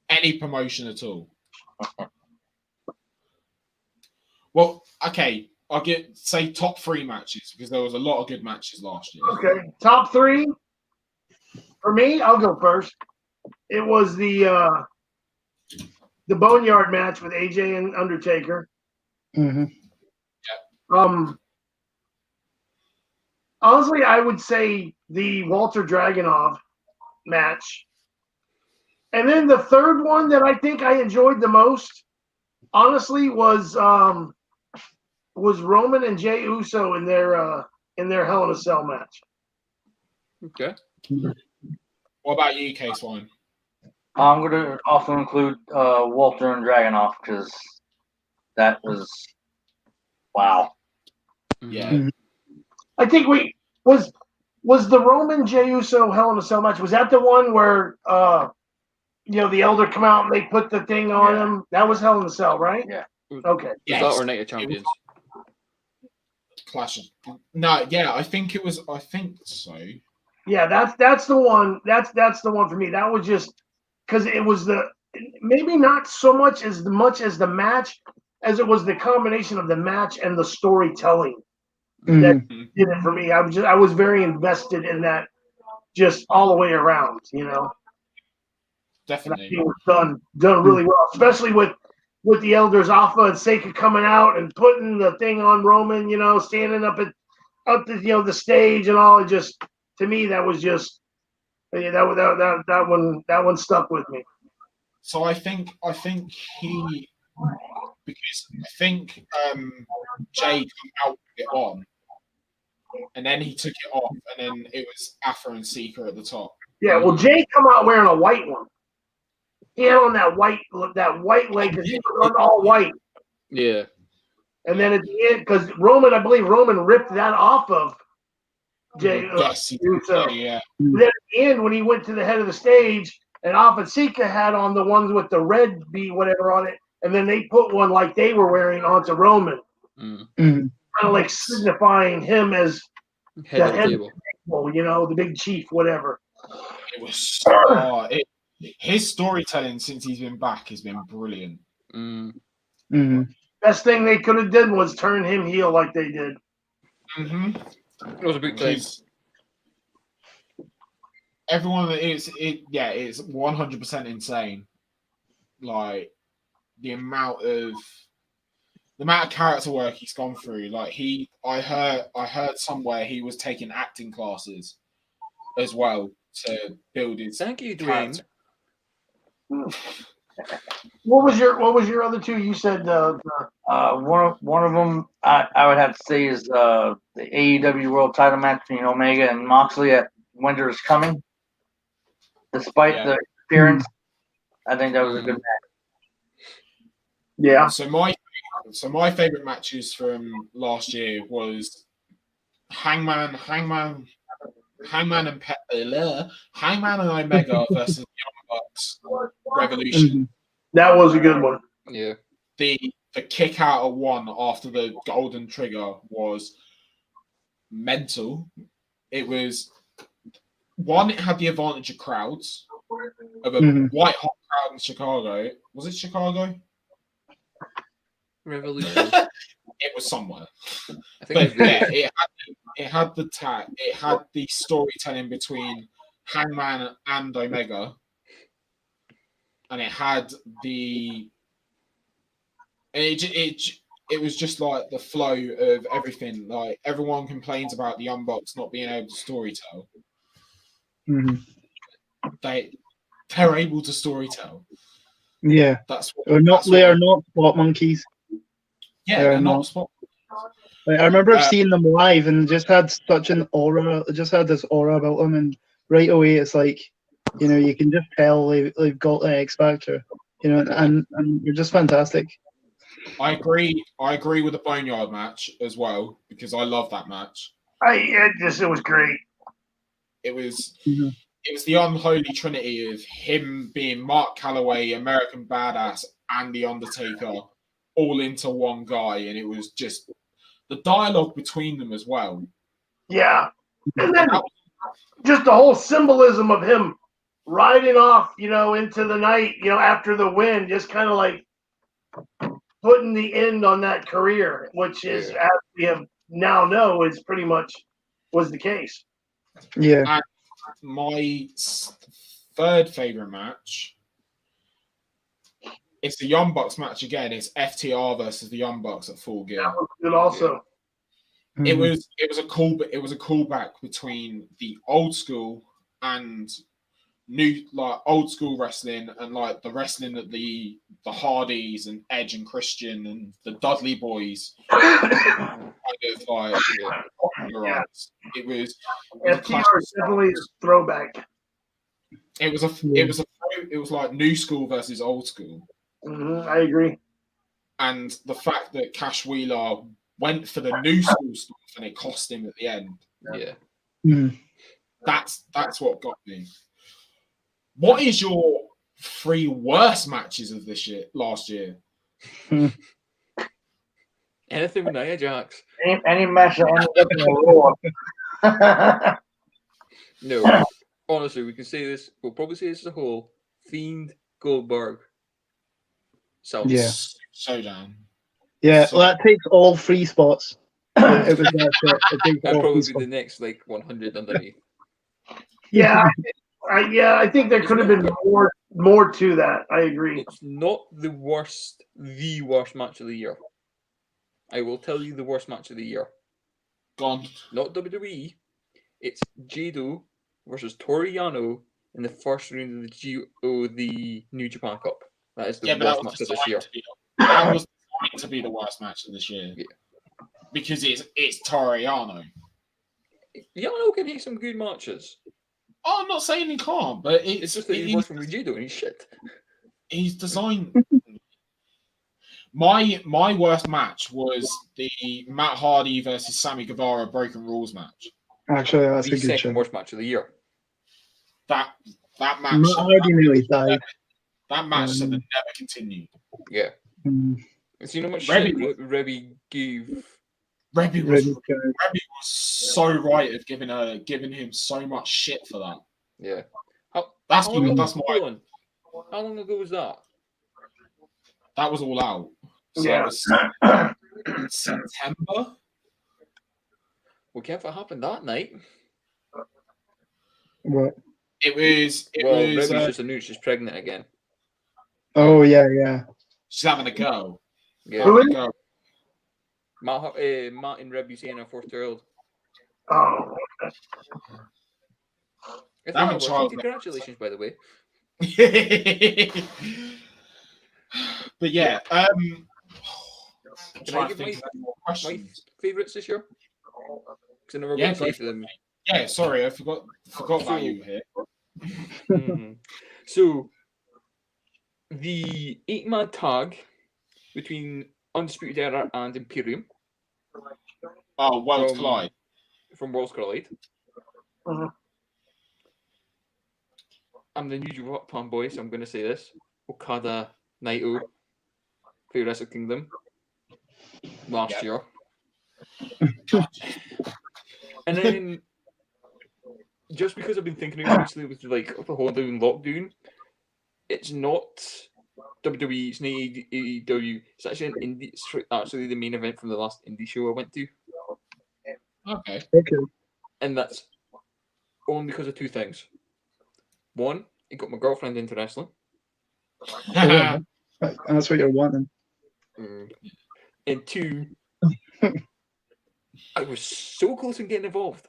Any promotion at all? Well, okay, I'll say top 3 matches because there was a lot of good matches last year. Okay, top 3 for me. I'll go first. It was the Boneyard match with AJ and Undertaker. Honestly, I would say the Walter Dragunov match. And then the third one that I think I enjoyed the most, honestly, was Roman and Jey Uso in their Hell in a Cell match. Okay. What about you, K-Swine? I'm going to also include Walter and Dragunov because that was wow. Yeah. I think was the Roman Jey Uso Hell in a Cell match. Was that the one where the Elder come out and they put the thing on him? That was Hell in a Cell, right? Yeah. Okay. Yes. Was that or Night of Champions? Clash. No, yeah, I think it was. I think so. Yeah, that's the one. That's the one for me. That was just because it was maybe not so much as the match as it was the combination of the match and the storytelling that did it for me. I was very invested in that, just all the way around. Definitely. And I think it was done really well, especially with the Elders, Alpha and Seika coming out and putting the thing on Roman. Standing up the the stage and all. It just, to me, that was just that one stuck with me. So I think he, because I think Jay came out with it on, and then he took it off, and then it was Afa and Seeker at the top. Yeah, well, Jay come out wearing a white one. He had on that white leg because he was all white. Yeah. And then at the end, because I believe Roman ripped that off of Jay. Yes, yeah. Then at the end, when he went to the head of the stage, and Alpha Seika had on the ones with the red B whatever on it, and then they put one like they were wearing onto Roman, kind of like signifying him as head of the table. The big chief, whatever. It was his storytelling since he's been back has been brilliant. Best thing they could have done was turn him heel like they did. It was a big thing. Everyone it's 100% insane. Like the amount of character work he's gone through. Like I heard somewhere he was taking acting classes as well to build his. Thank you, Dwayne. What was your other two? You said One of them I would have to say is the AEW World Title match between Omega and Moxley at Winter is Coming. Despite the appearance, I think that was a good match. yeah. So my favorite matches from last year was Hangman and Omega versus the Young Bucks Revolution. That was a good one. Yeah. The kick out of one after the golden trigger was mental. It was one, it had the advantage of crowds, of a white hot crowd in Chicago. Was it Chicago? Revolution. It was somewhere. I think But yeah, it had the tag, it had the storytelling between Hangman and Omega, and it had the it was just like the flow of everything. Like everyone complains about the Young Bucks not being able to storytell. They're able to storytell. Yeah, That's what they are not spot monkeys. Yeah, they're not spot. Like, I remember seeing them live and just had such an aura. Just had this aura about them, and right away it's like, you can just tell they've got the X Factor. And they're just fantastic. I agree with the Boneyard match as well because I love that match. It was great. It was the unholy trinity of him being Mark Calloway, American Badass, and The Undertaker all into one guy, and it was just the dialogue between them as well. Yeah, and then just the whole symbolism of him riding off, into the night, after the win, just kind of like putting the end on that career, which is, as we have now know, is pretty much was the case. Yeah. And my third favorite match, it's the Young Bucks match again. It's FTR versus the Young Bucks at Full Gear. That was good also. It was a callback between the old school and new, like old school wrestling and like the wrestling that the Hardys and Edge and Christian and the Dudley Boys kind of like popularized. It was FTR is definitely a throwback. It was like new school versus old school. I agree. And the fact that Cash Wheeler went for the new school stuff and it cost him at the end. Yeah. That's what got me. What is your 3 worst matches of last year? Anything with Nia Jax. Any match that ended up in a Raw. No. Honestly, we can say this. We'll probably say this as a whole. Fiend Goldberg. Showdown. Yeah, well, that takes all 3 spots. It was that'd probably be the next 100 underneath. Yeah, I think there could have been more to that. I agree. It's not the worst match of the year. I will tell you the worst match of the year. Gone. Not WWE. It's Jado versus Toru Yano in the first round of the New Japan Cup. That is the worst match of this year. That was designed to be the worst match of this year. Yeah. Because it's Toru Yano. Yano can hit some good matches. Oh, I'm not saying he can't, but it's just that he's working with Jado and he's shit. He's designed. My worst match was the Matt Hardy versus Sammy Guevara Broken Rules match. Actually, that's the a good second worst match of the year. That match. Matt Hardy nearly died. That match should have never continued. Yeah. So how much shit Rebby gave. Rebby was so right of giving him so much shit for that. Yeah. That's How long ago was that? That was All Out. So yeah. It was September. Well, can't it happen that night? What? It was. Rebby's just announced she's pregnant again. Oh yeah. She's having a go. Yeah. Matt and Rebby saying her first child. Oh. Congratulations, by the way. But yeah, Can I trying to give think of any more my questions. favourites this year? Because I never Yeah, got to go say for them. Yeah, sorry, I forgot about you here. Mhm. So, the 8-man tag between Undisputed Era and Imperium Oh, Worlds from- Collide. from Worlds Collide. Mhm. I'm the New Japan boy, so I'm going to say this. Okada, Naito, for Wrestle Kingdom last year. And then, just because I've been thinking of it recently with like the whole doing lockdown, it's not WWE, it's not AEW. It's actually an indie. It's actually the main event from the last indie show I went to, Okay. Okay. and that's only because of two things. One, it got my girlfriend into wrestling. Yeah. That's what you're wanting. And two, I was so close to getting involved.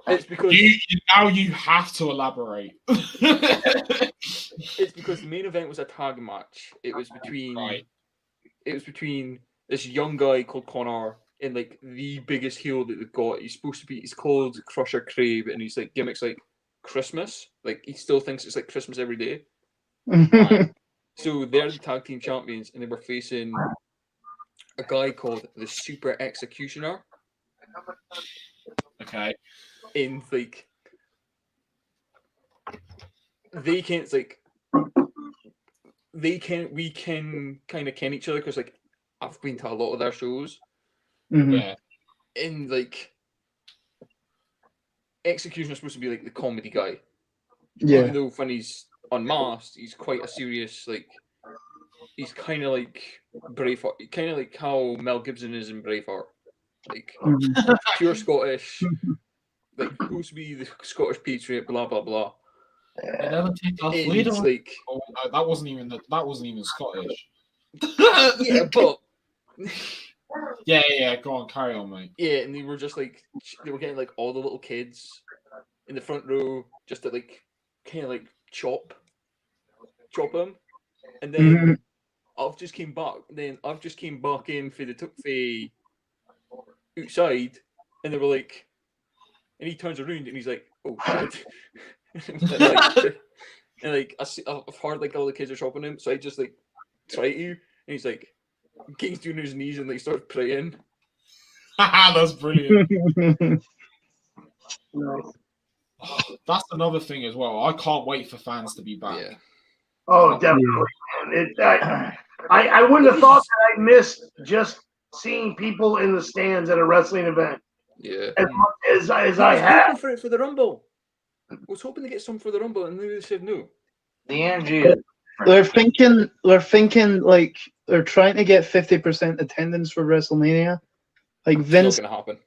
It's because now you have to elaborate. it's because the main event was a tag match. It was between Right. this young guy called Connor and like the biggest heel that they've got. He's supposed to be. He's called Crusher Crave, and he's like gimmicks like Christmas. Like he still thinks it's like Christmas every day. Right. So they're the tag team champions, and they were facing a guy called the Super Executioner. Okay. And like they can't like we can kind of ken each other because like I've been to a lot of their shows. Mhm. Yeah. And like Executioner's supposed to be like the comedy guy. Yeah. Even though when he's unmasked, he's quite a serious, like he's kind of like Braveheart, kind of like how Mel Gibson is in Braveheart, like Mhm. pure Scottish, like supposed to be the Scottish patriot, blah blah blah. They never take our And freedom. it's like, Oh, no, that wasn't even Scottish. yeah, but Yeah. Go on, carry on, mate. yeah, and they were just like they were getting like all the little kids in the front row just to like kind of like chop them, and then Mhm. I've just came back. Then I've just came back in for the outside, and they were like, and he turns around and he's like, "Oh shit!" and like I've heard like all the kids are chopping him, so I just like try to, and he's like, King's doing his knees and like starts praying. That's brilliant. Nice. That's another thing as well. I can't wait for fans to be back. Yeah. Oh, definitely. Man. I wouldn't have thought that I missed just seeing people in the stands at a wrestling event Yeah. as much as I was have. hoping for it for the Rumble. I was hoping to get some for the Rumble, and they said no. The energy is They're thinking like they're trying to get 50% attendance for WrestleMania. Like It's Vince, not gonna happen.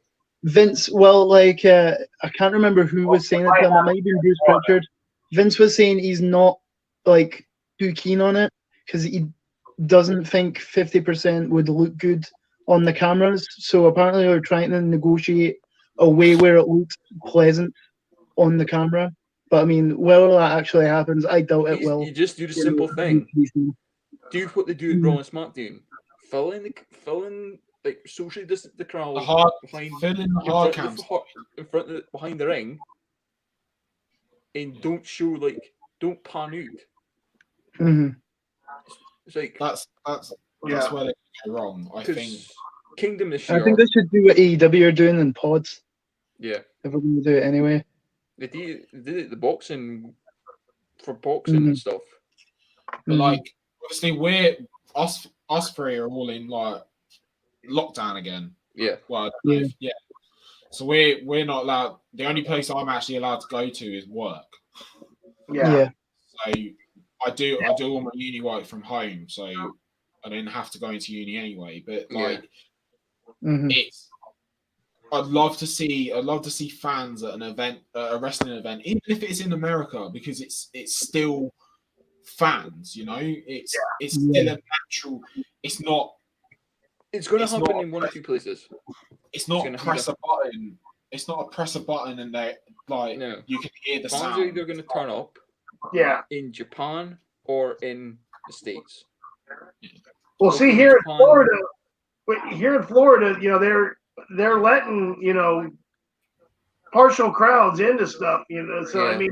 well, like I can't remember who was saying it to him. It might have been Bruce Pritchard. Vince was saying he's not like too keen on it because he doesn't think 50% would look good on the cameras. So apparently they're trying to negotiate a way where it looks pleasant on the camera. But I mean, whether that actually happens, I doubt it will. You just do the simple thing. Do what they do at Raw and SmackDown. Fill in like socially distance the crowd The hard, behind fill in the hard in cams. front of behind the ring, and don't show like don't pan out. Mhm. It's like That's Yeah. where they go wrong. I think. because Kingdom this year. I think they should do what AEW are doing in pods Yeah, if we're going to do it anyway. they did it, the boxing for boxing and stuff. But Mhm. like, obviously, us three are all in like lockdown again. Yeah, Well, Yeah. yeah. So we're not allowed. The only place I'm actually allowed to go to is work. Yeah. So I do all my uni work from home. So I didn't have to go into uni anyway. But like, Mhm. I'd love to see fans at an event, a wrestling event, even if it's in America, because it's still fans. You know, it's still a natural. It's not. it's going to It's happen not- in one or two places. It's not gonna press be a button. It's not a press a button and they like No. you can hear the Fans are sound. either going to turn up Yeah. in Japan or in the States. Well, see, here in Florida, you know, they're letting, you know, partial crowds into stuff, you know. So Yeah. I mean,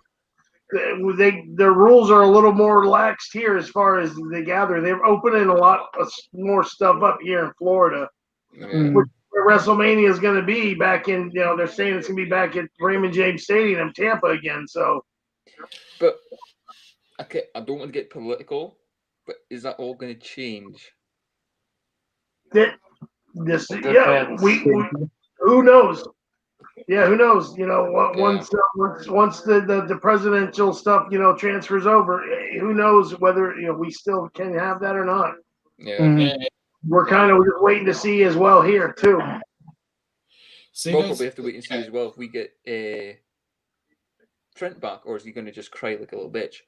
their rules are a little more relaxed here as far as they gather. They're opening a lot of more stuff up here in Florida, Yeah. where WrestleMania is going to be back in. You know, they're saying it's going to be back at Raymond James Stadium in Tampa again. So, But okay, I don't want to get political, but is that all going to change? Who knows? Yeah, who knows? You know, once the presidential stuff, you know, transfers over, who knows whether, you know, we still can have that or not. Yeah. We're kind of just waiting to see as well here too. We'll probably have to wait and see as well if we get Trent back, or is he going to just cry like a little bitch?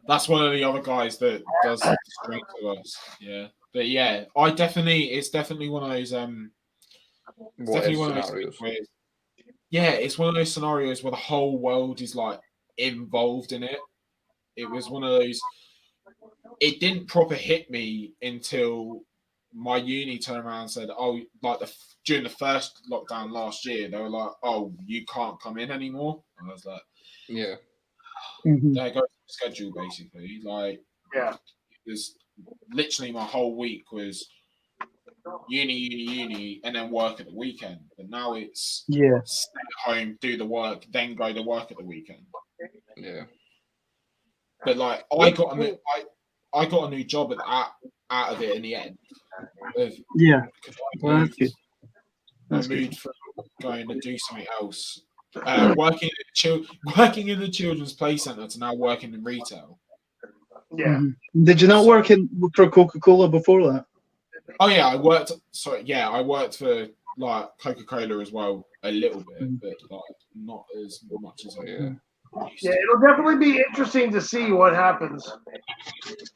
That's one of the other guys that does strength to us. Yeah, but yeah, it's definitely one of those. It's definitely one of those scenarios. It's one of those scenarios where the whole world is like involved in it. It was one of those. It didn't proper hit me until my uni turned around and said, "Oh, like during the first lockdown last year, they were like, oh, you can't come in anymore." And I was like, "Yeah, there goes the schedule basically." Like, yeah, it was literally my whole week was uni, and then work at the weekend. But now it's stay at home, do the work, then go to work at the weekend. Yeah. But like, I got a new job out of it in the end. Well, that's good. I moved from going to do something else, working in the children's play center to now working in retail. Yeah. Did you not work for Coca-Cola before that? Oh yeah, I worked for like Coca-Cola as well a little bit, but like not as much as I used to. It'll definitely be interesting to see what happens.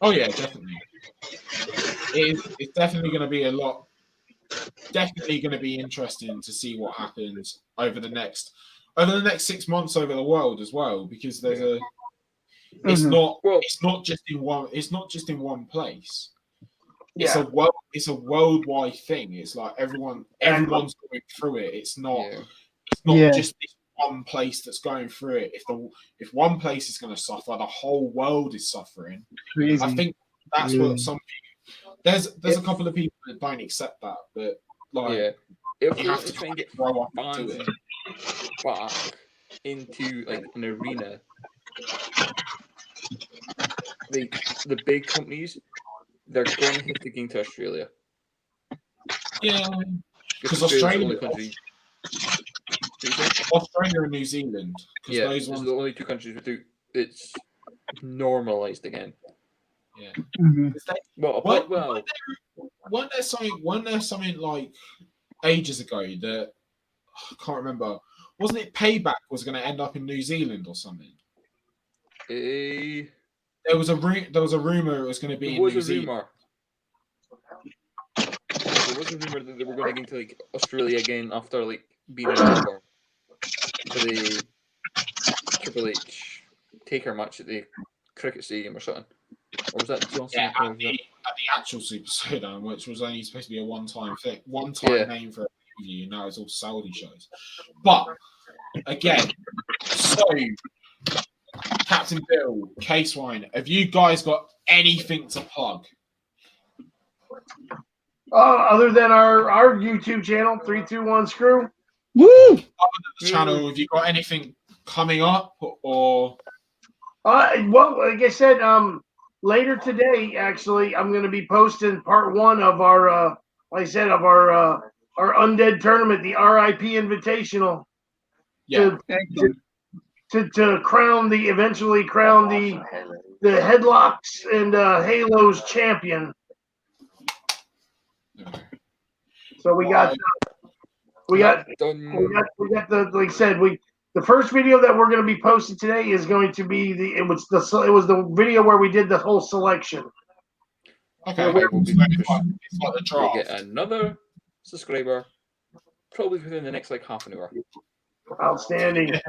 Oh yeah, definitely. It's definitely going to be definitely going to be interesting to see what happens over the next 6 months over the world as well, because there's it's not just in one place. It's a worldwide thing. It's like everyone's going through it. It's not just this one place that's going through it. If one place is going to suffer, the whole world is suffering. Crazy. I think that's what some people. There's a couple of people that don't accept that, but like if you have to try and get grow up fans into it. back into like an arena, the big companies, they're going to have to go to Australia. Yeah, because Australia and New Zealand. Yeah, those are the only two countries where it's normalized again. Yeah. Wasn't there something like ages ago that I can't remember? Wasn't it Payback was going to end up in New Zealand or something? There was a rumor it was going to be in New Zealand. There was a rumor that they were going to get into like Australia again after like being in Melbourne for the Triple H Taker match at the cricket stadium or something. Or was that Johnson? Yeah, at the actual Super Showdown, which was only supposed to be a one-time name for a preview. Now it's all Saudi shows. But again, so Captain Bill, K-Swine, have you guys got anything to plug? Other than our YouTube channel, 321 Screw. Woo! Other than the channel, have you got anything coming up or? Well, like I said, later today, actually, I'm going to be posting part 1 of our, like I said, of our Undead tournament, the RIP Invitational. Yeah. To eventually crown the Headlocks and Halos champion. So we got the, like I said, the first video that we're going to be posting today is going to be it was the video where we did the whole selection. Okay, we'll draft. Get another subscriber probably within the next like half an hour. Outstanding.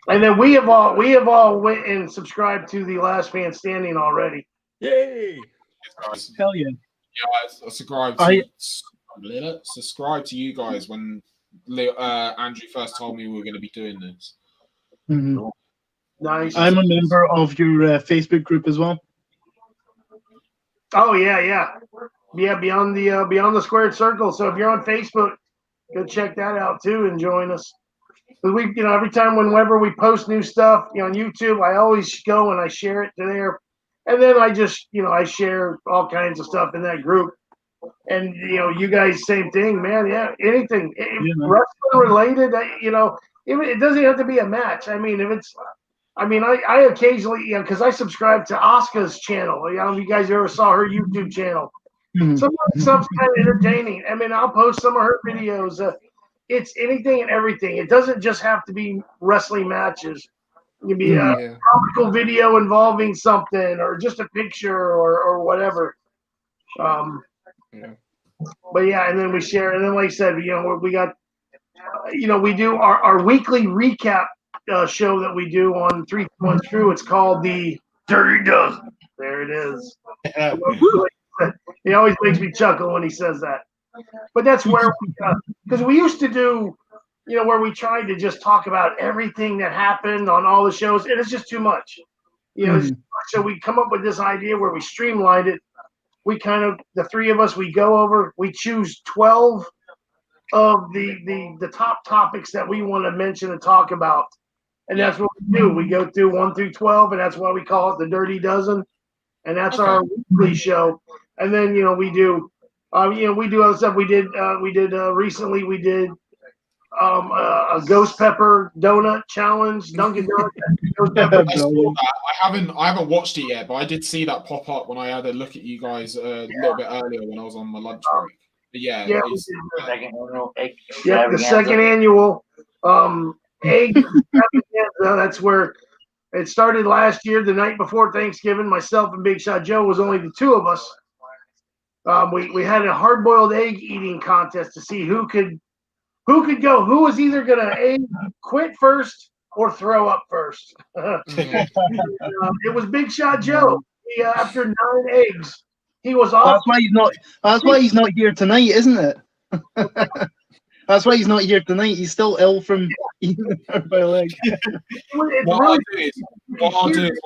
And then we have all went and subscribed to the Last Man Standing already. Yay! Hell yeah. Yeah, I subscribed to you guys when Andrew first told me we were going to be doing this. Mhm. Nice. I'm a member of your Facebook group as well. Oh yeah. Beyond the Squared Circle. So if you're on Facebook, go check that out too and join us. But we, every time whenever we post new stuff, on YouTube, I always go and I share it to there, and then I just, I share all kinds of stuff in that group. And you guys, same thing, man. Yeah, anything wrestling related, it doesn't have to be a match. I mean, if it's, I occasionally, because I subscribe to Asuka's channel. If you guys ever saw her YouTube channel, sometimes stuff's kind of entertaining. I mean, I'll post some of her videos. It's anything and everything. It doesn't just have to be wrestling matches. It can be a comical video involving something, or just a picture, or whatever. But yeah, and then we share. And then, like I said, we got, we do our weekly recap show that we do on 321 True. It's called the Dirty Dozen. There it is. He always makes me chuckle when he says that. But that's where, because we used to do, where we tried to just talk about everything that happened on all the shows, and it's just too much. So we come up with this idea where we streamlined it. We the three of us, we go over, we choose 12 of the top topics that we want to mention and talk about. And that's what we do. We go through 1 through 12, and that's why we call it the Dirty Dozen. And that's our weekly show. And then, we do, we do other stuff. We did recently, we did a Ghost Pepper Donut Challenge, Dunkin' Donuts. I haven't watched it yet, but I did see that pop up when I had a look at you guys a little bit earlier when I was on my lunch break. But the second annual egg. That's where it started last year. The night before Thanksgiving, myself and Big Shot Joe was only the two of us. We had a hard-boiled egg eating contest to see who could go. Who was either gonna quit first or throw up first. It was Big Shot Joe. After 9 eggs, he was off. That's why he's not here tonight, isn't it? That's why he's not here tonight. He's still ill from eating the hard-boiled egg. What I'll do is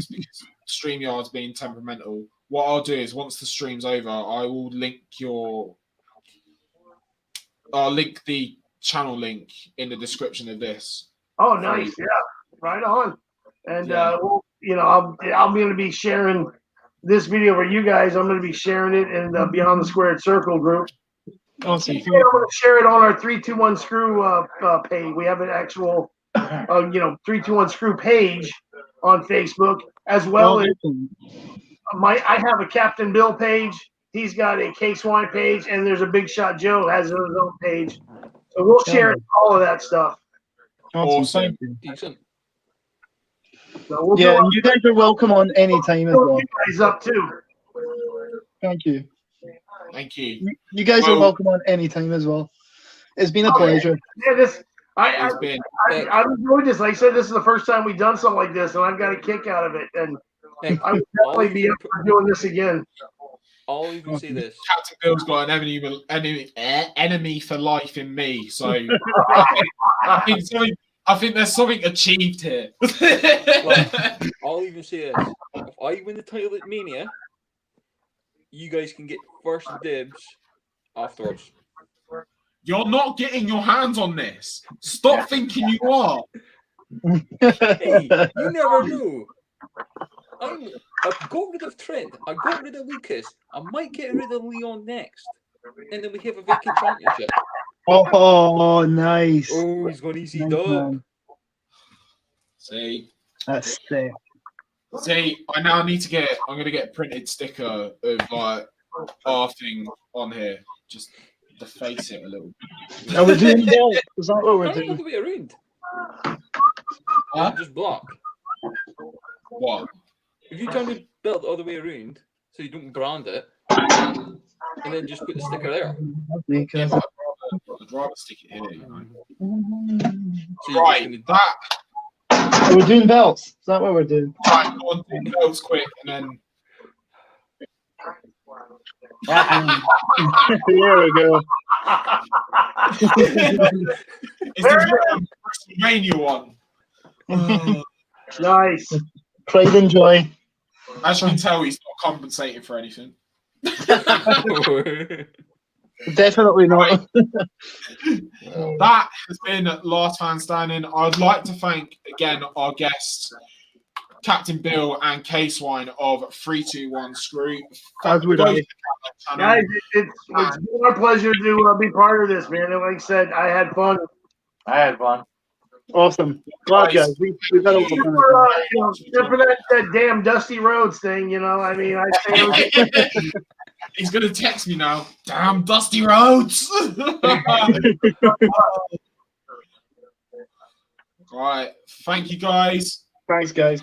because StreamYard's being temperamental. What I'll do is once the stream's over, I will I'll link the channel link in the description of this. Oh, nice! Yeah, right on. And I'm going to be sharing this video for you guys. I'm going to be sharing it in the Beyond the Squared Circle group. Awesome. I'm going to share it on our 321 Screw page. We have an actual 321 Screw page on Facebook, as well as I have a Captain Bill page. He's got a K-Swine page, and there's a Big Shot Joe has his own page. So we'll share all of that stuff. Awesome. Decent. So and you guys are welcome on any time as well. You guys up too. Thank you. Thank you. You guys are welcome on any time as well. It's been a pleasure. Yeah, I've enjoyed this. Like I said, this is the first time we've done something like this, and I've got a kick out of it. And I would definitely be up for doing this again. I'll even say this. Captain Bill's got an enemy for life in me, so I think there's something achieved here. I'll even say this. If I win the title at Mania, you guys can get first dibs afterwards. You're not getting your hands on this. Stop thinking you are. Hey, you never know. I've got rid of Trent. I got rid of Lucas. I might get rid of Leon next. And then we have a vacant championship. Oh, nice. Oh, he's going easy dub. See? That's sick. See, I'm going to get a printed sticker of like our thing on here. Just to face it a little. Are we doing that? Is that what we're Turn it all doing? the way around. Huh? Just block. What? If you turn the belt the other way around, so you don't brand it, and then just put the sticker there. Yeah, but I'd rather stick it here. You know? you're Right, just gonna that. Are we doing belts? Is that what we're doing? Right, go on, do the belts quick, and then. Here we go. Is the WrestleMania one? Nice. Pride and joy. As you can tell, he's not compensating for anything. Definitely not. That has been Last Man Standing. I'd like to thank again our guests, Captain Bill and K-Swine of 321 Screw. As would I. Guys, it's been our pleasure to be part of this, man. And like I said, I had fun. I had fun. Awesome. Glad, guys. We've had a lot of fun. Except for that damn Dusty Rhodes thing, you know. I mean, I say it was He's gonna text me now. Damn Dusty Rhodes. Right. Thank you guys. Thanks, guys.